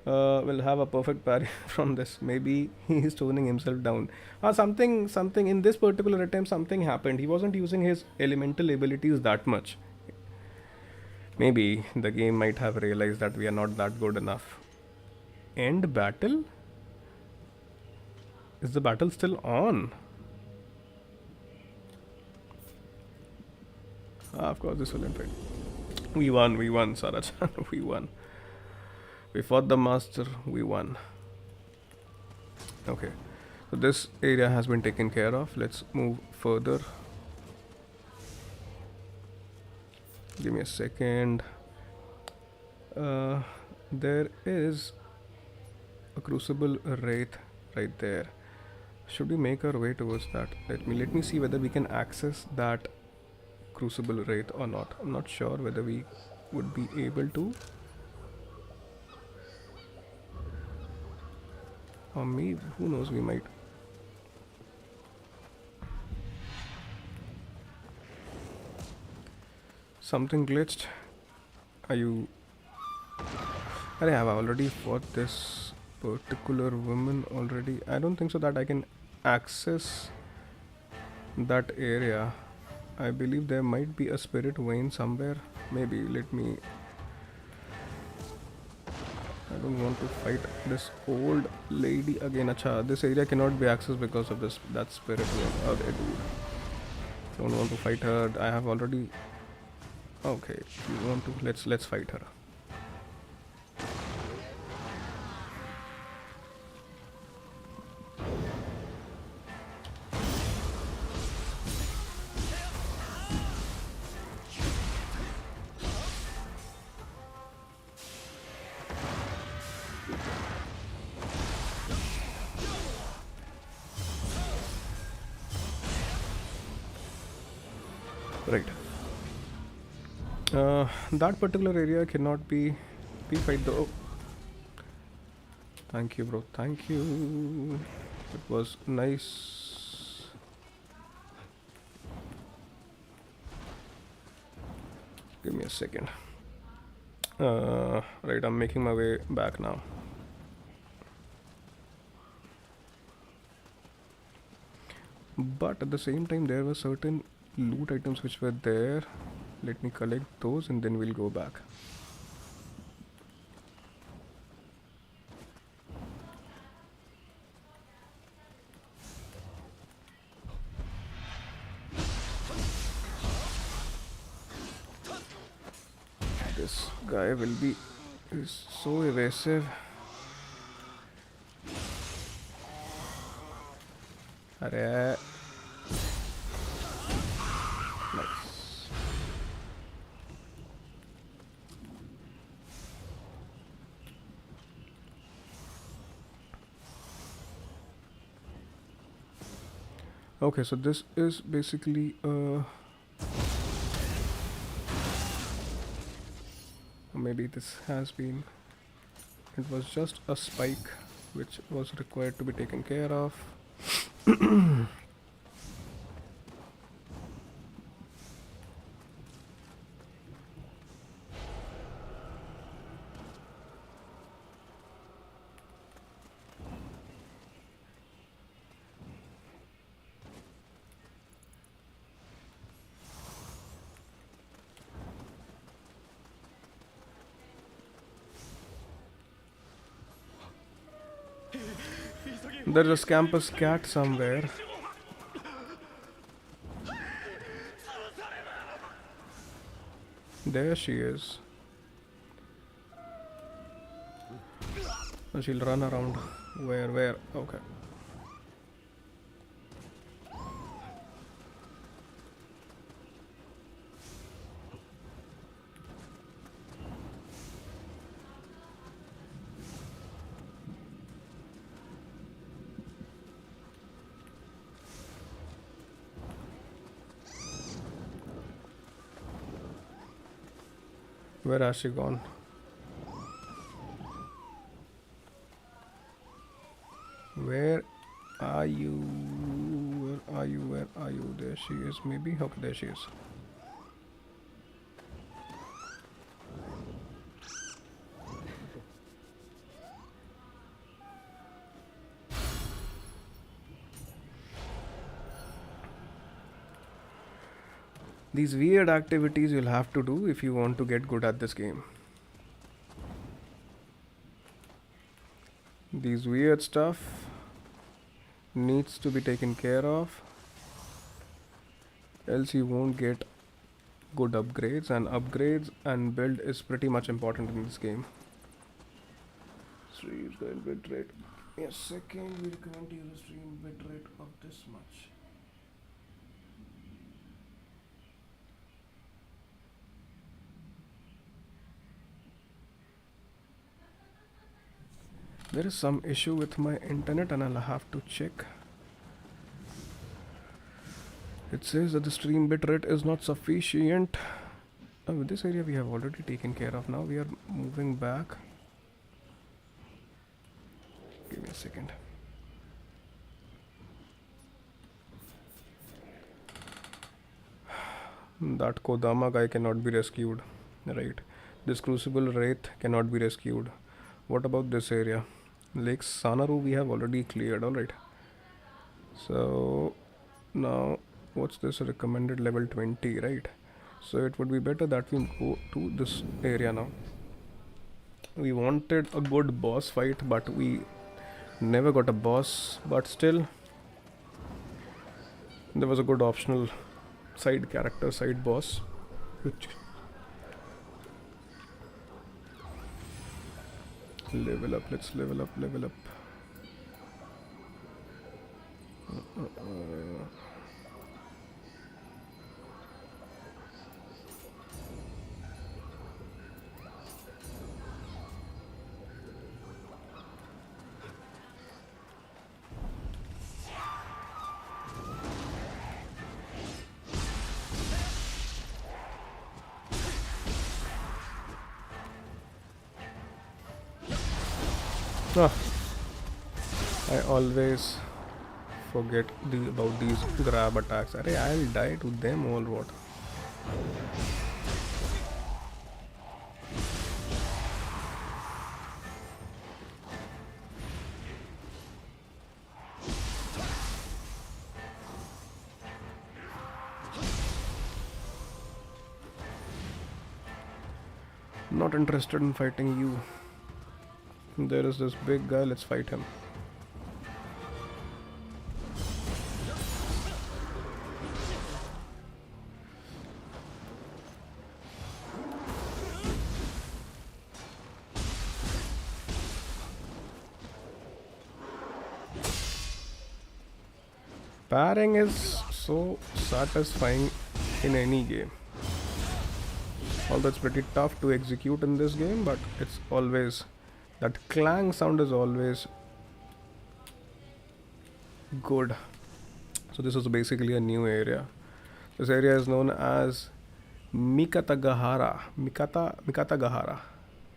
Will have a perfect parry from this. Maybe he is toning himself down. Something in this particular attempt, something happened. He wasn't using his elemental abilities that much. Maybe the game might have realized that we are not that good enough. End battle? Is the battle still on? Of course, this will end. We won, Sarachan. We won. We fought the master, we won. Okay, so this area has been taken care of. Let's move further. Give me a second. There is a Crucible Wraith right there. Should we make our way towards that? Let me see whether we can access that Crucible Wraith or not. I'm not sure whether we would be able to. Or maybe, who knows, we might. Something glitched. Are you... I have already fought this particular woman already. I don't think so that I can access that area. I believe there might be a spirit vein somewhere. Maybe, let me... I don't want to fight this old lady again. Acha, this area cannot be accessed because of that spirit vein. Okay, dude. Don't want to fight her. I have already... Okay, you want to... Let's fight her. Right. That particular area cannot be fight though. Thank you, bro. Thank you. It was nice. Give me a second. Right, I'm making my way back now. But at the same time, there were certain loot items which were there. Let me collect those and then we'll go back. This guy will be is so evasive. Arey. Nice. Okay, so this is basically maybe this has been, it was just a spike which was required to be taken care of. There's a campus cat somewhere. There she is. She'll run around. Where? Okay. Where has she gone? Where are you? Where are you? There she is, maybe? Okay, there she is. These weird activities you'll have to do if you want to get good at this game. These weird stuff needs to be taken care of, else you won't get good upgrades, and build is pretty much important in this game. Stream bitrate. A second, we can't use a stream bitrate of this much. There is some issue with my internet and I'll have to check. It says that the stream bitrate is not sufficient. With this area we have already taken care of. Now we are moving back. Give me a second. That Kodama guy cannot be rescued. Right. This Crucible Wraith cannot be rescued. What about this area? Lake Sanaru we have already cleared, alright. So now what's this recommended level 20, right? So it would be better that we go to this area now. We wanted a good boss fight, but we never got a boss, but still there was a good optional side character, side boss, which level up, let's level up. I always forget about these grab attacks. Arey, I'll die to them or what? Not interested in fighting you. There is this big guy, let's fight him. Parrying is so satisfying in any game. Although it's pretty tough to execute in this game, but it's always, that clang sound is always good. So this is basically a new area. This area is known as Mikatagahara.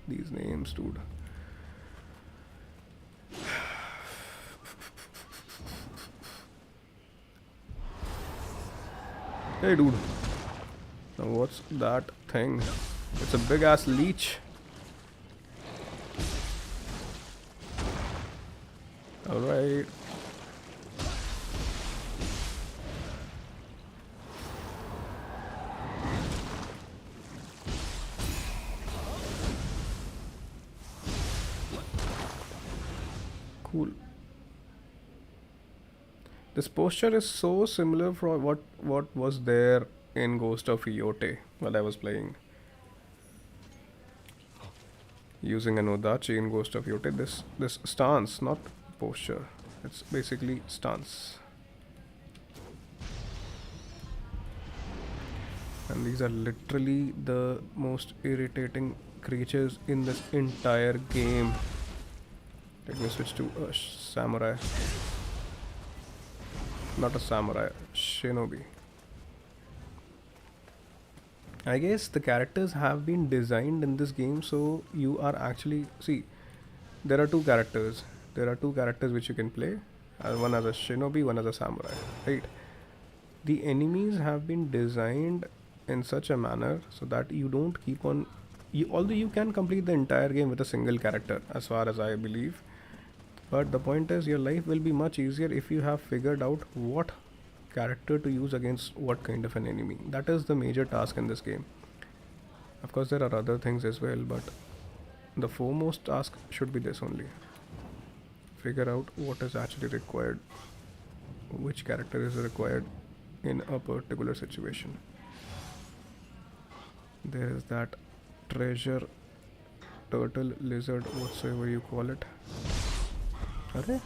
These names, dude. Hey, dude. Now what's that thing? It's a big ass leech. Alright. Cool. This posture is so similar from what was there in Ghost of Iote while I was playing. Using an Odachi in Ghost of Iote, this stance, not posture, it's basically stance. And these are literally the most irritating creatures in this entire game. Let me switch to a samurai. Not a samurai, shinobi. I guess the characters have been designed in this game so you are actually, see, there are two characters. There are two characters which you can play. One as a shinobi, one as a samurai, right? The enemies have been designed in such a manner so that you don't keep on, although you can complete the entire game with a single character as far as I believe, but the point is your life will be much easier if you have figured out what character to use against what kind of an enemy. That is the major task in this game. Of course there are other things as well, but the foremost task should be this only. Figure out what is actually required, which character is required in a particular situation. There is that treasure, turtle, lizard, whatsoever you call it. Arre?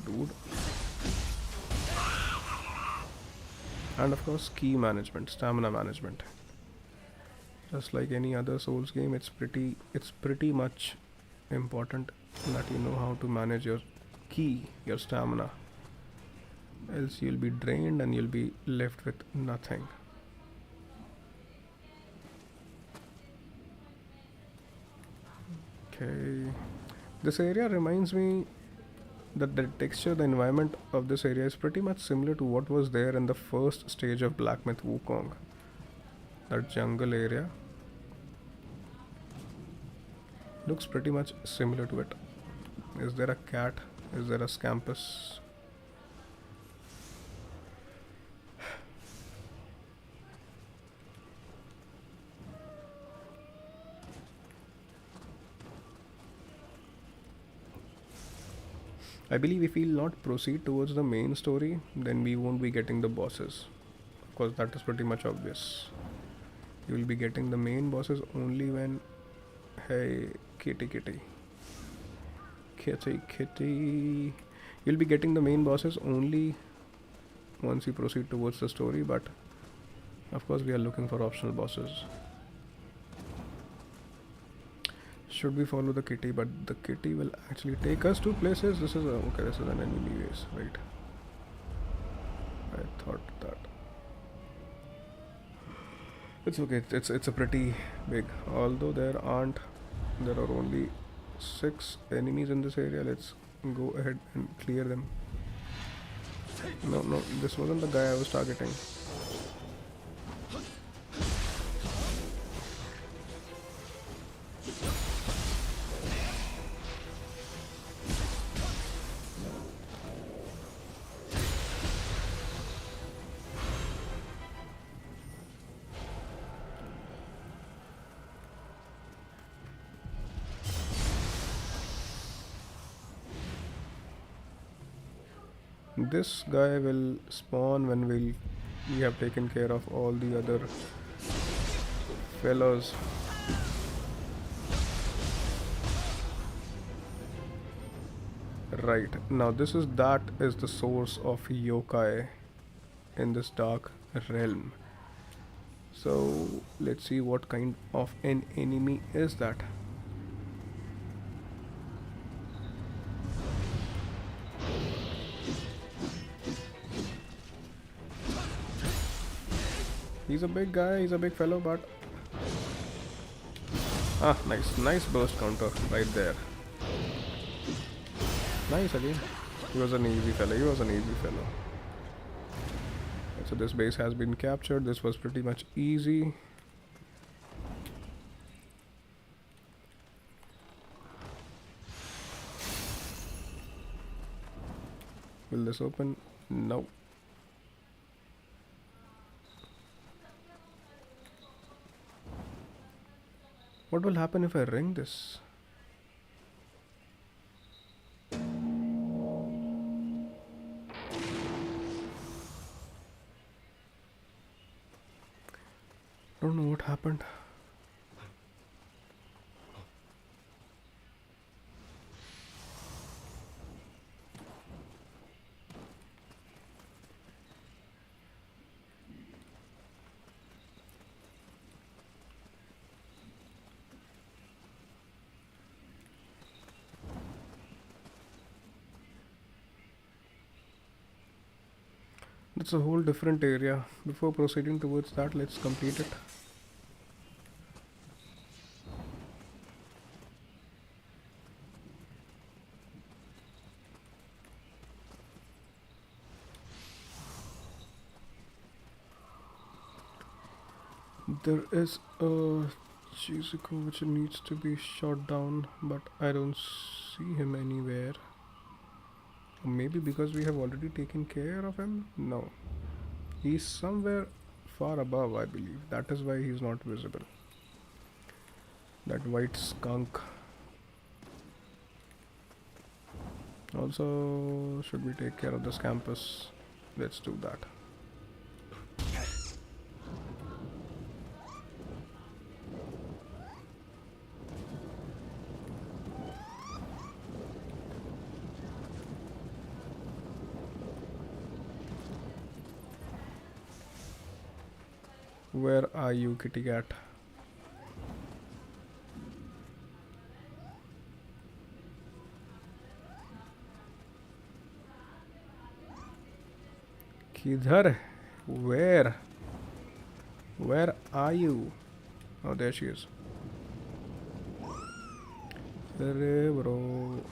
Dude. And of course ki management, stamina management. Just like any other Souls game, it's pretty much important that you know how to manage your ki, your stamina. Else you'll be drained and you'll be left with nothing. Okay, this area reminds me that the texture, the environment of this area is pretty much similar to what was there in the first stage of Black Myth Wukong. That jungle area looks pretty much similar to it. Is there a cat? Is there a scampus? I believe if we'll not proceed towards the main story, then we won't be getting the bosses. Of course, that is pretty much obvious. You will be getting the main bosses only when... Hey, kitty. You'll be getting the main bosses only once you proceed towards the story, but of course we are looking for optional bosses. Should we follow the kitty? But the kitty will actually take us to places. This is an enemy base, right? I thought that. It's okay. It's a pretty big. Although there are only 6 enemies in this area. Let's go ahead and clear them. No, this wasn't the guy I was targeting. This guy will spawn when we have taken care of all the other fellows. Right, now this is that is the source of yokai in this dark realm. So let's see what kind of an enemy is that. He's a big guy, he's a big fellow, but nice burst counter right there. Nice again. He was an easy fellow. He was an easy fellow. So this base has been captured. This was pretty much easy. Will this open? No. What will happen if I ring this? Don't know what happened. That's a whole different area. Before proceeding towards that, let's complete it. There is a Shizuku which needs to be shot down, but I don't see him anywhere. Maybe because we have already taken care of him? No. He's somewhere far above, I believe. That is why he's not visible. That white skunk. Also, should we take care of this campus? Let's do that. Where are you, kitty cat? Kidhar? Where? Where are you? Oh, there she is. Arre bro.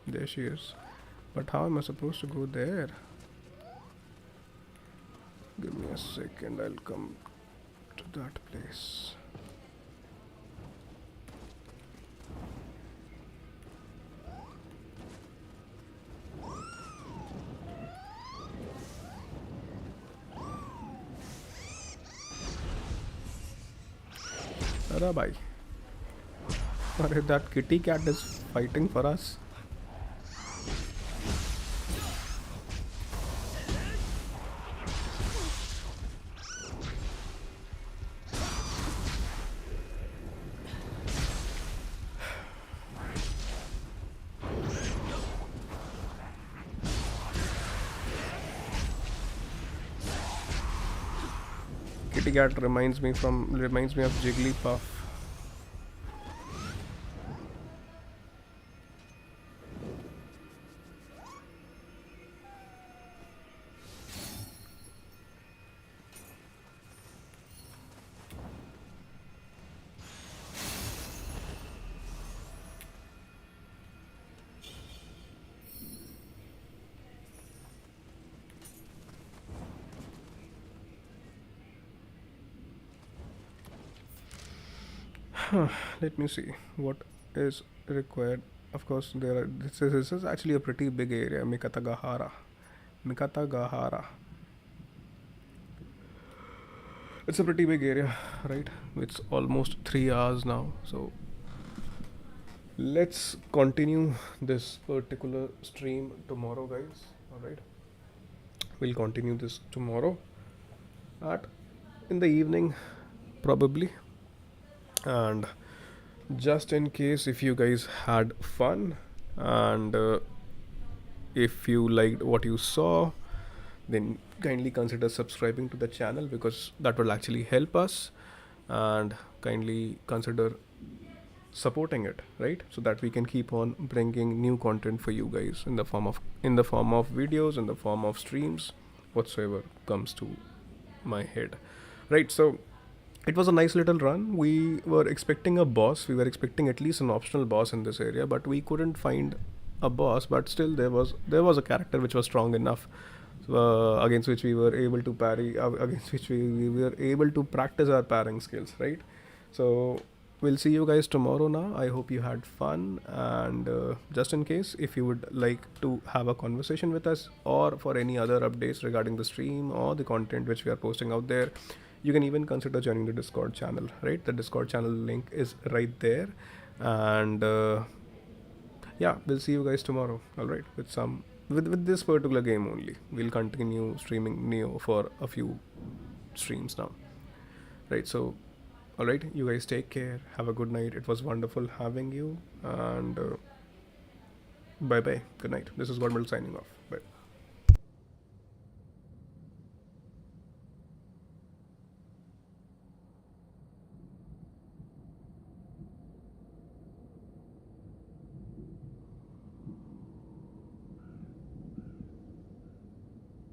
There she is. But how am I supposed to go there? Give me a second, I'll come to that place. Arre bhai. Arre, that kitty cat is fighting for us. Kitty cat reminds me of Jigglypuff. Let me see what is required. Of course, this is actually a pretty big area, Mikatagahara. Mikatagahara. It's a pretty big area, right? It's almost 3 hours now. So let's continue this particular stream tomorrow, guys. All right. We'll continue this tomorrow at in the evening, probably. And just in case if you guys had fun and if you liked what you saw, then kindly consider subscribing to the channel because that will actually help us, and kindly consider supporting it, right? So that we can keep on bringing new content for you guys in the form of videos, in the form of streams, whatsoever comes to my head, right? So it was a nice little run. We were expecting a boss. We were expecting at least an optional boss in this area, but we couldn't find a boss. But still, there was a character which was strong enough, against which we were able to parry, against which we were able to practice our parrying skills, right? So we'll see you guys tomorrow. Now I hope you had fun, and just in case if you would like to have a conversation with us or for any other updates regarding the stream or the content which we are posting out there, you can even consider joining the Discord channel, right? The Discord channel link is right there. And yeah, we'll see you guys tomorrow. All right, with this particular game only. We'll continue streaming Nioh for a few streams now, right? So all right, you guys take care, have a good night. It was wonderful having you, and bye bye, good night. This is GoDMetal's signing off. Bye.